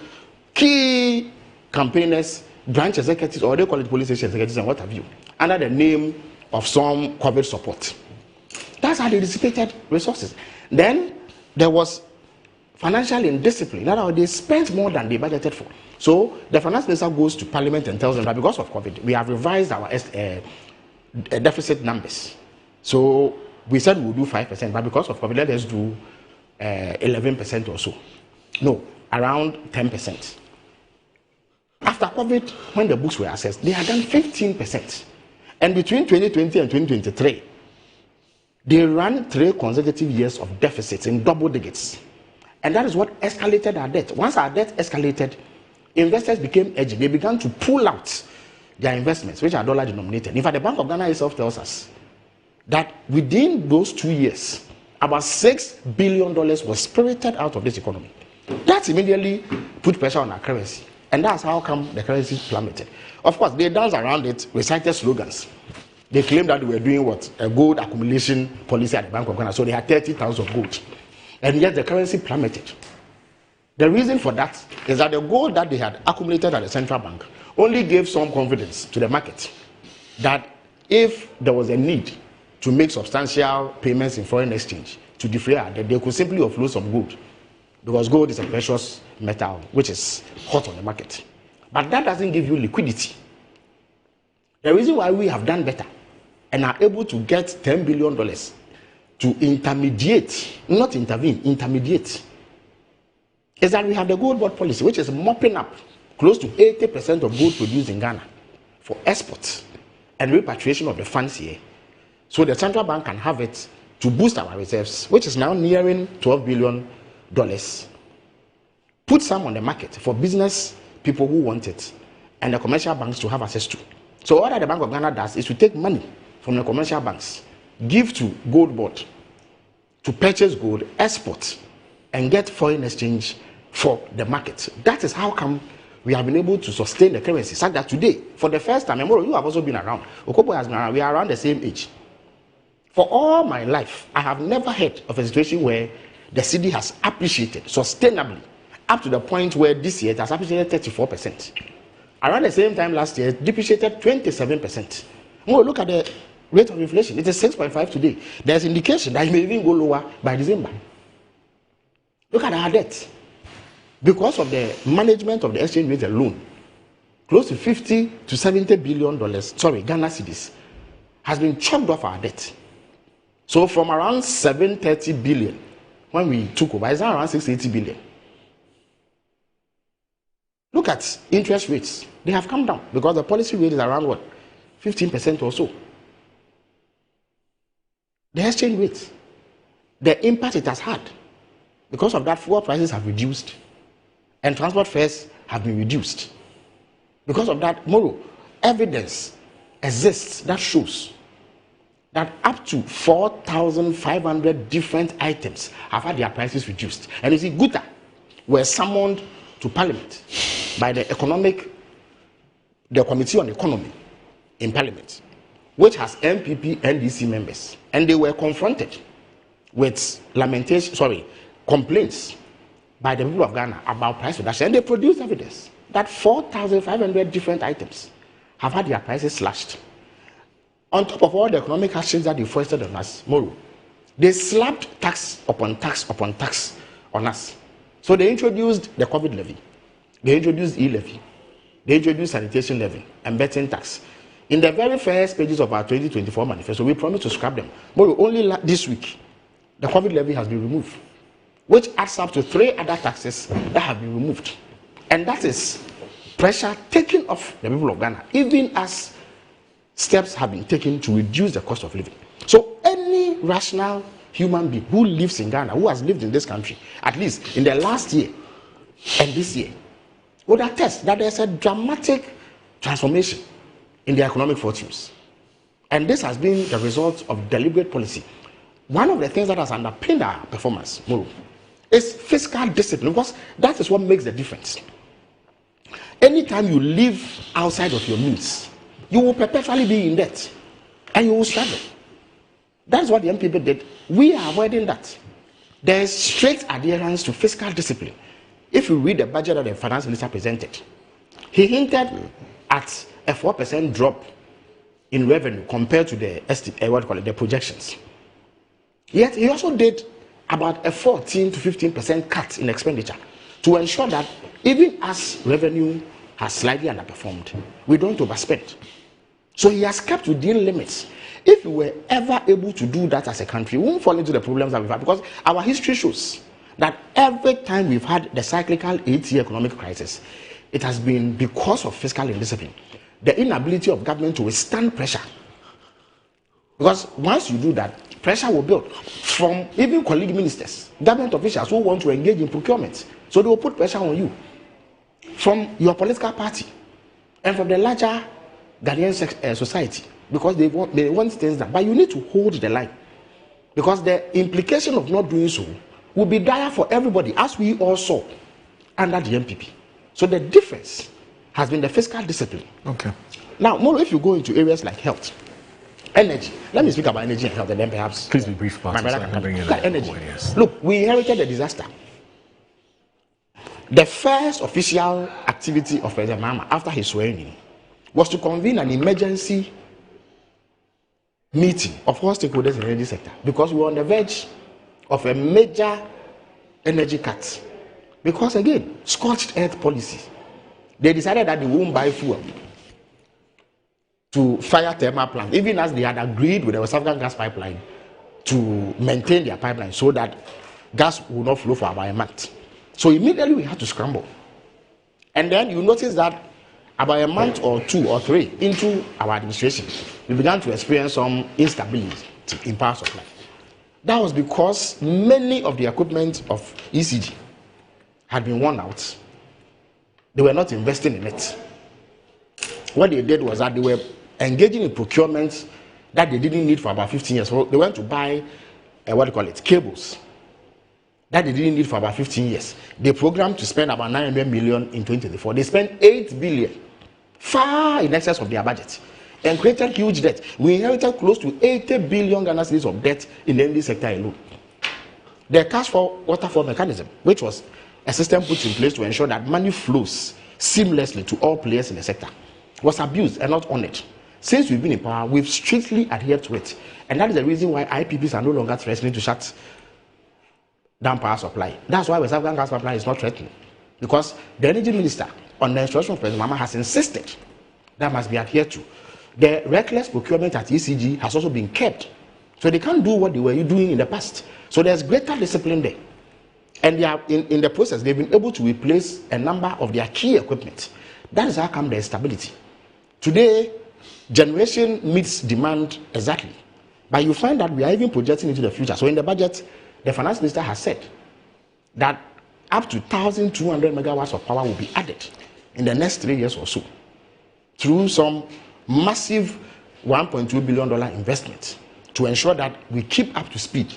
key campaigners, branch executives, or they call it police station executives and what have you, under the name of some COVID support. That's how they dissipated resources. Then there was financial indiscipline. In other words, they spent more than they budgeted for. So the finance minister goes to parliament and tells them that because of COVID, we have revised our deficit numbers. So we said we'll do 5%, but because of COVID, let us do 11% or so. No, around 10%. After COVID, when the books were assessed, they had done 15%. And between 2020 and 2023, they ran 3 consecutive years of deficits in double digits. And that is what escalated our debt. Once our debt escalated, investors became edgy. They began to pull out their investments, which are dollar denominated. In fact, the Bank of Ghana itself tells us that within those 2 years, about $6 billion was spirited out of this economy. That immediately put pressure on our currency. And that's how come the currency plummeted. Of course, they danced around it, recited slogans. They claimed that they were doing what? A gold accumulation policy at the Bank of Ghana. So they had 30 tons of gold. And yet the currency plummeted. The reason for that is that the gold that they had accumulated at the central bank only gave some confidence to the market that if there was a need to make substantial payments in foreign exchange to defray our debt, they could simply offload some gold. Because gold is a precious metal which is hot on the market. But that doesn't give you liquidity. The reason why we have done better and are able to get $10 billion to intermediate, not intervene, intermediate, is that we have the Gold Board policy, which is mopping up close to 80% of gold produced in Ghana for export and repatriation of the funds here. So the central bank can have it to boost our reserves, which is now nearing $12 billion. Put some on the market for business people who want it and the commercial banks to have access to. So all that the Bank of Ghana does is to take money from the commercial banks, give to Gold Board to purchase gold, export, and get foreign exchange for the market. That is how come we have been able to sustain the currency. Such that today, for the first time, and you have also been around, Okobo has been around, we are around the same age. For all my life, I have never heard of a situation where the cedi has appreciated sustainably up to the point where this year it has appreciated 34%. Around the same time last year, it depreciated 27%. Well, look at the rate of inflation. It is 6.5 today. There's indication that it may even go lower by December. Look at our debt. Because of the management of the exchange rate alone, close to $50 to $70 billion, Ghana cedis, has been chopped off our debt. So from around 730 billion when we took over, it's now around 680 billion. Look at interest rates. They have come down because the policy rate is around what? 15% or so. The exchange rate, the impact it has had, because of that, fuel prices have reduced and transport fares have been reduced. Because of that, moreover, evidence exists that shows that up to 4,500 different items have had their prices reduced. And you see, Guta were summoned to Parliament by the Committee on Economy in Parliament, which has MPP, NDC members, and they were confronted with complaints by the people of Ghana about price reduction, and they produced evidence that 4,500 different items have had their prices slashed. On top of all the economic actions that they foisted on us, Moro, they slapped tax upon tax upon tax on us. So they introduced the COVID levy, they introduced e-levy, they introduced sanitation levy and betting tax. In the very first pages of our 2024 manifesto, we promised to scrap them. But only this week, the COVID levy has been removed, which adds up to 3 other taxes that have been removed. And that is pressure taken off the people of Ghana, even as steps have been taken to reduce the cost of living. So any rational human being who lives in Ghana, who has lived in this country, at least in the last year and this year, would attest that there's a dramatic transformation in the economic fortunes. And this has been the result of deliberate policy. One of the things that has underpinned our performance, Moro, is fiscal discipline, because that is what makes the difference. Anytime you live outside of your means, you will perpetually be in debt and you will struggle. That's what the MPP did. We are avoiding that. There is strict adherence to fiscal discipline. If you read the budget that the finance minister presented, he hinted at a 4% drop in revenue compared to the projections. Yet he also did about a 14 to 15% cut in expenditure to ensure that even as revenue has slightly underperformed, we don't overspend. So he has kept within limits. If we were ever able to do that as a country, we won't fall into the problems that we've had, because our history shows that every time we've had the cyclical 8-year economic crisis, it has been because of fiscal indiscipline, the inability of government to withstand pressure. Because once you do that, pressure will build from even colleague ministers, government officials who want to engage in procurement. So they will put pressure on you from your political party and from the larger Ghanaian society, because they want things that. But you need to hold the line, because the implication of not doing so will be dire for everybody, as we all saw under the MPP. So the difference has been the fiscal discipline. Okay. Now, more if you go into areas like health, energy. Let me speak about energy and health, and then perhaps please be brief about my brother can bring look at energy. Look, we inherited a disaster. The first official activity of President Mahama after his swearing in was to convene an emergency meeting of all stakeholders in the energy sector, because we were on the verge of a major energy cut. Because again, scorched earth policy. They decided that they won't buy fuel to fire thermal plant, even as they had agreed with the West African gas pipeline to maintain their pipeline so that gas will not flow for about a month. So immediately we had to scramble. And then you notice that about a month or 2 or 3 into our administration, we began to experience some instability in power supply. That was because many of the equipment of ECG had been worn out. They were not investing in it. What they did was that they were engaging in procurement that they didn't need for about 15 years. So they went to buy, cables that they didn't need for about 15 years. They programmed to spend about 900 million in 2024. They spent 8 billion, far in excess of their budget, and created huge debt. We inherited close to 80 billion Ghana cedis of debt in the energy sector alone. The cash for waterfall mechanism, which was a system put in place to ensure that money flows seamlessly to all players in the sector, was abused and not honored. Since we've been in power, we've strictly adhered to it. And that is the reason why IPPs are no longer threatening to shut down power supply. That's why West African gas pipeline is not threatening. Because the energy minister, on the instruction of President Mahama, has insisted that must be adhered to. The reckless procurement at ECG has also been kept. So they can't do what they were doing in the past. So there's greater discipline there. And they are in the process, they've been able to replace a number of their key equipment. That is how come there is stability. Today, generation meets demand exactly. But you find that we are even projecting into the future. So in the budget, the finance minister has said that up to 1,200 megawatts of power will be added in the next 3 years or so through some massive $1.2 billion investment to ensure that we keep up to speed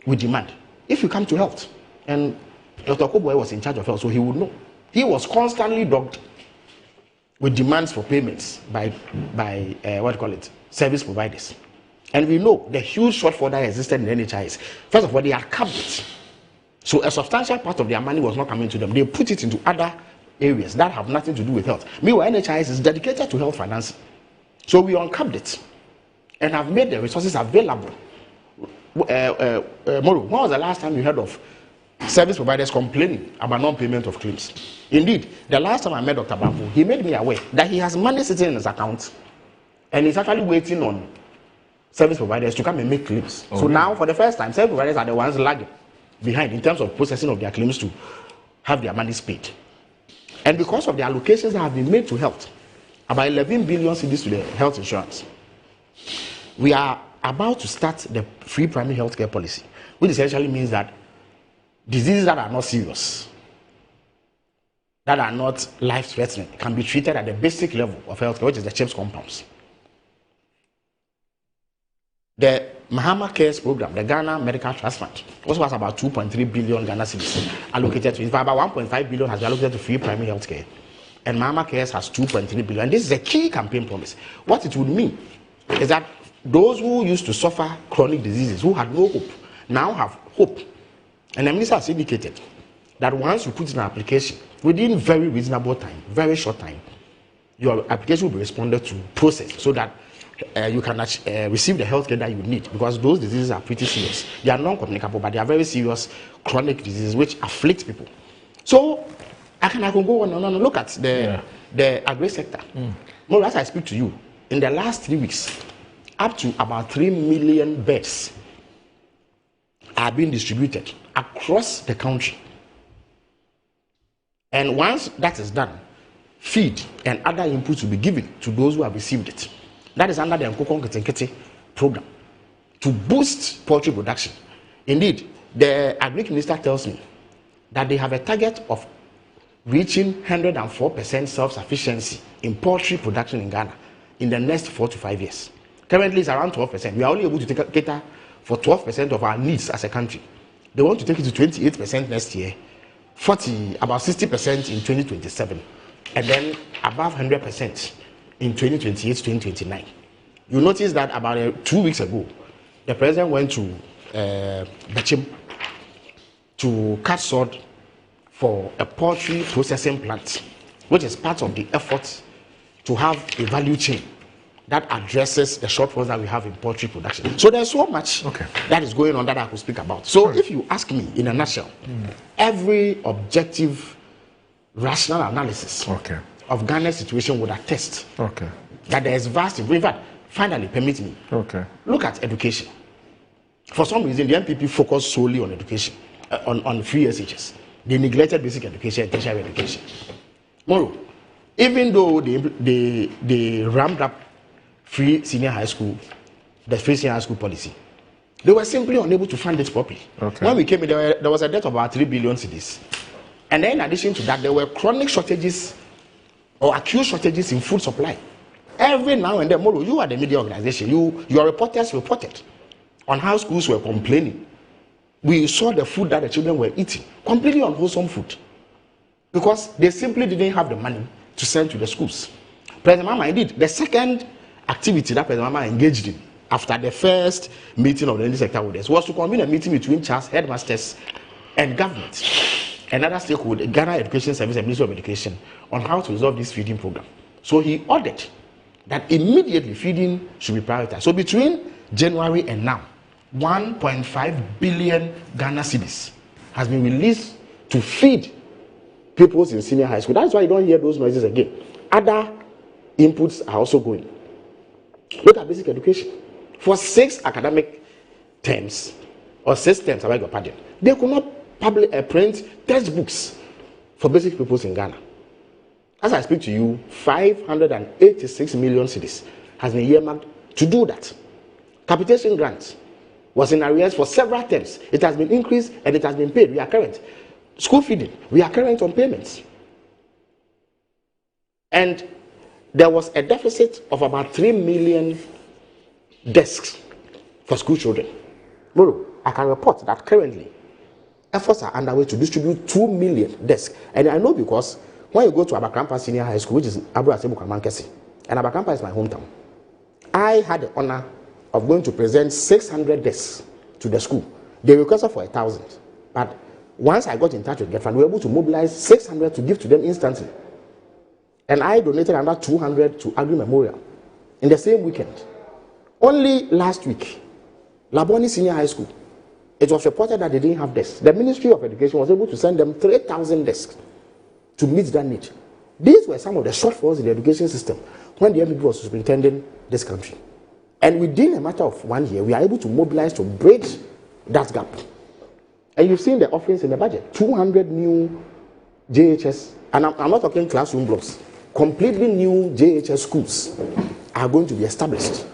with demand. If you come to health, and Dr. Koboy was in charge of health, so he would know. He was constantly dogged with demands for payments by service providers. And we know the huge shortfall that existed in NHIS. First of all, they had capped it. So a substantial part of their money was not coming to them. They put it into other areas that have nothing to do with health. Meanwhile, NHIS is dedicated to health financing. So we uncapped it and have made the resources available. Moro, when was the last time you heard of service providers complaining about non-payment of claims? Indeed, the last time I met Dr. Bambu, he made me aware that he has money sitting in his account and he's actually waiting on service providers to come and make claims. So now, for the first time, service providers are the ones lagging behind in terms of processing of their claims to have their money paid. And because of the allocations that have been made to health, about 11 billion cedis to the health insurance, we are about to start the free primary health care policy, which essentially means that diseases that are not serious, that are not life-threatening, can be treated at the basic level of healthcare, which is the CHIPS compounds. The Mahama Cares program, the Ghana Medical Trust Fund, also has about 2.3 billion Ghana cedis allocated to it. About 1.5 billion has been allocated to free primary health care. And Mahama Cares has 2.3 billion. And this is a key campaign promise. What it would mean is that those who used to suffer chronic diseases, who had no hope, now have hope. And the minister has indicated that once you put in an application, within very reasonable time, very short time, your application will be responded to, processed, so that you can receive the health care that you need, because those diseases are pretty serious. They are non-communicable, but they are very serious chronic diseases which afflict people. So I can go on and on. Look at the agri sector. More as I speak to you, in the last 3 weeks, up to about 3 million beds are being distributed across the country. And once that is done, feed and other inputs will be given to those who have received it. That is under the Nkoko Nketenkete program to boost poultry production. Indeed, the Agri Minister tells me that they have a target of reaching 104% self-sufficiency in poultry production in Ghana in the next 4 to 5 years. Currently, it's around 12%. We are only able to cater for 12% of our needs as a country. They want to take it to 28% next year, about 60% in 2027, and then above 100% in 2028, 2029. You notice that about 2 weeks ago, the president went to Bechim to cut sod for a poultry processing plant, which is part of the effort to have a value chain that addresses the shortfalls that we have in poultry production. So there's so much that is going on that I could speak about. So if you ask me in a nutshell, every objective, rational analysis of Ghana's situation would attest that there is vast. In fact, finally, permit me. Okay. Look at education. For some reason, the NPP focused solely on education, on free SHS. They neglected basic education and tertiary education. Moreover, even though they ramped up free senior high school, the free senior high school policy, they were simply unable to fund it properly. Okay. When we came in, there was a debt of about 3 billion cedis. And then in addition to that, there were chronic shortages or acute shortages in food supply. Every now and then, Moro, you are the media organization, your reporters reported on how schools were complaining. We saw the food that the children were eating, completely unwholesome food, because they simply didn't have the money to send to the schools. President Mahama, indeed, the second activity that President Mahama engaged in after the first meeting of the ND sector with us was to convene a meeting between CHAS, headmasters, and government, and other stakeholders, Ghana Education Service and Ministry of Education, on how to resolve this feeding program. So he ordered that immediately feeding should be prioritized. So between January and now, 1.5 billion Ghana cedis has been released to feed pupils in senior high school. That's why you don't hear those noises again. Other inputs are also going. Look at basic education. For 6 academic terms, or 6 terms, I beg your pardon, they could not print textbooks for basic pupils in Ghana. As I speak to you, 586 million cedis has been earmarked to do that. Capitation grants was in arrears for several terms. It has been increased and it has been paid. We are current. School feeding, we are current on payments. And there was a deficit of about 3 million desks for school children. Moro, I can report that currently efforts are underway to distribute 2 million desks. And I know because when you go to Abakrampa Senior High School, which is Abu Asebu Kamankesi, and Abakrampa is my hometown, I had the honor of going to present 600 desks to the school. They requested for 1,000, but once I got in touch with GetFund, we were able to mobilize 600 to give to them instantly. And I donated another 200 to Agri Memorial in the same weekend. Only last week, Laboni Senior High School, it was reported that they didn't have desks. The Ministry of Education was able to send them 3,000 desks to meet that need. These were some of the shortfalls in the education system when the MPP was superintending this country. And within a matter of 1 year, we are able to mobilize to bridge that gap. And you've seen the offerings in the budget. 200 new JHS, and I'm not talking classroom blocks, completely new JHS schools are going to be established.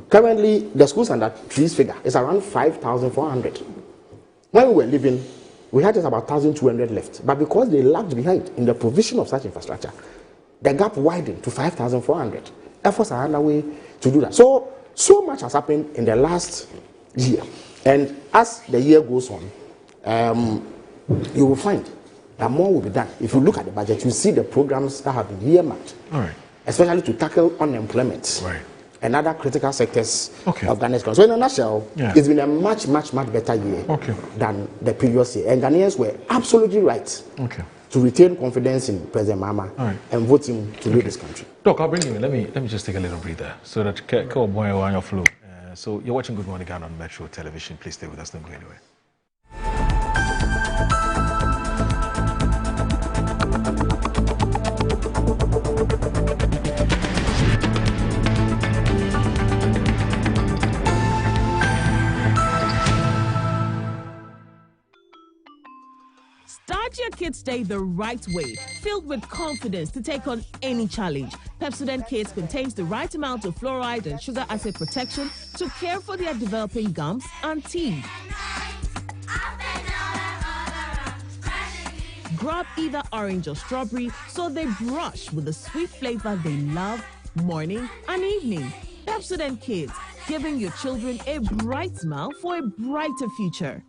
Currently, the schools under trees figure is around 5,400. When we were living, we had just about 1,200 left. But because they lagged behind in the provision of such infrastructure, the gap widened to 5,400. Efforts are underway to do that. So much has happened in the last year. And as the year goes on, you will find that more will be done. If you look at the budget, you see the programs that have been earmarked, especially to tackle unemployment and other critical sectors of Ghana's economy. So in a nutshell, it's been a much, much, much better year than the previous year. And Ghanaians were absolutely right to retain confidence in President Mahama and vote him to lead this country. Doc, I'll bring you in. Let me just take a little breather so that on your flow. So you're watching Good Morning Ghana on Metro Television. Please stay with us. Don't go anywhere. Start your Kids Day the right way, filled with confidence to take on any challenge. Pepsodent Kids contains the right amount of fluoride and sugar acid protection to care for their developing gums and teeth. Grab either orange or strawberry so they brush with the sweet flavor they love morning and evening. Pepsodent Kids, giving your children a bright smile for a brighter future.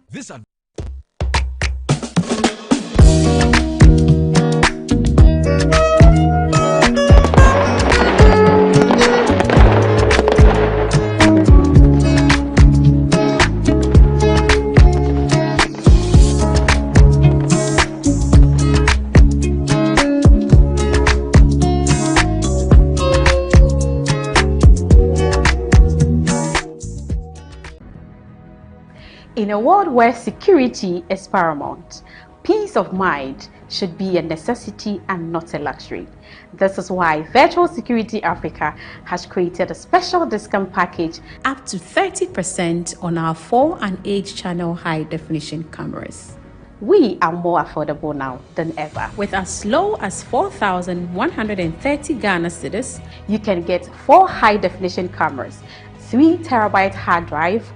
In a world where security is paramount, peace of mind should be a necessity and not a luxury. This is why Virtual Security Africa has created a special discount package up to 30% on our 4 and 8 channel high definition cameras. We are more affordable now than ever. With as low as 4,130 Ghana cedis, you can get 4 high definition cameras, 3 terabyte hard drive,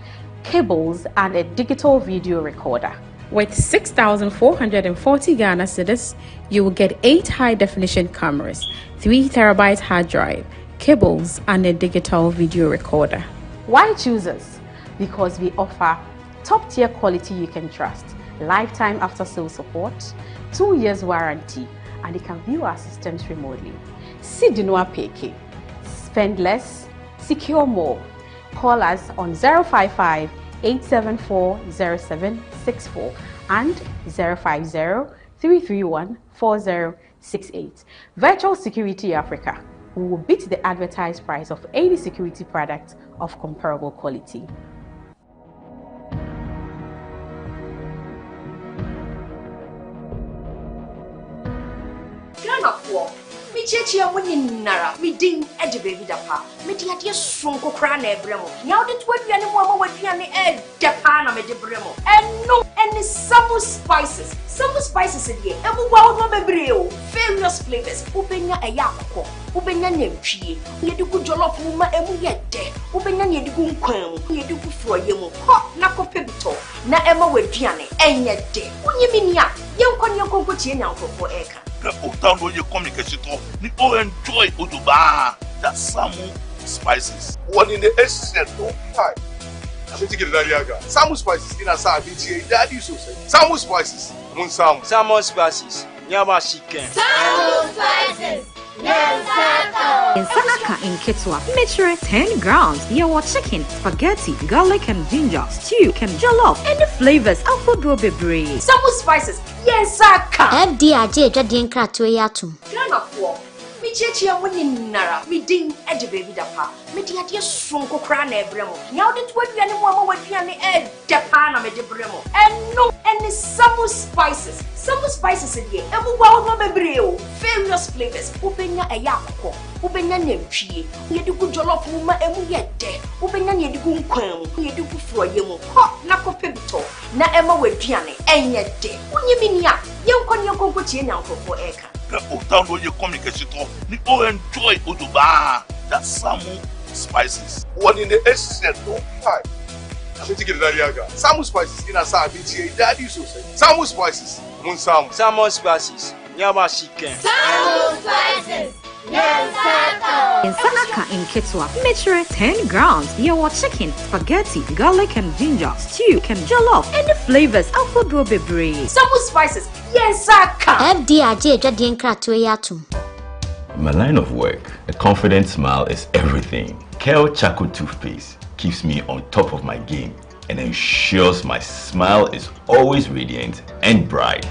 cables, and a digital video recorder. With 6,440 Ghana cedis, you will get 8 high-definition cameras, 3 terabyte hard drive, cables, and a digital video recorder. Why choose us? Because we offer top-tier quality you can trust, lifetime after-sales support, 2 years warranty, and you can view our systems remotely. Sidinua Peke. Spend less, secure more. Call us on 055-874-0764 and 050-331-4068. Virtual Security Africa. We will beat the advertised price of any security product of comparable quality. Me chechi amuni nara me ding edi baby dapa me di ade sonko kra na ebremo nya ode to aduane mo ama waduane e dapa na me de bremo eno any some spices dey ebuwa wo bebre o various flavors ubenya eya akoko ubenya nyantwie yediku jollof mu ma emu yede ubenya yediku nkwan yediku froye mu ho na kope bito na ema waduane enye de unyiminia yenkonko tie nyankofo eka autant de communication ni all enjoy oduba that Samu spices one in the essence no time Samu spices in asa binti daddy so say Samu spices mun Samu spices nyama chicken Samu spices in Sanaka in Kitwa, measure 10 grams. Your chicken, spaghetti, garlic and ginger, stew, can jollof, and the flavors of Bebre. Samu spices, yes, Saka. FDRJ Jadin Kratoyatum. Ghana for me chechi amuni nara me ding edi baby dapa me di ade sonko kra na ebremo nya ode to aduane mo ama waduane e dapa na me de bremo eno any some spices dey ebuwa wo bebre o various flavors ubenya eya akoko ubenya nyantwie yediku jollof mu ma emu yede ubenya yediku nkwan yediku froye mu ho na kope bito na ema waduane enye de unyiminia yenkonko tie nyankofo eka autant de communication ni all enjoy oduba that Samu spices one in the essence no time Samu spices in asa binti daddy so say Samu spices mun Samu spices nyama chicken Samu spices in Sanaka in Kitwa, measure 10 grams. Your chicken, spaghetti, garlic and ginger, stew, can jollof, and the flavors of Bebre. Samu spices, yes, Saka. FDRJ Jadin Kratoyatum. In my line of work, a confident smile is everything. Kel Charcoal toothpaste keeps me on top of my game and ensures my smile is always radiant and bright.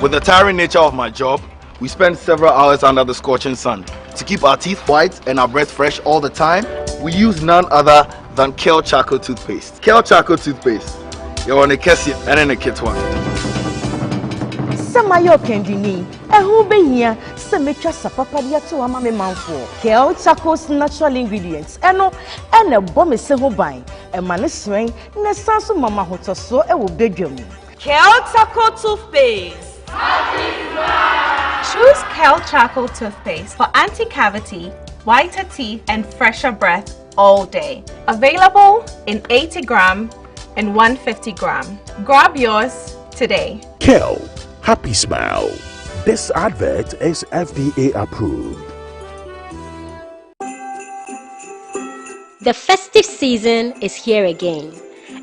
With the tiring nature of my job, we spend several hours under the scorching sun. To keep our teeth white and our breath fresh all the time, we use none other than Kel Charcoal toothpaste. Kel Charcoal toothpaste. You're on a Kessie and in a Kitwa. Samayo Kendini, a who be here, Semetra Sapapadia to a mammy manful. Kel Charcoal's natural ingredients, and a bomb is so buying, a man is swing, and a sans of Mama Hoto so a will beg you. Kel Charcoal toothpaste. Choose Kel Charcoal toothpaste for anti-cavity, whiter teeth, and fresher breath all day. Available in 80 gram and 150 gram. Grab yours today. Kel, happy smile. This advert is FDA approved. The festive season is here again,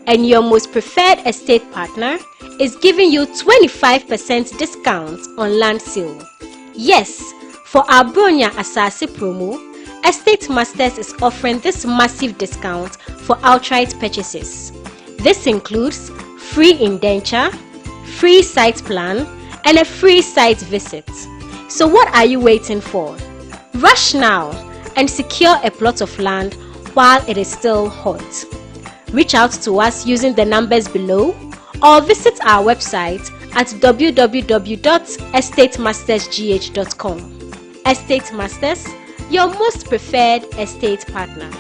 and your most preferred estate partner is giving you 25% discount on land sale. Yes, for our Bronya Asase promo, Estate Masters is offering this massive discount for outright purchases. This includes free indenture, free site plan, and a free site visit. So what are you waiting for? Rush now and secure a plot of land while it is still hot. Reach out to us using the numbers below or visit our website at www.estatemastersgh.com. Estate Masters, your most preferred estate partner.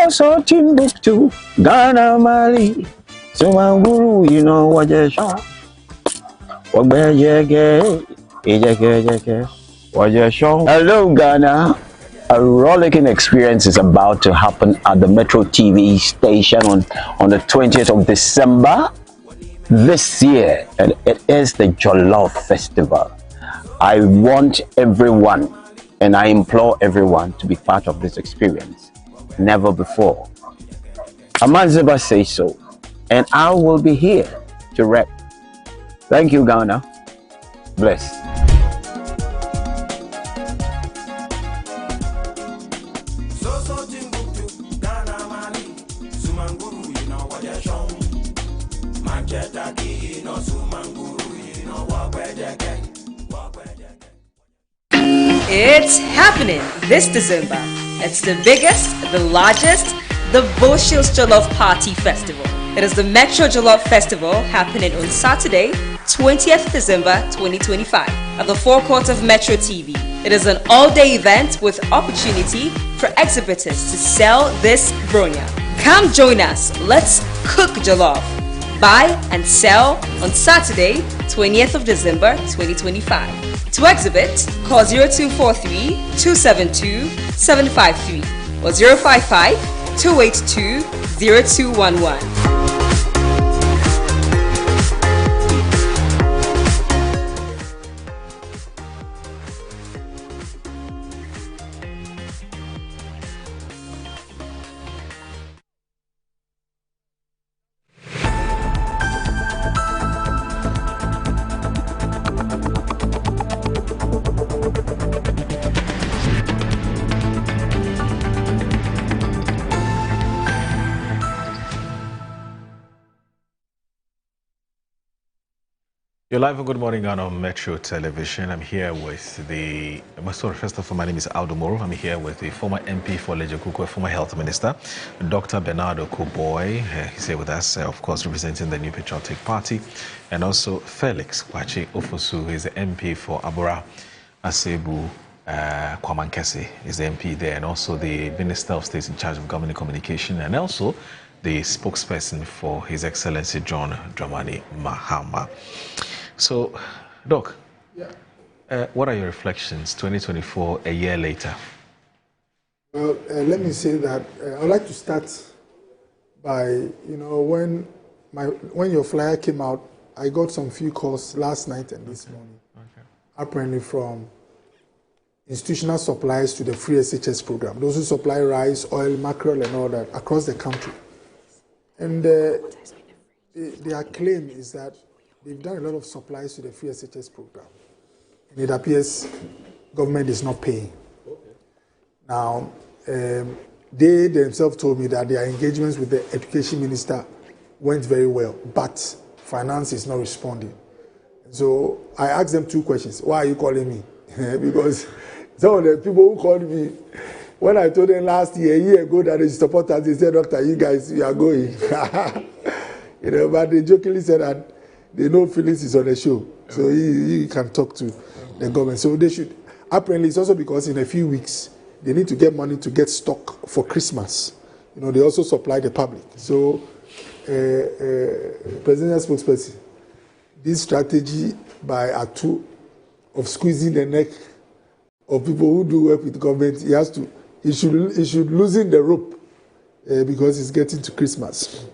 So Timbuktu, Ghana, Mali, Sumanguru, you know what you're showing. Hello, Ghana. A rollicking experience is about to happen at the Metro TV station on the 20th of December this year, and it is the Jollof Festival. I want everyone, and I implore everyone to be part of this experience. Never before. Amanziba says so, and I will be here to rep. Thank you, Ghana. Bless. It's happening this December. It's the biggest, the largest, the Boshills Jollof Party Festival. It is the Metro Jollof Festival happening on Saturday, 20th December 2025 at the forecourt of Metro TV. It is an all-day event with opportunity for exhibitors to sell this bronya. Come join us. Let's cook jollof. Buy and sell on Saturday, 20th of December 2025. To exhibit, call 0243 272 753 or 055 282 0211. You're live on Good Morning Ghana on Metro Television. I'm here with first of all, my name is Aldo Moro. I'm here with the former MP for Lejokuko, former Health Minister, Dr. Bernardo Koboy. He's here with us, of course, representing the New Patriotic Party, and also Felix Kwachi Ofosu, who is the MP for Abura Asebu Kwamankese, is the MP there, and also the Minister of State in charge of Government Communication, and also the spokesperson for His Excellency John Dramani Mahama. So, Doc, what are your reflections 2024, a year later? Well, let me say that I'd like to start by, when your flyer came out, I got some few calls last night and this morning, apparently from institutional suppliers to the free SHS program, those who supply rice, oil, mackerel and all that across the country. And their claim is that they've done a lot of supplies to the free SHS program. And it appears government is not paying. Now, they themselves told me that their engagements with the education minister went very well, but finance is not responding. So I asked them two questions. Why are you calling me? Because some of the people who called me, when I told them a year ago that they support us, they said, Doctor, you guys, you are going. But they jokingly said that they know Felix is on the show, so he can talk to the government. So they should. Apparently, it's also because in a few weeks they need to get money to get stock for Christmas. They also supply the public. So, presidential spokesperson, this strategy by Atu of squeezing the neck of people who do work with government, he should loosen the rope because it's getting to Christmas.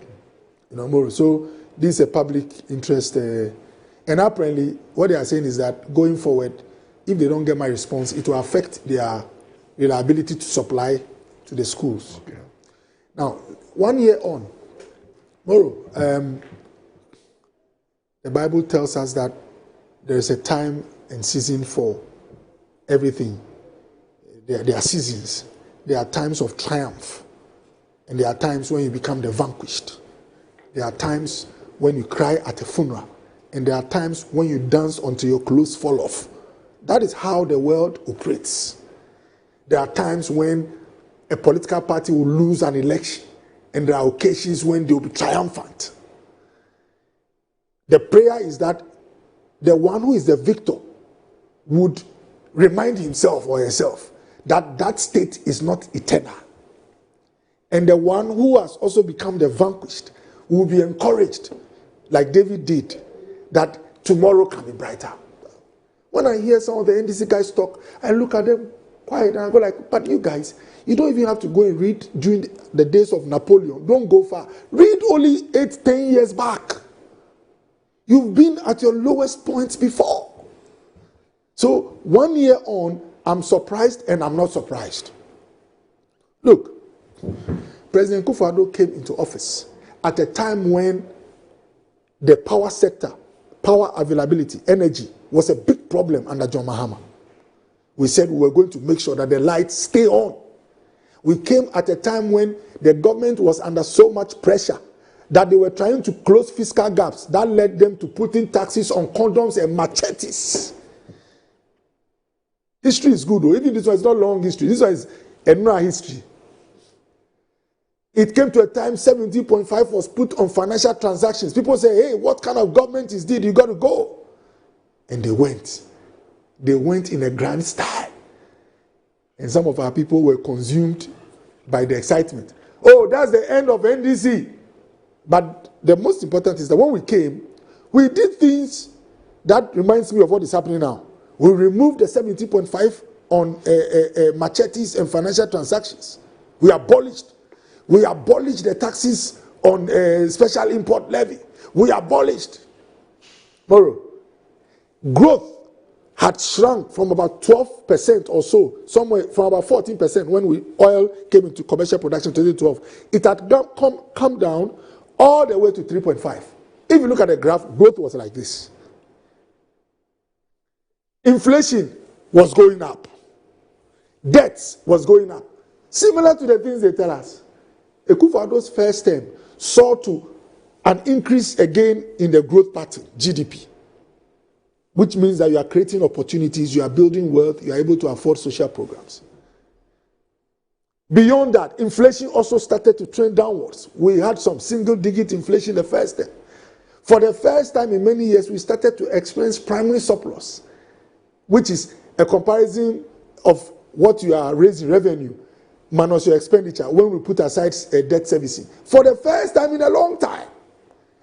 More. So this is a public interest, and apparently what they are saying is that going forward, if they don't get my response, it will affect their reliability to supply to the schools. Okay. Now, 1 year on, Moro, the Bible tells us that there is a time and season for everything. There are seasons. There are times of triumph, and there are times when you become the vanquished. There are times when you cry at a funeral, and there are times when you dance until your clothes fall off. That is how the world operates. There are times when a political party will lose an election, and there are occasions when they will be triumphant. The prayer is that the one who is the victor would remind himself or herself that that state is not eternal. And the one who has also become the vanquished will be encouraged, like David did, that tomorrow can be brighter. When I hear some of the NDC guys talk, I look at them quiet and I go like, but you guys, you don't even have to go and read during the days of Napoleon. Don't go far. Read only 8-10 years back. You've been at your lowest points before. So 1 year on, I'm surprised and I'm not surprised. Look, President Akufo-Addo came into office at a time when the power sector, power availability, energy was a big problem under John Mahama. We said we were going to make sure that the lights stay on. We came at a time when the government was under so much pressure that they were trying to close fiscal gaps. That led them to putting taxes on condoms and machetes. History is good, though. Even this one is not long history. This one is Enura history. It came to a time 17.5 was put on financial transactions. People say, hey, what kind of government is this? You got to go. And they went. They went in a grand style. And some of our people were consumed by the excitement. Oh, that's the end of NDC. But the most important is that when we came, we did things that reminds me of what is happening now. We removed the 17.5 on machetes and financial transactions. We abolished the taxes on special import levy. We abolished. Moro, growth had shrunk from about 12% or so, somewhere from about 14% when oil came into commercial production in 2012. It had come down all the way to 3.5. If you look at the graph, growth was like this. Inflation was going up. Debts was going up. Similar to the things they tell us. Akufo-Addo's first term saw to an increase again in the growth pattern, GDP. Which means that you are creating opportunities, you are building wealth, you are able to afford social programs. Beyond that, inflation also started to trend downwards. We had some single-digit inflation the first time. For the first time in many years, we started to experience primary surplus, which is a comparison of what you are raising revenue minus your expenditure when we put aside debt servicing. For the first time in a long time.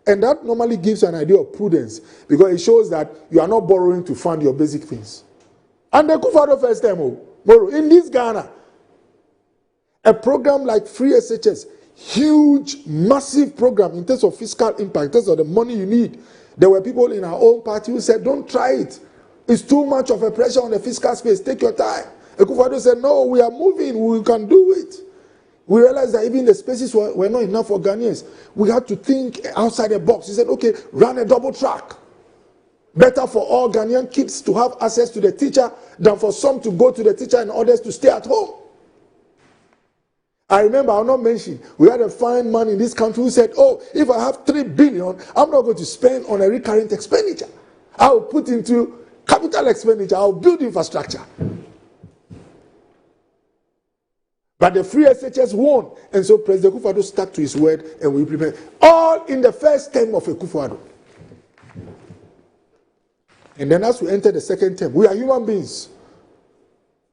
And that normally gives you an idea of prudence because it shows that you are not borrowing to fund your basic things. And the Akufo-Addo first time, in this Ghana, a program like Free SHS, huge, massive program in terms of fiscal impact, in terms of the money you need. There were people in our own party who said, don't try it. It's too much of a pressure on the fiscal space. Take your time. Akufo-Addo said, no, we are moving. We can do it. We realized that even the spaces were not enough for Ghanaians. We had to think outside the box. He said, okay, run a double track. Better for all Ghanaian kids to have access to the teacher than for some to go to the teacher and others to stay at home. I remember, I'll not mention, we had a fine man in this country who said, oh, if I have 3 billion, I'm not going to spend on a recurrent expenditure. I'll put into capital expenditure. I'll build infrastructure. But the Free SHS won. And so President Akufo-Addo stuck to his word and we implemented. All in the first term of Akufo-Addo. And then as we enter the second term, we are human beings.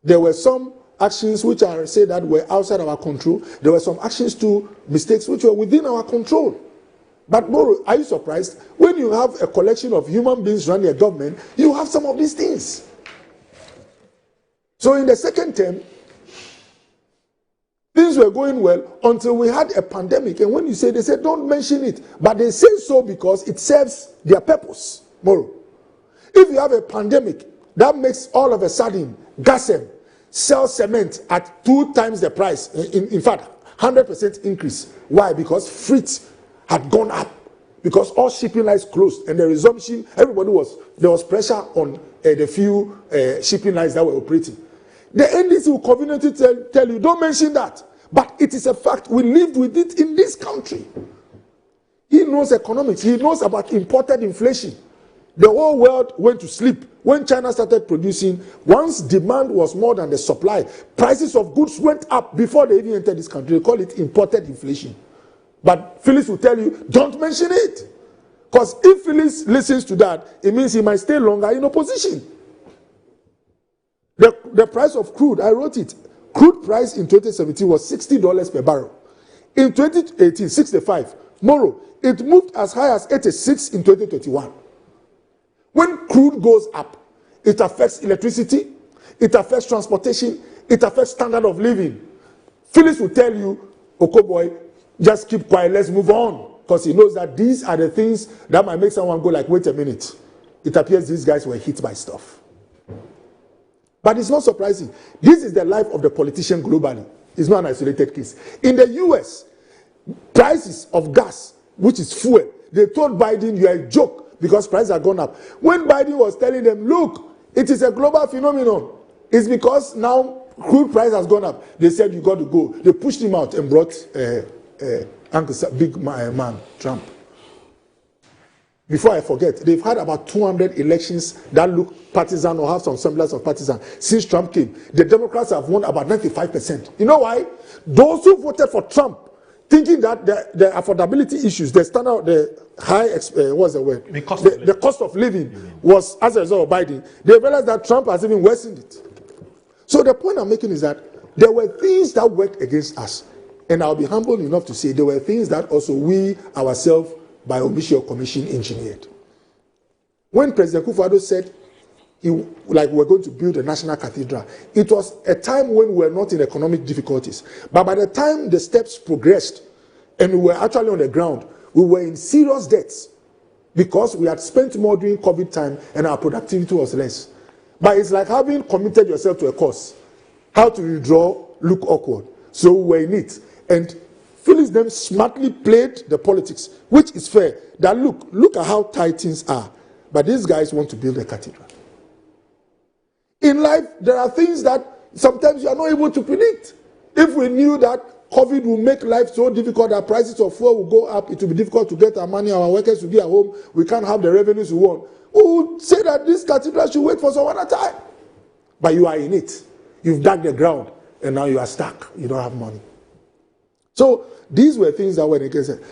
There were some actions which I say that were outside our control. There were some actions to mistakes which were within our control. But Moro, are you surprised? When you have a collection of human beings running a government, you have some of these things. So in the second term, things were going well until we had a pandemic. And when you say, they said, don't mention it. But they say so because it serves their purpose. Moro. If you have a pandemic, that makes all of a sudden Gasem sell cement at 2 times the price. In fact, 100% increase. Why? Because freight had gone up. Because all shipping lines closed. And the resumption, there was pressure on the few shipping lines that were operating. The NDC will conveniently tell you, don't mention that. But it is a fact. We lived with it in this country. He knows economics. He knows about imported inflation. The whole world went to sleep. When China started producing, once demand was more than the supply, prices of goods went up before they even entered this country. They call it imported inflation. But Phyllis will tell you, don't mention it. Because if Phyllis listens to that, it means he might stay longer in opposition. The price of crude, I wrote it. Crude price in 2017 was $60 per barrel. In 2018, 65. Tomorrow, it moved as high as 86 in 2021. When crude goes up, it affects electricity, it affects transportation, it affects standard of living. Phyllis will tell you, Okoboy, just keep quiet, let's move on. Because he knows that these are the things that might make someone go like, wait a minute. It appears these guys were hit by stuff. But it's not surprising. This is the life of the politician globally. It's not an isolated case. In the US, prices of gas, which is fuel, they told Biden, you are a joke because prices have gone up. When Biden was telling them, look, it is a global phenomenon. It's because now crude price has gone up. They said, you got to go. They pushed him out and brought big man, Trump. Before I forget, they've had about 200 elections that look partisan or have some semblance of partisan. Since Trump came, the Democrats have won about 95%. You know why? Those who voted for Trump, thinking that the affordability issues, the standard, the high, what's the word? The cost of living was as a result of Biden. They realized that Trump has even worsened it. So the point I'm making is that there were things that worked against us. And I'll be humble enough to say there were things that also we ourselves, by omission or commission, engineered. When President Kufuor said we're going to build a national cathedral, it was a time when we were not in economic difficulties. But by the time the steps progressed and we were actually on the ground, we were in serious debts because we had spent more during COVID time and our productivity was less. But it's like having committed yourself to a course. How to withdraw look awkward. So we were in it. And Phyllis them smartly played the politics, which is fair. That look at how tight things are. But these guys want to build a cathedral. In life, there are things that sometimes you are not able to predict. If we knew that COVID will make life so difficult that prices of fuel will go up, it will be difficult to get our money, our workers will be at home, we can't have the revenues we want, we would say that this cathedral should wait for some other time. But you are in it. You've dug the ground, and now you are stuck. You don't have money. So these were things that were against it.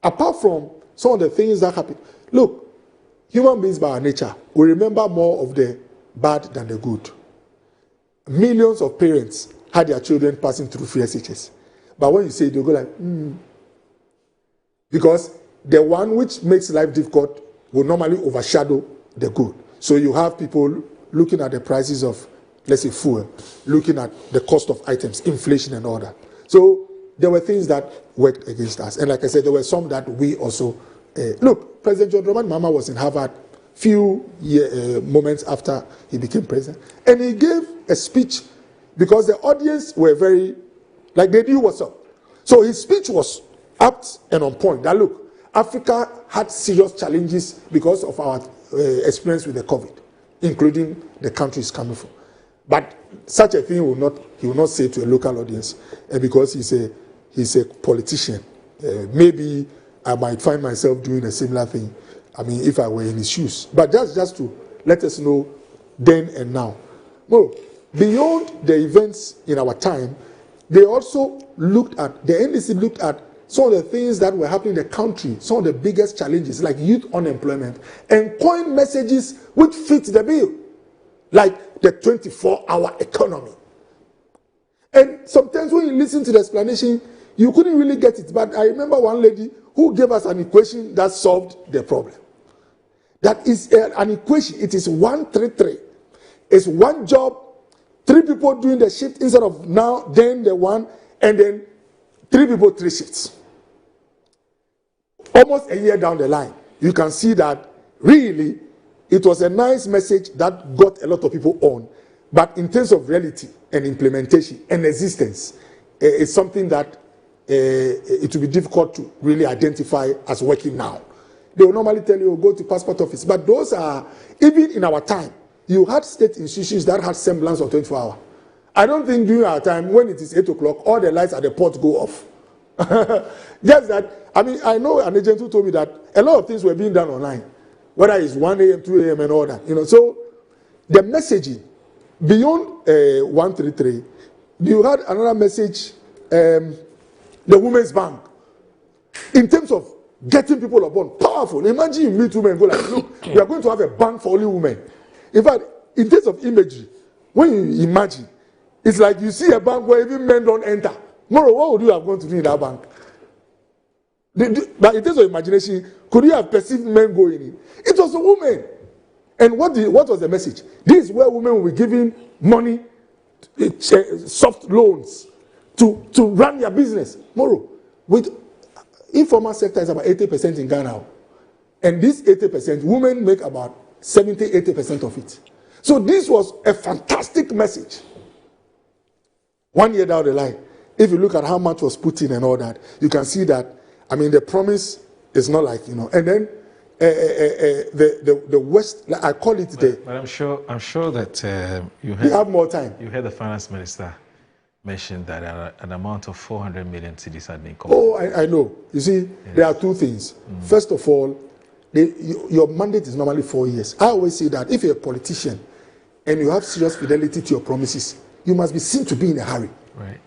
Apart from some of the things that happened, look, human beings by our nature, we remember more of the bad than the good. Millions of parents had their children passing through free SHS. But when you say it, they'll go like, Because the one which makes life difficult will normally overshadow the good. So you have people looking at the prices of, let's say, fuel, looking at the cost of items, inflation and all that. So there were things that worked against us. And like I said, there were some that we also... look, President John Dramani Mahama was in Harvard few moments after he became president. And he gave a speech because the audience were very... like they knew what's up. So his speech was apt and on point. That look, Africa had serious challenges because of our experience with the COVID, including the countries coming from. But such a thing he will not say to a local audience, because he's a politician. Maybe I might find myself doing a similar thing. I mean, if I were in his shoes. But that's just to let us know then and now. Well, beyond the events in our time, they also looked at, the NDC looked at some of the things that were happening in the country, some of the biggest challenges like youth unemployment, and coined messages which fit the bill, like the 24-hour economy. And sometimes when you listen to the explanation, you couldn't really get it. But I remember one lady who gave us an equation that solved the problem. That is an equation. It is 133. It's one job, 3 people doing the shift instead of now, then the one, and then 3 people, 3 shifts. Almost a year down the line, you can see that really it was a nice message that got a lot of people on. But in terms of reality and implementation and existence, it's something that it will be difficult to really identify as working now. They will normally tell you, go to passport office. But those are, even in our time, you had state institutions that had semblance of 24 hours. I don't think during our time, when it is 8 o'clock, all the lights at the port go off. Just that, I mean, I know an agent who told me that a lot of things were being done online. whether it's 1 a.m., 2 a.m. and all that. So the messaging beyond 133, you had another message, the Women's Bank, in terms of getting people upon, powerful. Imagine you meet women and go like, look, we are going to have a bank for only women. In fact, in terms of imagery, when you imagine, it's like you see a bank where even men don't enter. Moro, what would you have gone to do in that bank? But in terms of imagination, could you have perceived men going in? It was a woman. And what was the message? This is where women will be given money, soft loans to run their business. Moro, with informal sector is about 80% in Ghana. And this 80%, women make about 70-80% of it. So this was a fantastic message. 1 year down the line, if you look at how much was put in and all that, you can see that, I mean, the promise is not like, and then the West, like I call it But I'm sure that you have more time. You heard the finance minister mention that an amount of 400 million cedis had been committed. Oh, I know. You see, there are two things. First of all, your mandate is normally 4 years. I always say that if you're a politician and you have serious fidelity to your promises, you must be seen to be in a hurry. Right.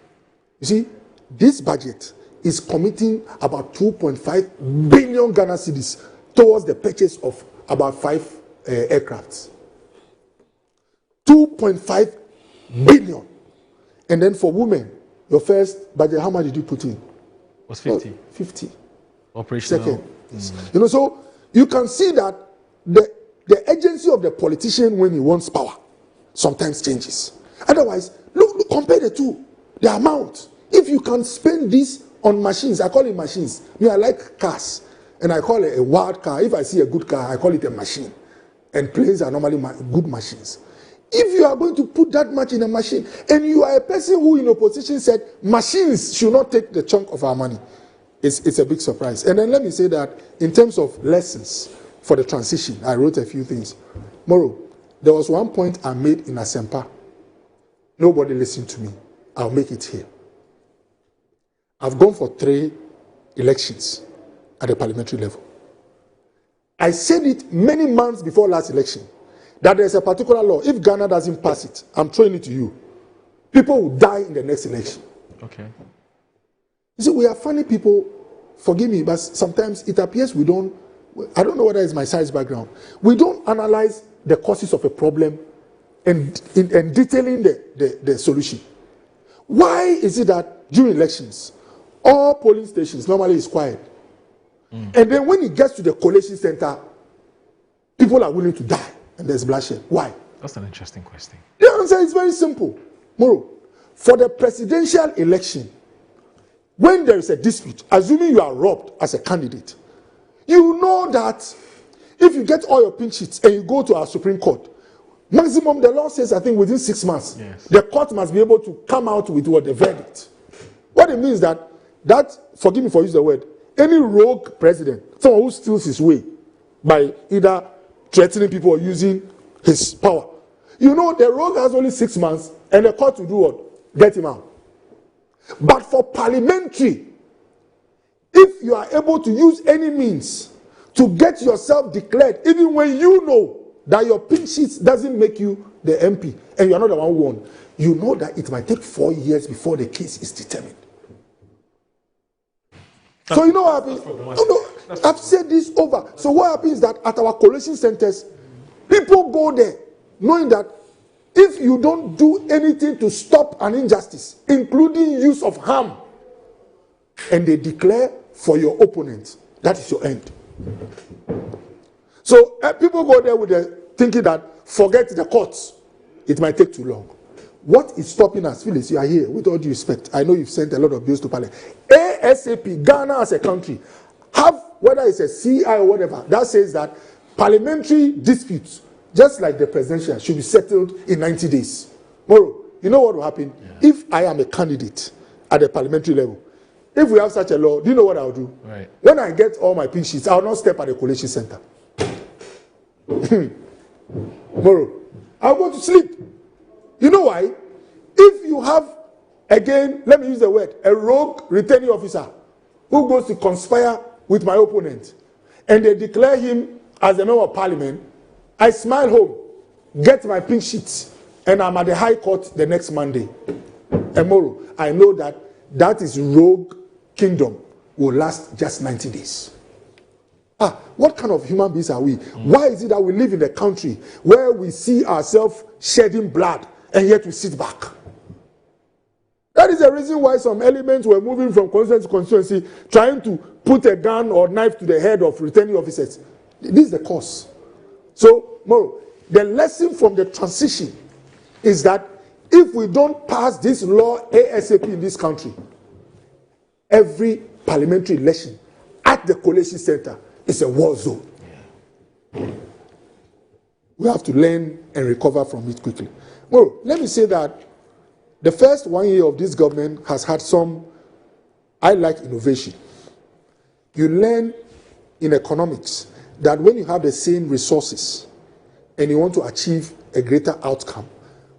You see, this budget is committing about 2.5 billion Ghana cedis towards the purchase of about 5 aircrafts. 2.5 billion. And then for women, your first budget, how much did you put in? Was 50. 50. Operational. Second. So you can see that the agency of the politician when he wants power sometimes changes. Otherwise, look, compare the two. The amount. If you can spend this on machines, I call it machines. Me, I like cars. And I call it a wild car. If I see a good car, I call it a machine. And planes are normally good machines. If you are going to put that much in a machine, and you are a person who in opposition said machines should not take the chunk of our money, it's a big surprise. And then let me say that in terms of lessons for the transition, I wrote a few things. Moro, there was one point I made in Asempa. Nobody listened to me. I'll make it here. I've gone for 3 elections at the parliamentary level. I said it many months before last election that there's a particular law. If Ghana doesn't pass it, I'm throwing it to you. People will die in the next election. Okay. You see, we are funny people. Forgive me, but sometimes it appears we don't. I don't know whether it's my science background. We don't analyze the causes of a problem and detailing the solution. Why is it that during elections, all polling stations normally is quiet, and then when it gets to the collation center, people are willing to die and there's bloodshed? Why? That's an interesting question. The answer is very simple. Moro, for the presidential election, when there is a dispute, assuming you are robbed as a candidate, you know that if you get all your pink sheets and you go to our Supreme Court, maximum, the law says, I think within 6 months, the court must be able to come out with what the verdict. What it means that, forgive me for using the word, any rogue president, someone who steals his way by either threatening people or using his power, you know the rogue has only 6 months and the court will do what? Get him out. But for parliamentary, if you are able to use any means to get yourself declared, even when you know that your pink sheets doesn't make you the MP and you are not the one who won, you know that it might take 4 years before the case is determined. So you know what happens? No, I've said this over. So what happens is that at our collation centers, people go there knowing that if you don't do anything to stop an injustice, including use of harm, and they declare for your opponent, that is your end. So people go there with the thinking that forget the courts, it might take too long. What is stopping us? Phyllis, you are here, with all due respect. I know you've sent a lot of bills to Parliament. ASAP, Ghana as a country, have, whether it's a CI or whatever, that says that parliamentary disputes, just like the presidential, should be settled in 90 days. Moro, you know what will happen? Yeah. If I am a candidate at the parliamentary level, if we have such a law, do you know what I'll do? Right. When I get all my pink sheets, I'll not step at the collation center. Moro, I'll go to sleep. You know why? If you have, again, let me use the word, a rogue returning officer who goes to conspire with my opponent, and they declare him as a member of parliament, I smile home, get my pink sheet, and I'm at the High Court the next Monday. Tomorrow, I know that is rogue kingdom will last just 90 days. What kind of human beings are we? Why is it that we live in a country where we see ourselves shedding blood and yet we sit back? That is the reason why some elements were moving from constituency to constituency, trying to put a gun or knife to the head of returning officers. This is the cause. So, Moro, the lesson from the transition is that if we don't pass this law ASAP in this country, every parliamentary election at the collation center is a war zone. We have to learn and recover from it quickly. Well, let me say that the first 1 year of this government has had some, I like innovation. You learn in economics that when you have the same resources and you want to achieve a greater outcome,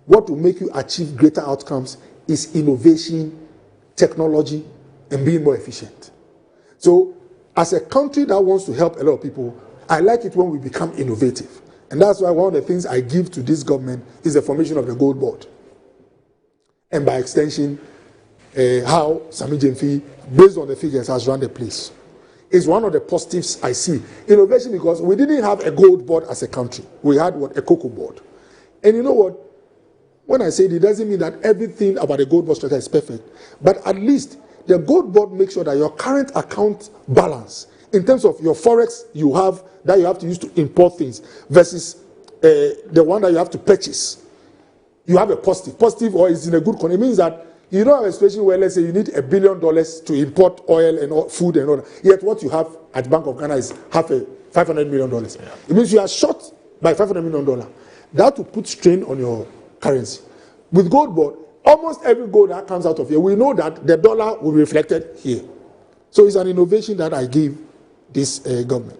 what will make you achieve greater outcomes is innovation, technology, and being more efficient. So, as a country that wants to help a lot of people, I like it when we become innovative. And that's why one of the things I give to this government is the formation of the Gold Board. And by extension, how Sami Gyamfi, based on the figures, has run the place. It's one of the positives I see. Innovation, because we didn't have a Gold Board as a country. We had a Cocoa Board. And you know what? When I say it doesn't mean that everything about the Gold Board structure is perfect. But at least the Gold Board makes sure that your current account balance, in terms of your forex you have that you have to use to import things, versus the one that you have to purchase, you have a positive, or is in a good condition. It means that you don't have a situation where, let's say, you need $1 billion to import oil and food and all that. Yet what you have at Bank of Ghana is $500 million. Yeah. It means you are short by $500 million. That will put strain on your currency. With Gold Board, almost every gold that comes out of here, we know that the dollar will be reflected here. So it's an innovation that I give this government.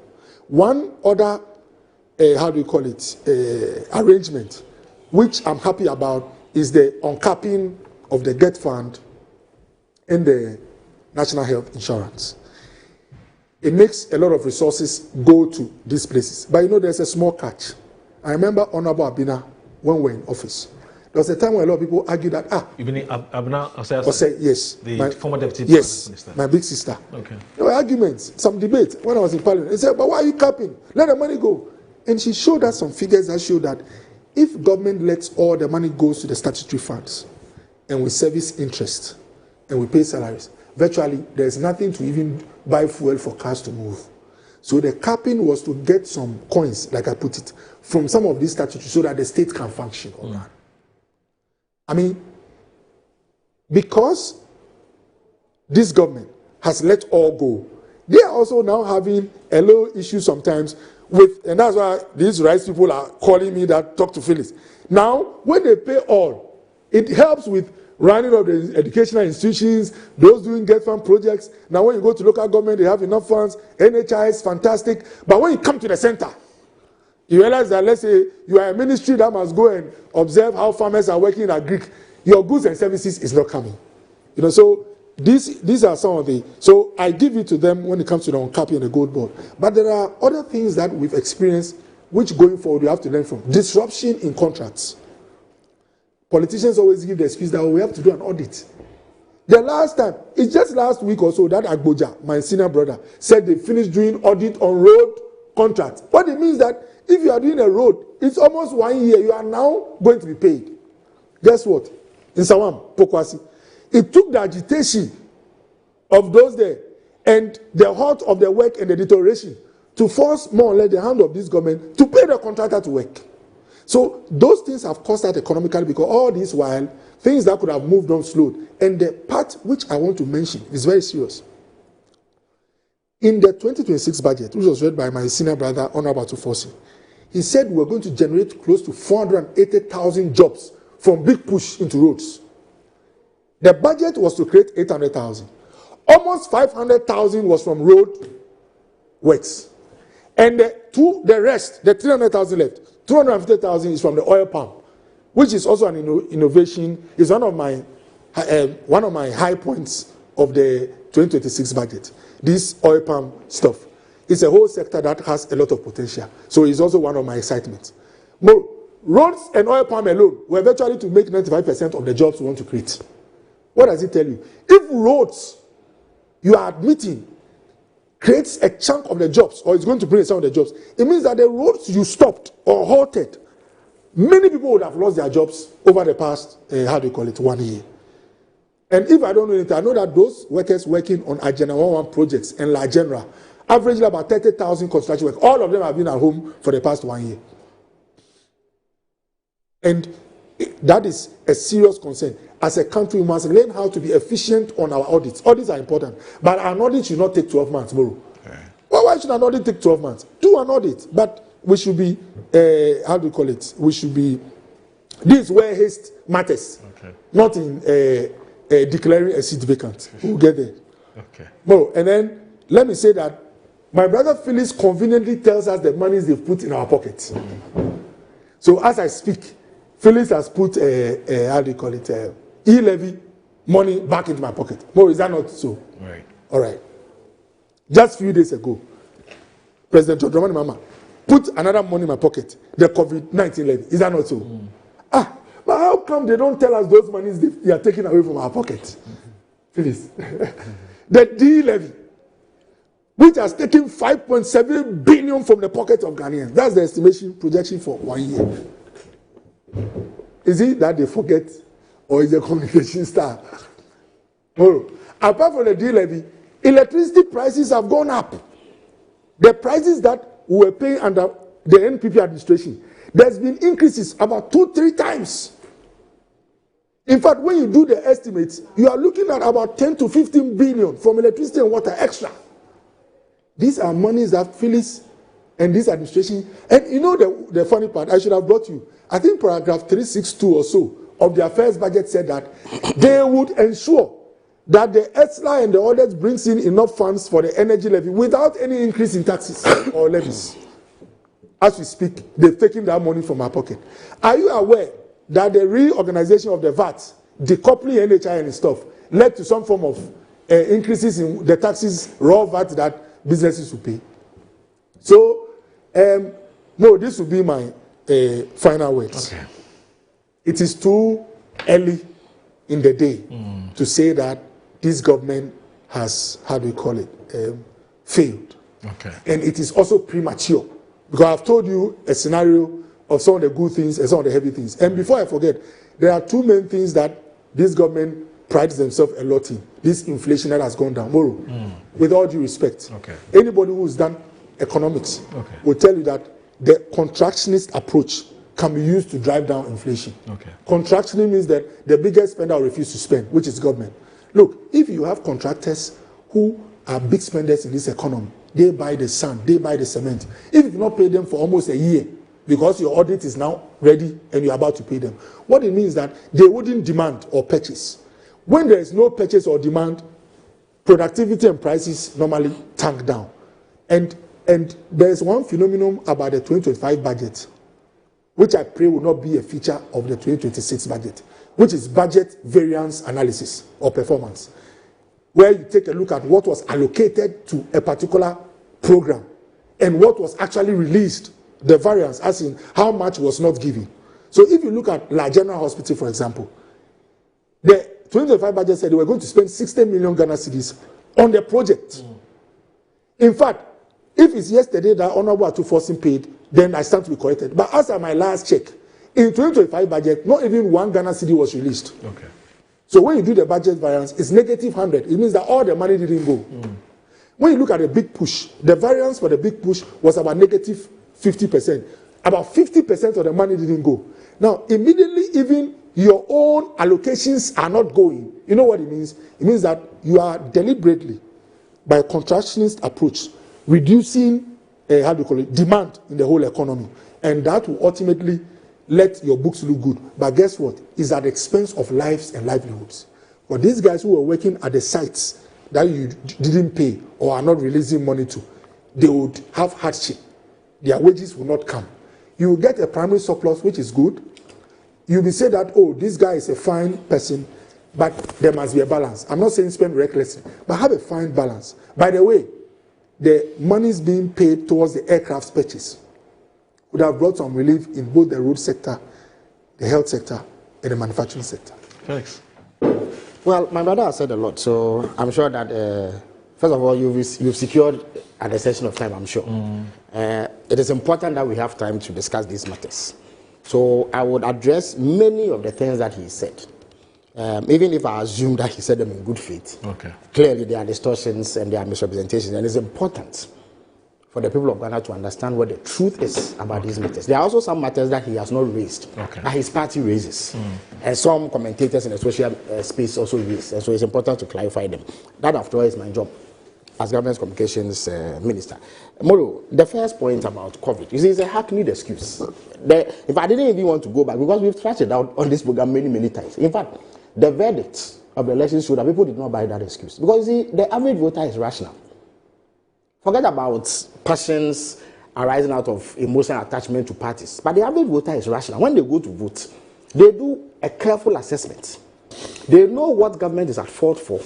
One other, arrangement, which I'm happy about, is the uncapping of the GET fund and the National Health Insurance. It makes a lot of resources go to these places. But you know, there's a small catch. I remember Honorable Abina when we were in office. There was a time when a lot of people argued that, You mean Abina Osei, yes. The former deputy yes, minister? My big sister. Okay. There were arguments, some debate when I was in parliament. They said, but why are you capping? Let the money go. And she showed us some figures that show that if government lets all the money goes to the statutory funds, and we service interest, and we pay salaries, virtually there's nothing to even buy fuel for cars to move. So the capping was to get some coins, like I put it, from some of these statutory so that the state can function. I mean, because this government has let all go, they are also now having a little issue sometimes with, and that's why these rights people are calling me that talk to Phyllis. Now, when they pay all, it helps with running of the educational institutions, those doing GET fund projects. Now, when you go to local government, they have enough funds. NHIS, fantastic. But when you come to the center, you realize that, let's say, you are a ministry that must go and observe how farmers are working at Greek. Your goods and services is not coming. You know, so these are some of the. So I give it to them when it comes to the uncapping and the Gold Board. But there are other things that we've experienced, which going forward we have to learn from. Disruption in contracts. Politicians always give the excuse that we have to do an audit. The last time, it's just last week or so, that Agboja, my senior brother, said they finished doing audit on road contracts. What it means that if you are doing a road, it's almost 1 year, you are now going to be paid. Guess what? In Sawam, Pokwasi, it took the agitation of those there and the halt of the work and the deterioration to force more or less the hand of this government to pay the contractor to work. So those things have cost that economically, because all this while, things that could have moved on slowed. And the part which I want to mention is very serious. In the 2026 budget, which was read by my senior brother, Honorable Tufosi, he said we're going to generate close to 480,000 jobs from big push into roads. The budget was to create 800,000. Almost 500,000 was from road works. And the rest, the 300,000 left, 250,000 is from the oil palm, which is also an innovation. It's one of my high points of the 2026 budget. This oil palm stuff. it's a whole sector that has a lot of potential. So it's also one of my excitements. More, roads and oil palm alone were virtually to make 95% of the jobs we want to create. What does it tell you? If roads, you are admitting, creates a chunk of the jobs, or it's going to bring some of the jobs, it means that the roads you stopped or halted, many people would have lost their jobs over the past, 1 year. And if I don't know anything, I know that those workers working on Agenda 11 projects and La Genera, averaging about 30,000 construction work, all of them have been at home for the past 1 year. And that is a serious concern. As a country, we must learn how to be efficient on our audits. Audits are important, but an audit should not take 12 months, Moro. Okay. Well, why should an audit take 12 months? Do an audit, but we should be, we should be, this is where haste matters, okay. Not in declaring a seat vacant. We'll get there. Okay. Moro, and then let me say that my brother Phyllis conveniently tells us the monies they've put in our pockets. So as I speak, Phyllis has put e-levy money back into my pocket. More, is that not so? Right. All right. Just a few days ago, President John Dramani Mahama put another money in my pocket, the COVID-19 levy. Is that not so? But how come they don't tell us those monies they are taking away from our pocket? Phyllis. The D-levy, which has taken 5.7 billion from the pocket of Ghanaians. That's the estimation projection for 1 year. Is it that they forget, or is the communication style? No. Apart from the D-levy, electricity prices have gone up. The prices that we were paying under the NPP administration, there's been increases about 2-3 times. In fact, when you do the estimates, you are looking at about 10 to 15 billion from electricity and water extra. These are monies that Phyllis and this administration, and you know the funny part, I should have brought you, I think paragraph 362 or so of their first budget said that they would ensure that the ESLA and the others brings in enough funds for the energy levy without any increase in taxes or levies. As we speak, they've taken that money from our pocket. Are you aware that the reorganization of the VAT, decoupling NHI and stuff, led to some form of increases in the taxes, raw VAT that businesses will pay? So, no, this will be my final words. Okay. It is too early in the day to say that this government has, failed. Okay. And it is also premature, because I've told you a scenario of some of the good things and some of the heavy things. And before I forget, there are two main things that this government prides themselves a lot in. This inflation that has gone down. Moro, with all due respect, anybody who's done economics will tell you that the contractionist approach can be used to drive down inflation. Contractioning means that the biggest spender will refuse to spend, which is government. Look, if you have contractors who are big spenders in this economy, they buy the sand, they buy the cement. If you've not paid them for almost a year, because your audit is now ready and you're about to pay them, what it means is that they wouldn't demand or purchase. When there is no purchase or demand, productivity and prices normally tank down. And there is one phenomenon about the 2025 budget, which I pray will not be a feature of the 2026 budget, which is budget variance analysis or performance, where you take a look at what was allocated to a particular program and what was actually released, the variance, as in how much was not given. So if you look at La General Hospital, for example, the 2025 budget said they were going to spend 60 million Ghana cedis on the project. In fact, if it's yesterday that Honorable Atu-Forson paid, then I stand to be corrected. But as at my last check, in 2025 budget, not even 1 Ghana cedi was released. So when you do the budget variance, it's negative 100. It means that all the money didn't go. When you look at the big push, the variance for the big push was about negative 50%. About 50% of the money didn't go. Now, immediately, even your own allocations are not going. You know what it means? It means that you are deliberately, by a contractionist approach, reducing demand in the whole economy. And that will ultimately let your books look good. But guess what? It's at the expense of lives and livelihoods. For these guys who were working at the sites that you didn't pay or are not releasing money to, they would have hardship. Their wages will not come. You will get a primary surplus, which is good. You will say that, oh, this guy is a fine person, but there must be a balance. I'm not saying spend recklessly, but have a fine balance. By the way, the monies being paid towards the aircraft purchase would have brought some relief in both the road sector, the health sector, and the manufacturing sector. Thanks. Well, my brother has said a lot, so I'm sure that, first of all, you've secured an extension of time, I'm sure. It is important that we have time to discuss these matters. So I would address many of the things that he said, even if I assume that he said them in good faith. Okay. Clearly, there are distortions and there are misrepresentations, and it's important for the people of Ghana to understand what the truth is about these matters. There are also some matters that he has not raised, that his party raises, and some commentators in the social space also raise, and so it's important to clarify them. That, after all, is my job as Government Communications Minister. Moro, the first point about COVID, you see, it's a hackneyed excuse. If I didn't even want to go back, because we've trashed it out on this program many times. In fact, the verdict of the election showed that people did not buy that excuse. Because, you see, the average voter is rational. Forget about passions arising out of emotional attachment to parties. But the average voter is rational. When they go to vote, they do a careful assessment. They know what government is at fault for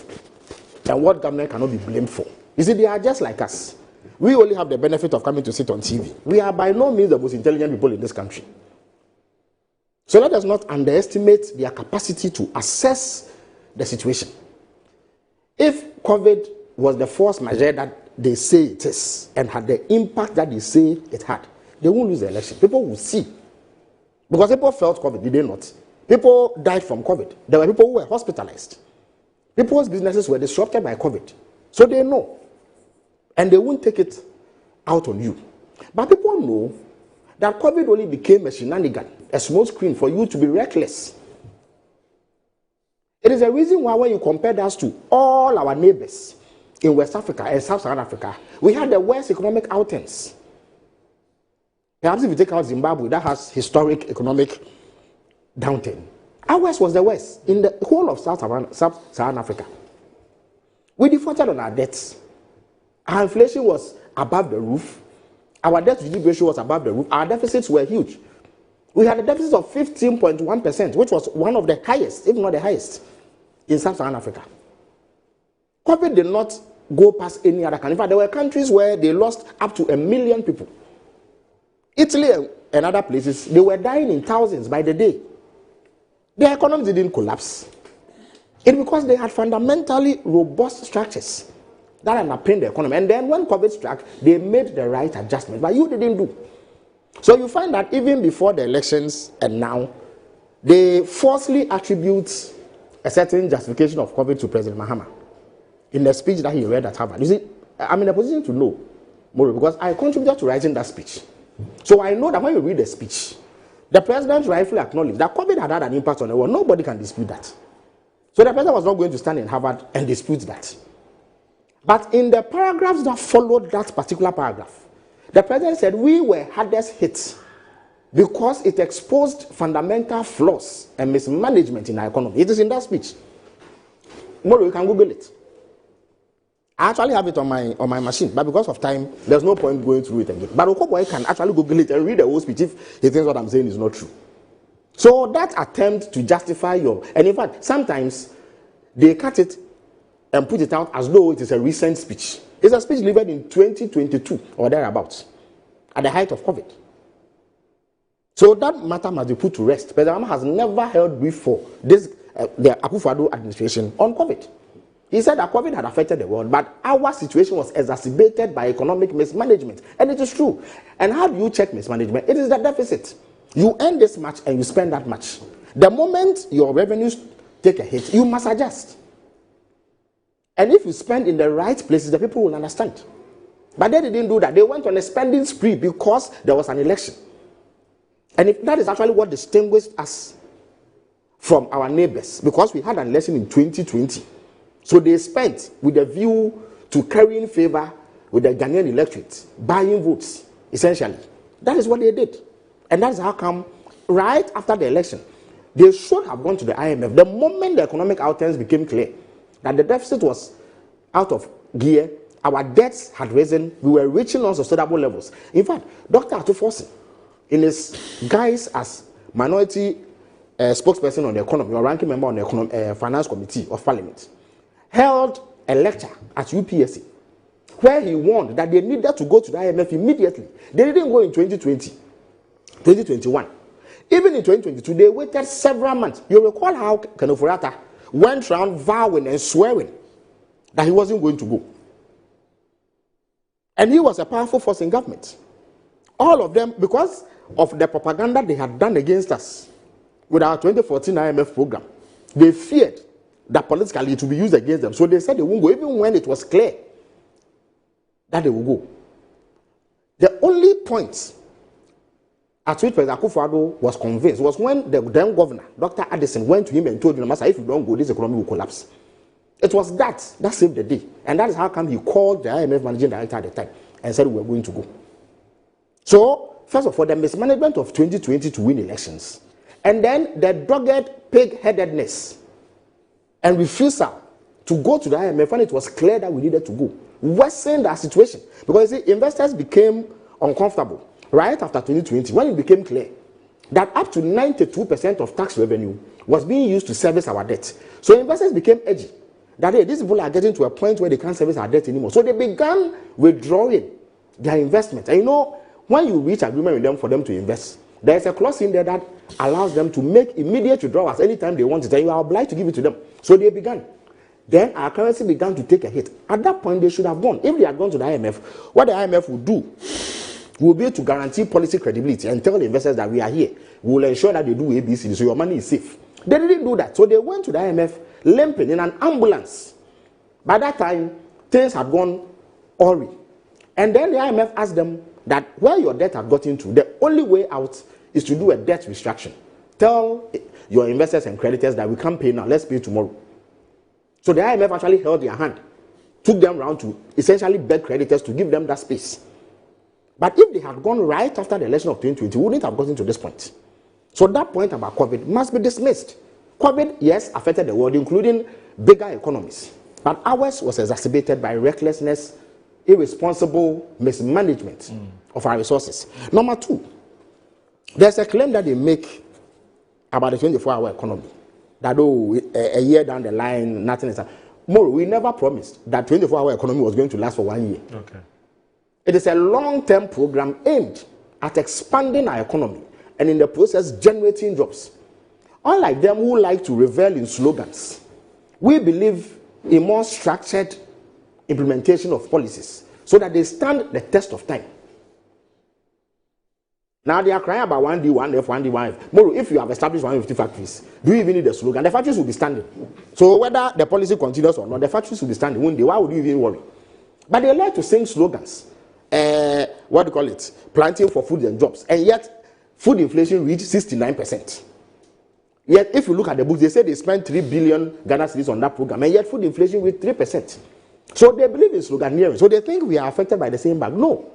and what government cannot be blamed for. You see, they are just like us. We only have the benefit of coming to sit on TV. We are by no means the most intelligent people in this country. So let us not underestimate their capacity to assess the situation. If COVID was the force majeure that they say it is and had the impact that they say it had, they won't lose the election. People will see. Because people felt COVID, did they not? People died from COVID. There were people who were hospitalized. People's businesses were disrupted by COVID. So they know. And they won't take it out on you. But people know that COVID only became a shenanigan, a small screen for you to be reckless. It is a reason why when you compare us to all our neighbors in West Africa and Sub-Saharan Africa, we had the worst economic outcomes. Perhaps if you take out Zimbabwe, that has historic economic downturn. Ours was the worst in the whole of Sub-Saharan Africa. We defaulted on our debts. Our inflation was above the roof. Our debt to GDP ratio was above the roof. Our deficits were huge. We had a deficit of 15.1%, which was one of the highest, if not the highest, in Sub-Saharan Africa. COVID did not go past any other country. In fact, there were countries where they lost up to 1 million people. Italy and other places, they were dying in thousands by the day. Their economies didn't collapse. It's because they had fundamentally robust structures that underpinned the economy. And then when COVID struck, they made the right adjustment. But you didn't do. So you find that even before the elections and now, they falsely attribute a certain justification of COVID to President Mahama in the speech that he read at Harvard. You see, I'm in a position to know, Moro, because I contributed to writing that speech. So I know that when you read the speech, the president rightfully acknowledged that COVID had an impact on the world. Nobody can dispute that. So the president was not going to stand in Harvard and dispute that. But in the paragraphs that followed that particular paragraph, the president said we were hardest hit because it exposed fundamental flaws and mismanagement in our economy. It is in that speech. Moro, you can Google it. I actually have it on my machine, but because of time, there's no point going through it again. But Okoboy can actually Google it and read the whole speech if he thinks what I'm saying is not true. So that attempt to justify and in fact, sometimes they cut it and put it out as though it is a recent speech. It's a speech delivered in 2022 or thereabouts, at the height of COVID. So that matter must be put to rest. President Mahama has never held brief for the Akufo-Addo administration on COVID. He said that COVID had affected the world, but our situation was exacerbated by economic mismanagement. And it is true. And how do you check mismanagement? It is the deficit. You earn this much and you spend that much. The moment your revenues take a hit, you must adjust. And if you spend in the right places, the people will understand. But they didn't do that. They went on a spending spree because there was an election. And if that is actually what distinguished us from our neighbors, because we had an election in 2020. So they spent with a view to carrying favor with the Ghanaian electorate, buying votes, essentially. That is what they did. And that's how come right after the election, they should have gone to the IMF. The moment the economic outcomes became clear, that the deficit was out of gear, our debts had risen, we were reaching unsustainable levels. In fact, Dr. Atufosi, in his guise as minority spokesperson on the economy, or ranking member on the Finance Committee of Parliament, held a lecture at UPSC where he warned that they needed to go to the IMF immediately. They didn't go in 2020, 2021. Even in 2022, they waited several months. You recall how Ken Ofori-Atta went around vowing and swearing that he wasn't going to go. And he was a powerful force in government. All of them, because of the propaganda they had done against us with our 2014 IMF program, they feared that politically it would be used against them. So they said they won't go, even when it was clear that they will go. The only point at which President Akufo-Addo was convinced was when the then governor, Dr. Addison, went to him and told him, "Master, if you don't go, this economy will collapse." It was that saved the day. And that is how come he called the IMF managing director at the time and said we were going to go. So, first of all, the mismanagement of 2020 to win elections. And then the dogged pig-headedness and refusal to go to the IMF when it was clear that we needed to go worsened our situation. Because you see, investors became uncomfortable right after 2020 when it became clear that up to 92% of tax revenue was being used to service our debt. So investors became edgy. That hey, these people are getting to a point where they can't service our debt anymore. So they began withdrawing their investment. And you know, when you reach agreement with them for them to invest, there is a clause in there that allows them to make immediate withdrawals anytime they want it, and you are obliged to give it to them. So they began. Then our currency began to take a hit. At that point, they should have gone. If they had gone to the IMF, what the IMF would do will be to guarantee policy credibility and tell the investors that we are here. We will ensure that they do ABC, so your money is safe. They didn't do that. So they went to the IMF limping in an ambulance. By that time, things had gone awry. And then the IMF asked them that where your debt had gotten to, the only way out is to do a debt restructuring. Tell your investors and creditors that we can't pay now, let's pay tomorrow. So the IMF actually held their hand, took them around to essentially beg creditors to give them that space. But if they had gone right after the election of 2020, we wouldn't have gotten to this point. So that point about COVID must be dismissed. COVID, yes, affected the world, including bigger economies. But ours was exacerbated by recklessness, irresponsible mismanagement of our resources. Number two, there's a claim that they make about the 24-hour economy. That, a year down the line, nothing is... More, we never promised that 24-hour economy was going to last for 1 year. Okay. It is a long-term program aimed at expanding our economy and in the process generating jobs. Unlike them who like to revel in slogans, we believe in more structured implementation of policies so that they stand the test of time. Now they are crying about 1D, 1F, 1D, 1F. More, if you have established 150 factories, do you even need a slogan? The factories will be standing. So whether the policy continues or not, the factories will be standing. One day, why would you even worry? But they like to sing slogans. What do you call it? Planting for food and jobs. And yet, food inflation reached 69%. Yet, if you look at the books, they say they spent 3 billion Ghana cedis on that program, and yet food inflation reached 3%. So they believe in sloganeering. So they think we are affected by the same bag. No.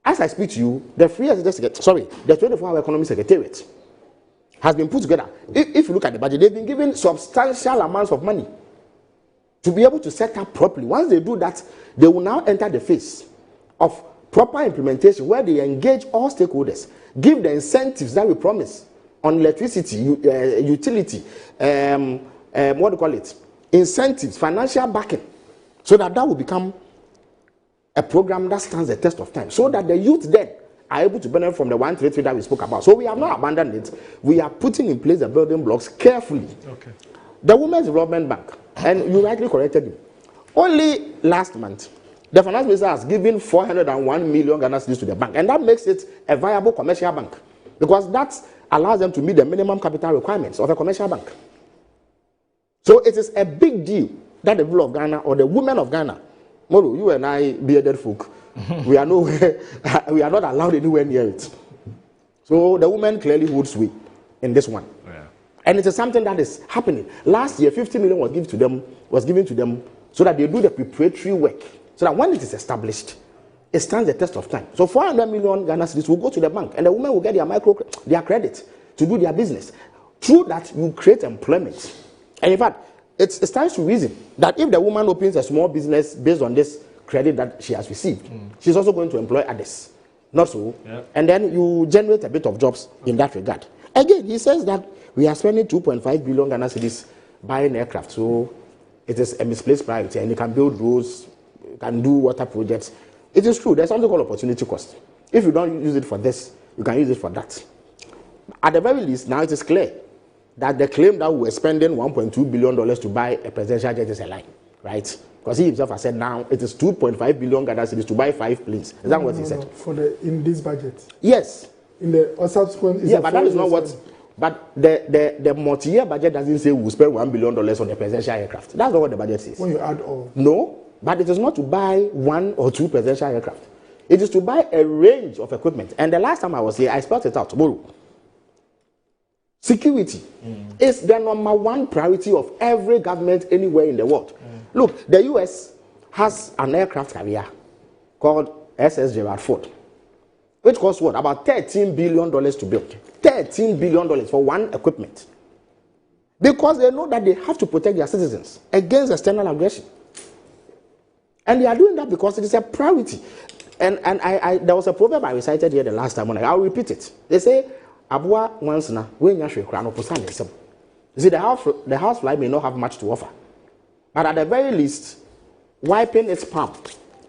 As I speak to you, the 24-hour economy secretariat has been put together. If you look at the budget, they've been given substantial amounts of money to be able to set up properly. Once they do that, they will now enter the phase of proper implementation where they engage all stakeholders, give the incentives that we promise on electricity, utility, incentives, financial backing, so that will become a program that stands the test of time, so that the youth then are able to benefit from the 133 that we spoke about. So we have not abandoned it. We are putting in place the building blocks carefully. Okay. The Women's Development Bank, and you rightly corrected me, only last month, the finance minister has given 401 million Ghana cedis to the bank, and that makes it a viable commercial bank, because that allows them to meet the minimum capital requirements of a commercial bank. So it is a big deal that the people of Ghana or the women of Ghana, Moro, you and I, bearded folk, we are not allowed anywhere near it. So the women clearly hold sway in this one. Yeah. And it is something that is happening. Last year, 50 million was given to them so that they do the preparatory work. So that when it is established, it stands the test of time. So 400 million Ghana cedis will go to the bank, and the women will get their credit to do their business. Through that, you create employment. And in fact, it stands to reason that if the woman opens a small business based on this credit that she has received, she's also going to employ others. Not so? Yeah. And then you generate a bit of jobs in that regard. Again, he says that we are spending 2.5 billion Ghana cedis buying aircraft. So it is a misplaced priority, and you can build roads, can do water projects. It is true. There's something called opportunity cost. If you don't use it for this, you can use it for that. At the very least, now it is clear that the claim that we were spending $1.2 billion to buy a presidential jet is a lie, right? Because he himself has said now it is 2.5 billion Ghana cedis to buy 5 planes. Is that what he said? In this budget? Yes. In the subsequent... Yeah, but that is not what... But the multi-year budget doesn't say we'll spend $1 billion on the presidential aircraft. That's not what the budget says. When you add all. No, but it is not to buy 1 or 2 presidential aircraft. It is to buy a range of equipment. And the last time I was here, I spelled it out tomorrow. Security is the #1 priority of every government anywhere in the world. Look, the US has an aircraft carrier called SS Gerald Ford, which costs what? About $13 billion to build. $13 billion for one equipment. Because they know that they have to protect their citizens against external aggression. And they are doing that because it is a priority. And there was a proverb I recited here the last time, and I'll repeat it. They say, Abua once na when you see, the housefly may not have much to offer, but at the very least, wiping its palm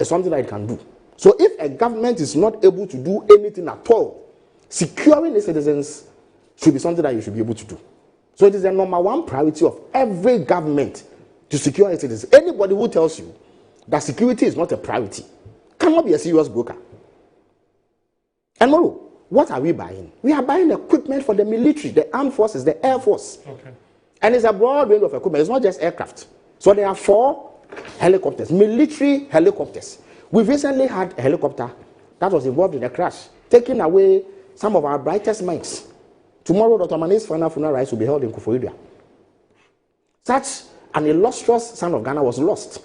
is something that it can do. So if a government is not able to do anything at all, securing its citizens should be something that you should be able to do. So it is the #1 priority of every government to secure its citizens. Anybody who tells you that security is not a priority cannot be a serious broker. And no, what are we buying? We are buying equipment for the military, the armed forces, the air force. Okay. And it's a broad range of equipment. It's not just aircraft. So there are 4 helicopters, military helicopters. We've recently had a helicopter that was involved in a crash, taking away some of our brightest minds. Tomorrow, Dr. Mane's final funeral rites will be held in Kufuor. Such an illustrious son of Ghana was lost.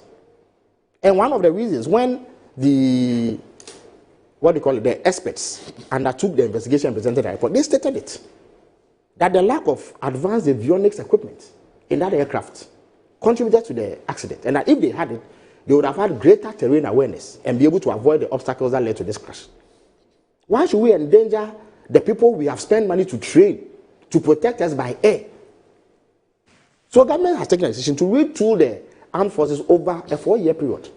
And one of the reasons when the experts undertook the investigation and presented the report, they stated it, that the lack of advanced avionics equipment in that aircraft contributed to the accident, and that if they had it, they would have had greater terrain awareness and be able to avoid the obstacles that led to this crash. Why should we endanger the people we have spent money to train to protect us by air? So government has taken a decision to retool the armed forces over a 4-year period,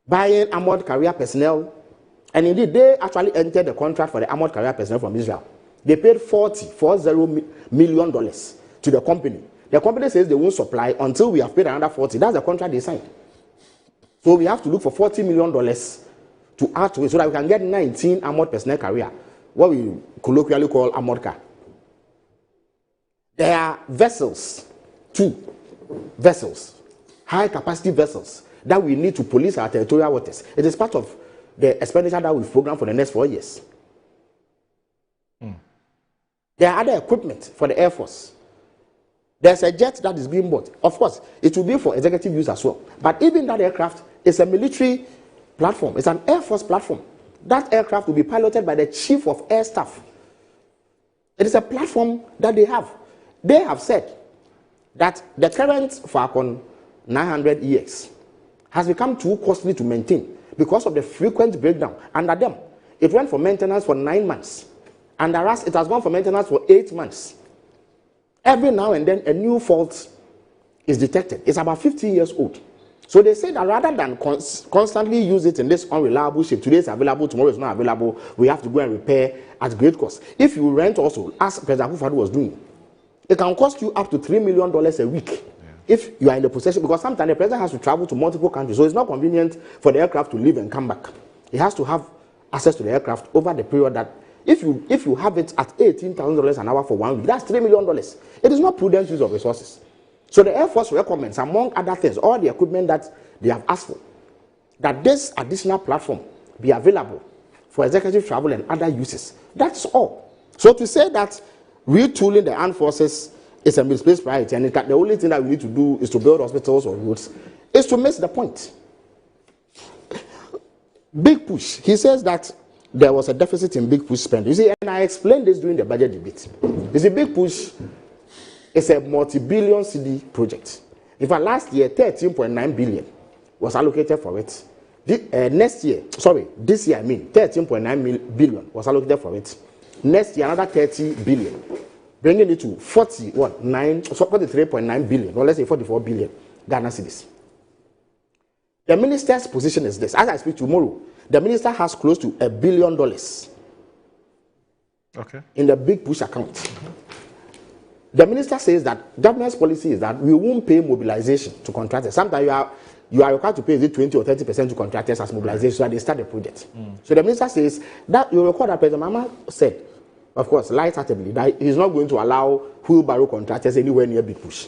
buying armored carrier personnel. And indeed, they actually entered the contract for the armored carrier personnel from Israel. They paid $40 million to the company. The company says they won't supply until we have paid another 40. That's the contract they signed. So we have to look for $40 million to add to it so that we can get 19 armored personnel carrier, what we colloquially call armored car. There are vessels, 2 vessels, high capacity vessels that we need to police our territorial waters. It is part of the expenditure that we've programmed for the next 4 years. There are other equipment for the Air Force. There's a jet that is being bought. Of course, it will be for executive use as well. But even that aircraft is a military platform. It's an Air Force platform. That aircraft will be piloted by the Chief of Air Staff. It is a platform that they have. They have said that the current Falcon 900EX has become too costly to maintain because of the frequent breakdown. Under them, it went for maintenance for 9 months. Under us, it has gone for maintenance for 8 months. Every now and then, a new fault is detected. It's about 15 years old. So they say that rather than constantly use it in this unreliable shape, today it's available, tomorrow it's not available, we have to go and repair at great cost. If you rent also, as President Akufo-Addo was doing, it can cost you up to $3 million a week if you are in the possession, because sometimes the president has to travel to multiple countries, so it's not convenient for the aircraft to leave and come back. He has to have access to the aircraft over the period that, if you have it at $18,000 an hour for 1 week, that's $3 million. It is not prudent use of resources. So the Air Force recommends, among other things, all the equipment that they have asked for, that this additional platform be available for executive travel and other uses. That's all. So to say that retooling the armed forces is a misplaced priority, and the only thing that we need to do is to build hospitals or roads, is to miss the point. Big push. He says that there was a deficit in big push spending. You see, and I explained this during the budget debate. You see, big push is a multi-billion cedi project. In fact, last year, 13.9 billion was allocated for it. This year, 13.9 billion was allocated for it. Next year, another 30 billion, bringing it to 43.9 billion, or let's say 44 billion Ghana cedis. The minister's position is this. As I speak tomorrow, the minister has close to $1 billion in the big push account. The minister says that government's policy is that we won't pay mobilization to contractors. Sometimes you are required to pay 20 or 30% to contractors as mobilization so that they start the project. So the minister says that you record that President Mahama said, of course, lightheartedly, that he's not going to allow wheelbarrow contractors anywhere near big push.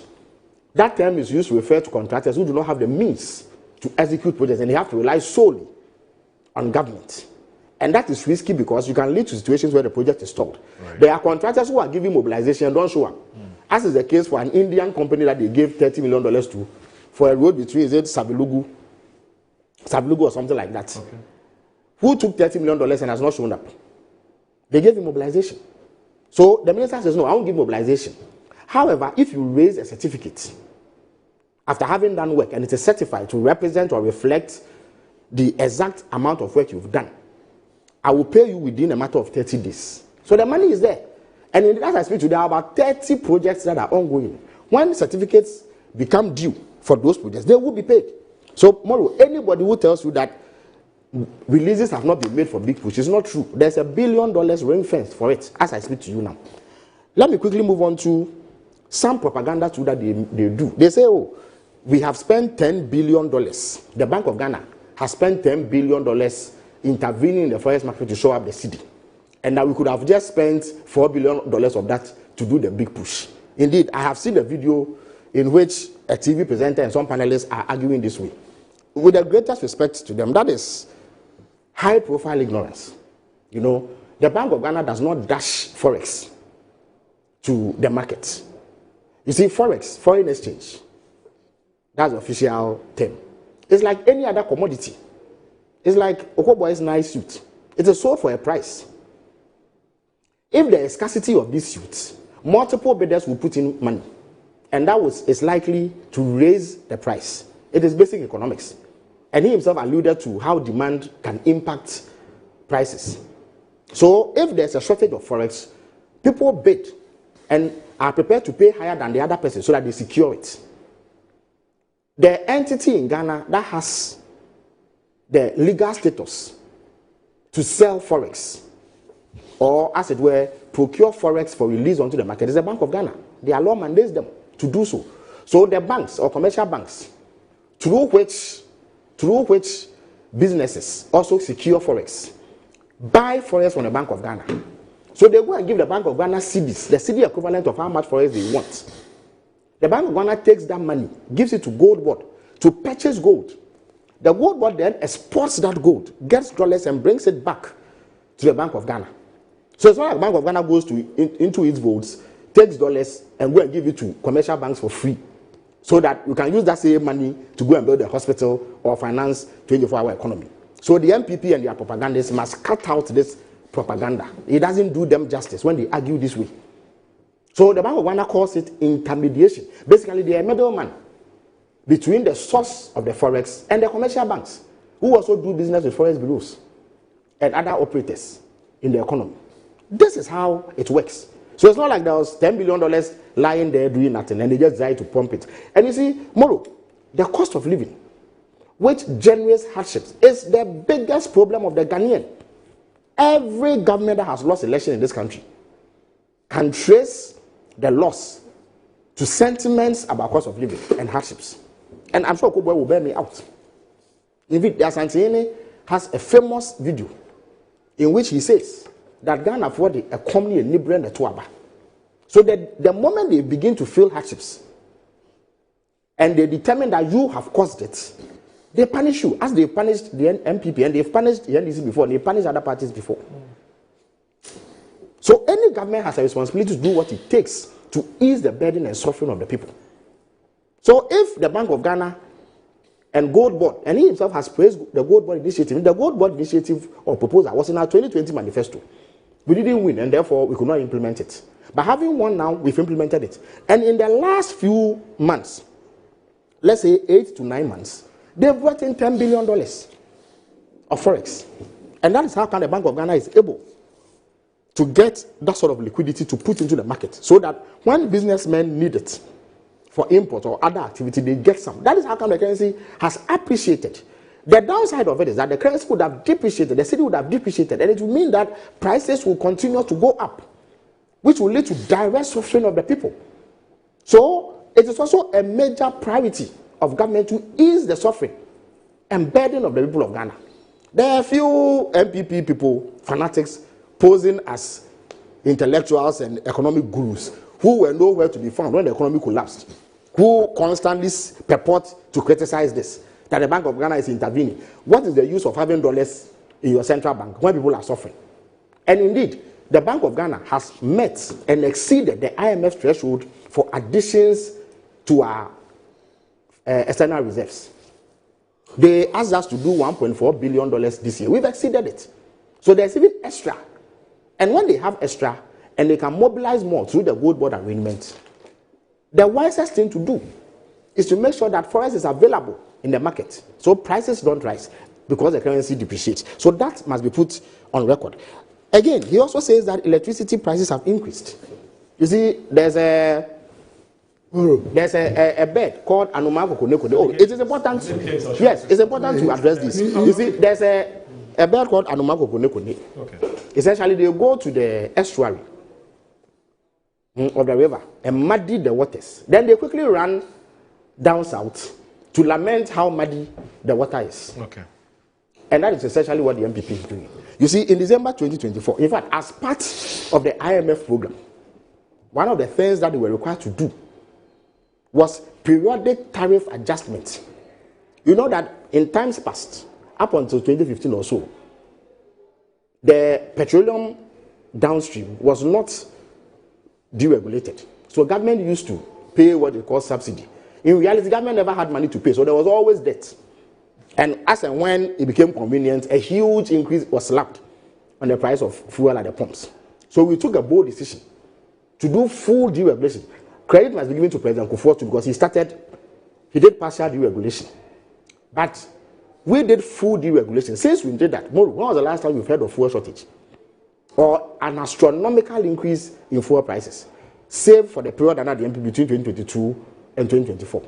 That term is used to refer to contractors who do not have the means to execute projects and they have to rely solely on government. And that is risky because you can lead to situations where the project is stalled. Right. There are contractors who are giving mobilization and don't show up. As is the case for an Indian company that they gave $30 million to for a road between, is it Savilugu or something like that. Okay. Who took $30 million and has not shown up? They gave him mobilization. So the minister says, no, I won't give mobilization. However, if you raise a certificate after having done work and it is certified to represent or reflect the exact amount of work you've done, I will pay you within a matter of 30 days. So the money is there. And as I speak to you, there are about 30 projects that are ongoing. When certificates become due for those projects, they will be paid. So, Moro, anybody who tells you that releases have not been made for big push is not true. There's $1 billion ring fence for it, as I speak to you now. Let me quickly move on to some propaganda too that they do. They say, oh, we have spent $10 billion. The Bank of Ghana has spent $10 billion intervening in the forest market to show up the city. And that we could have just spent $4 billion of that to do the big push. Indeed, I have seen a video in which a TV presenter and some panelists are arguing this way. With the greatest respect to them, that is high-profile ignorance. You know, the Bank of Ghana does not dash forex to the market. You see, forex, foreign exchange, that's the official term. It's like any other commodity. It's like Okoboy's nice suit. It is sold for a price. If there is scarcity of these suits, multiple bidders will put in money. And that is likely to raise the price. It is basic economics. And he himself alluded to how demand can impact prices. So if there's a shortage of forex, people bid and are prepared to pay higher than the other person so that they secure it. The entity in Ghana that has the legal status to sell forex, or as it were, procure forex for release onto the market, is the Bank of Ghana. Their law mandates them to do so. So the banks or commercial banks, through which businesses also secure forex, buy forex from the Bank of Ghana. So they go and give the Bank of Ghana cedis, the cedi equivalent of how much forex they want. The Bank of Ghana takes that money, gives it to Gold Board to purchase gold. The Gold Board then exports that gold, gets dollars and brings it back to the Bank of Ghana. So it's not like the Bank of Ghana goes into its vaults, takes dollars and go and give it to commercial banks for free, so that you can use that same money to go and build a hospital or finance 24-hour economy. So the MPP and their propagandists must cut out this propaganda. It doesn't do them justice when they argue this way. So the Bank of Ghana calls it intermediation. Basically, they are a middleman between the source of the forex and the commercial banks, who also do business with forex bureaus and other operators in the economy. This is how it works. So it's not like there was $10 billion lying there doing nothing and they just decided to pump it. And you see, Moro, the cost of living, which generates hardships, is the biggest problem of the Ghanaian. Every government that has lost election in this country can trace the loss to sentiments about cost of living and hardships. And I'm sure Okoboy will bear me out. Indeed, Asantehene has a famous video in which he says that Ghana afford a company in Nibre and the Tuaba. So that the moment they begin to feel hardships and they determine that you have caused it, they punish you, as they punished the MPP and they've punished the NDC before, and they punished other parties before. So any government has a responsibility to do what it takes to ease the burden and suffering of the people. So if the Bank of Ghana and Gold Board, and he himself has praised the Gold Board initiative, the Gold Board initiative or proposal was in our 2020 manifesto. We didn't win, and therefore we could not implement it. But having won now, we've implemented it. And in the last few months, let's say 8 to 9 months, they've brought in $10 billion of forex. And that is how the Bank of Ghana is able to get that sort of liquidity to put into the market, so that when businessmen need it, for import or other activity, they get some. That is how come the currency has appreciated. The downside of it is that the currency would have depreciated, the cedi would have depreciated, and it will mean that prices will continue to go up, which will lead to direct suffering of the people. So it is also a major priority of government to ease the suffering and burden of the people of Ghana. There are a few MPP people, fanatics, posing as intellectuals and economic gurus who were nowhere to be found when the economy collapsed, who constantly purport to criticize this, that the Bank of Ghana is intervening. What is the use of having dollars in your central bank when people are suffering? And indeed, the Bank of Ghana has met and exceeded the IMF threshold for additions to our external reserves. They asked us to do $1.4 billion this year. We've exceeded it. So there's even extra. And when they have extra and they can mobilize more through the gold board arrangement, the wisest thing to do is to make sure that forex is available in the market so prices don't rise because the currency depreciates. So that must be put on record. Again, he also says that electricity prices have increased. You see, there's a bird called Anomago Konekode. Oh, it is important. Yes, it's important to address this. You see, there's a bird called Anomago Konekode. Okay. Essentially, they go to the estuary of the river and muddy the waters. Then they quickly run down south to lament how muddy the water is. Okay. And that is essentially what the MPP is doing. You see, in December 2024, in fact, as part of the IMF program, one of the things that they were required to do was periodic tariff adjustments. You know that in times past, up until 2015 or so, the petroleum downstream was not deregulated. So government used to pay what they call subsidy. In reality, government never had money to pay, so there was always debt. And as and when it became convenient, a huge increase was slapped on the price of fuel at the pumps. So we took a bold decision to do full deregulation. Credit must be given to President Kufuor because he did partial deregulation. But we did full deregulation. Since we did that, when was the last time you've heard of fuel shortage? Or an astronomical increase in fuel prices, save for the period under the MP between 2022 and 2024.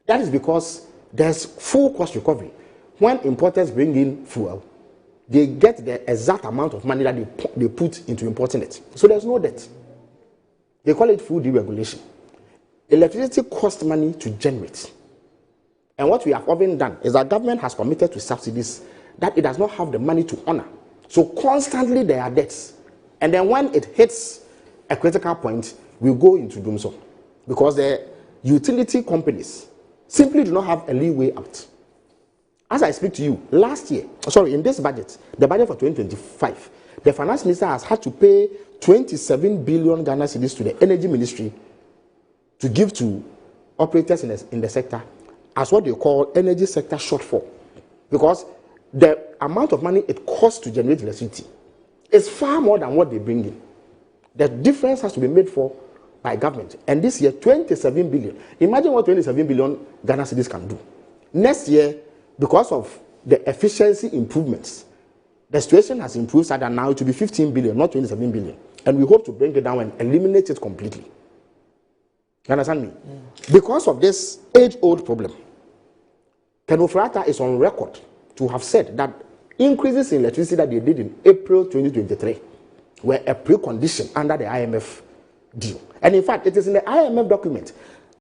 That is because there's full cost recovery. When importers bring in fuel, they get the exact amount of money that they put into importing it. So there's no debt. They call it full deregulation. Electricity costs money to generate. And what we have often done is that government has committed to subsidies that it does not have the money to honor. So constantly there are debts. And then when it hits a critical point, we go into doom zone. Because the utility companies simply do not have a leeway out. As I speak to you, in this budget, the budget for 2025, the finance minister has had to pay 27 billion Ghana cedis to the energy ministry to give to operators in the sector as what they call energy sector shortfall. Because the amount of money it costs to generate electricity is far more than what they bring in. The difference has to be made for by government. And this year, 27 billion. Imagine what 27 billion Ghana cedis can do. Next year, because of the efficiency improvements, the situation has improved so that now it will be 15 billion, not 27 billion. And we hope to bring it down and eliminate it completely. You understand me? Because of this age-old problem, Kenofrata is on record to have said that increases in electricity that they did in April 2023 were a precondition under the IMF deal. And in fact, it is in the IMF document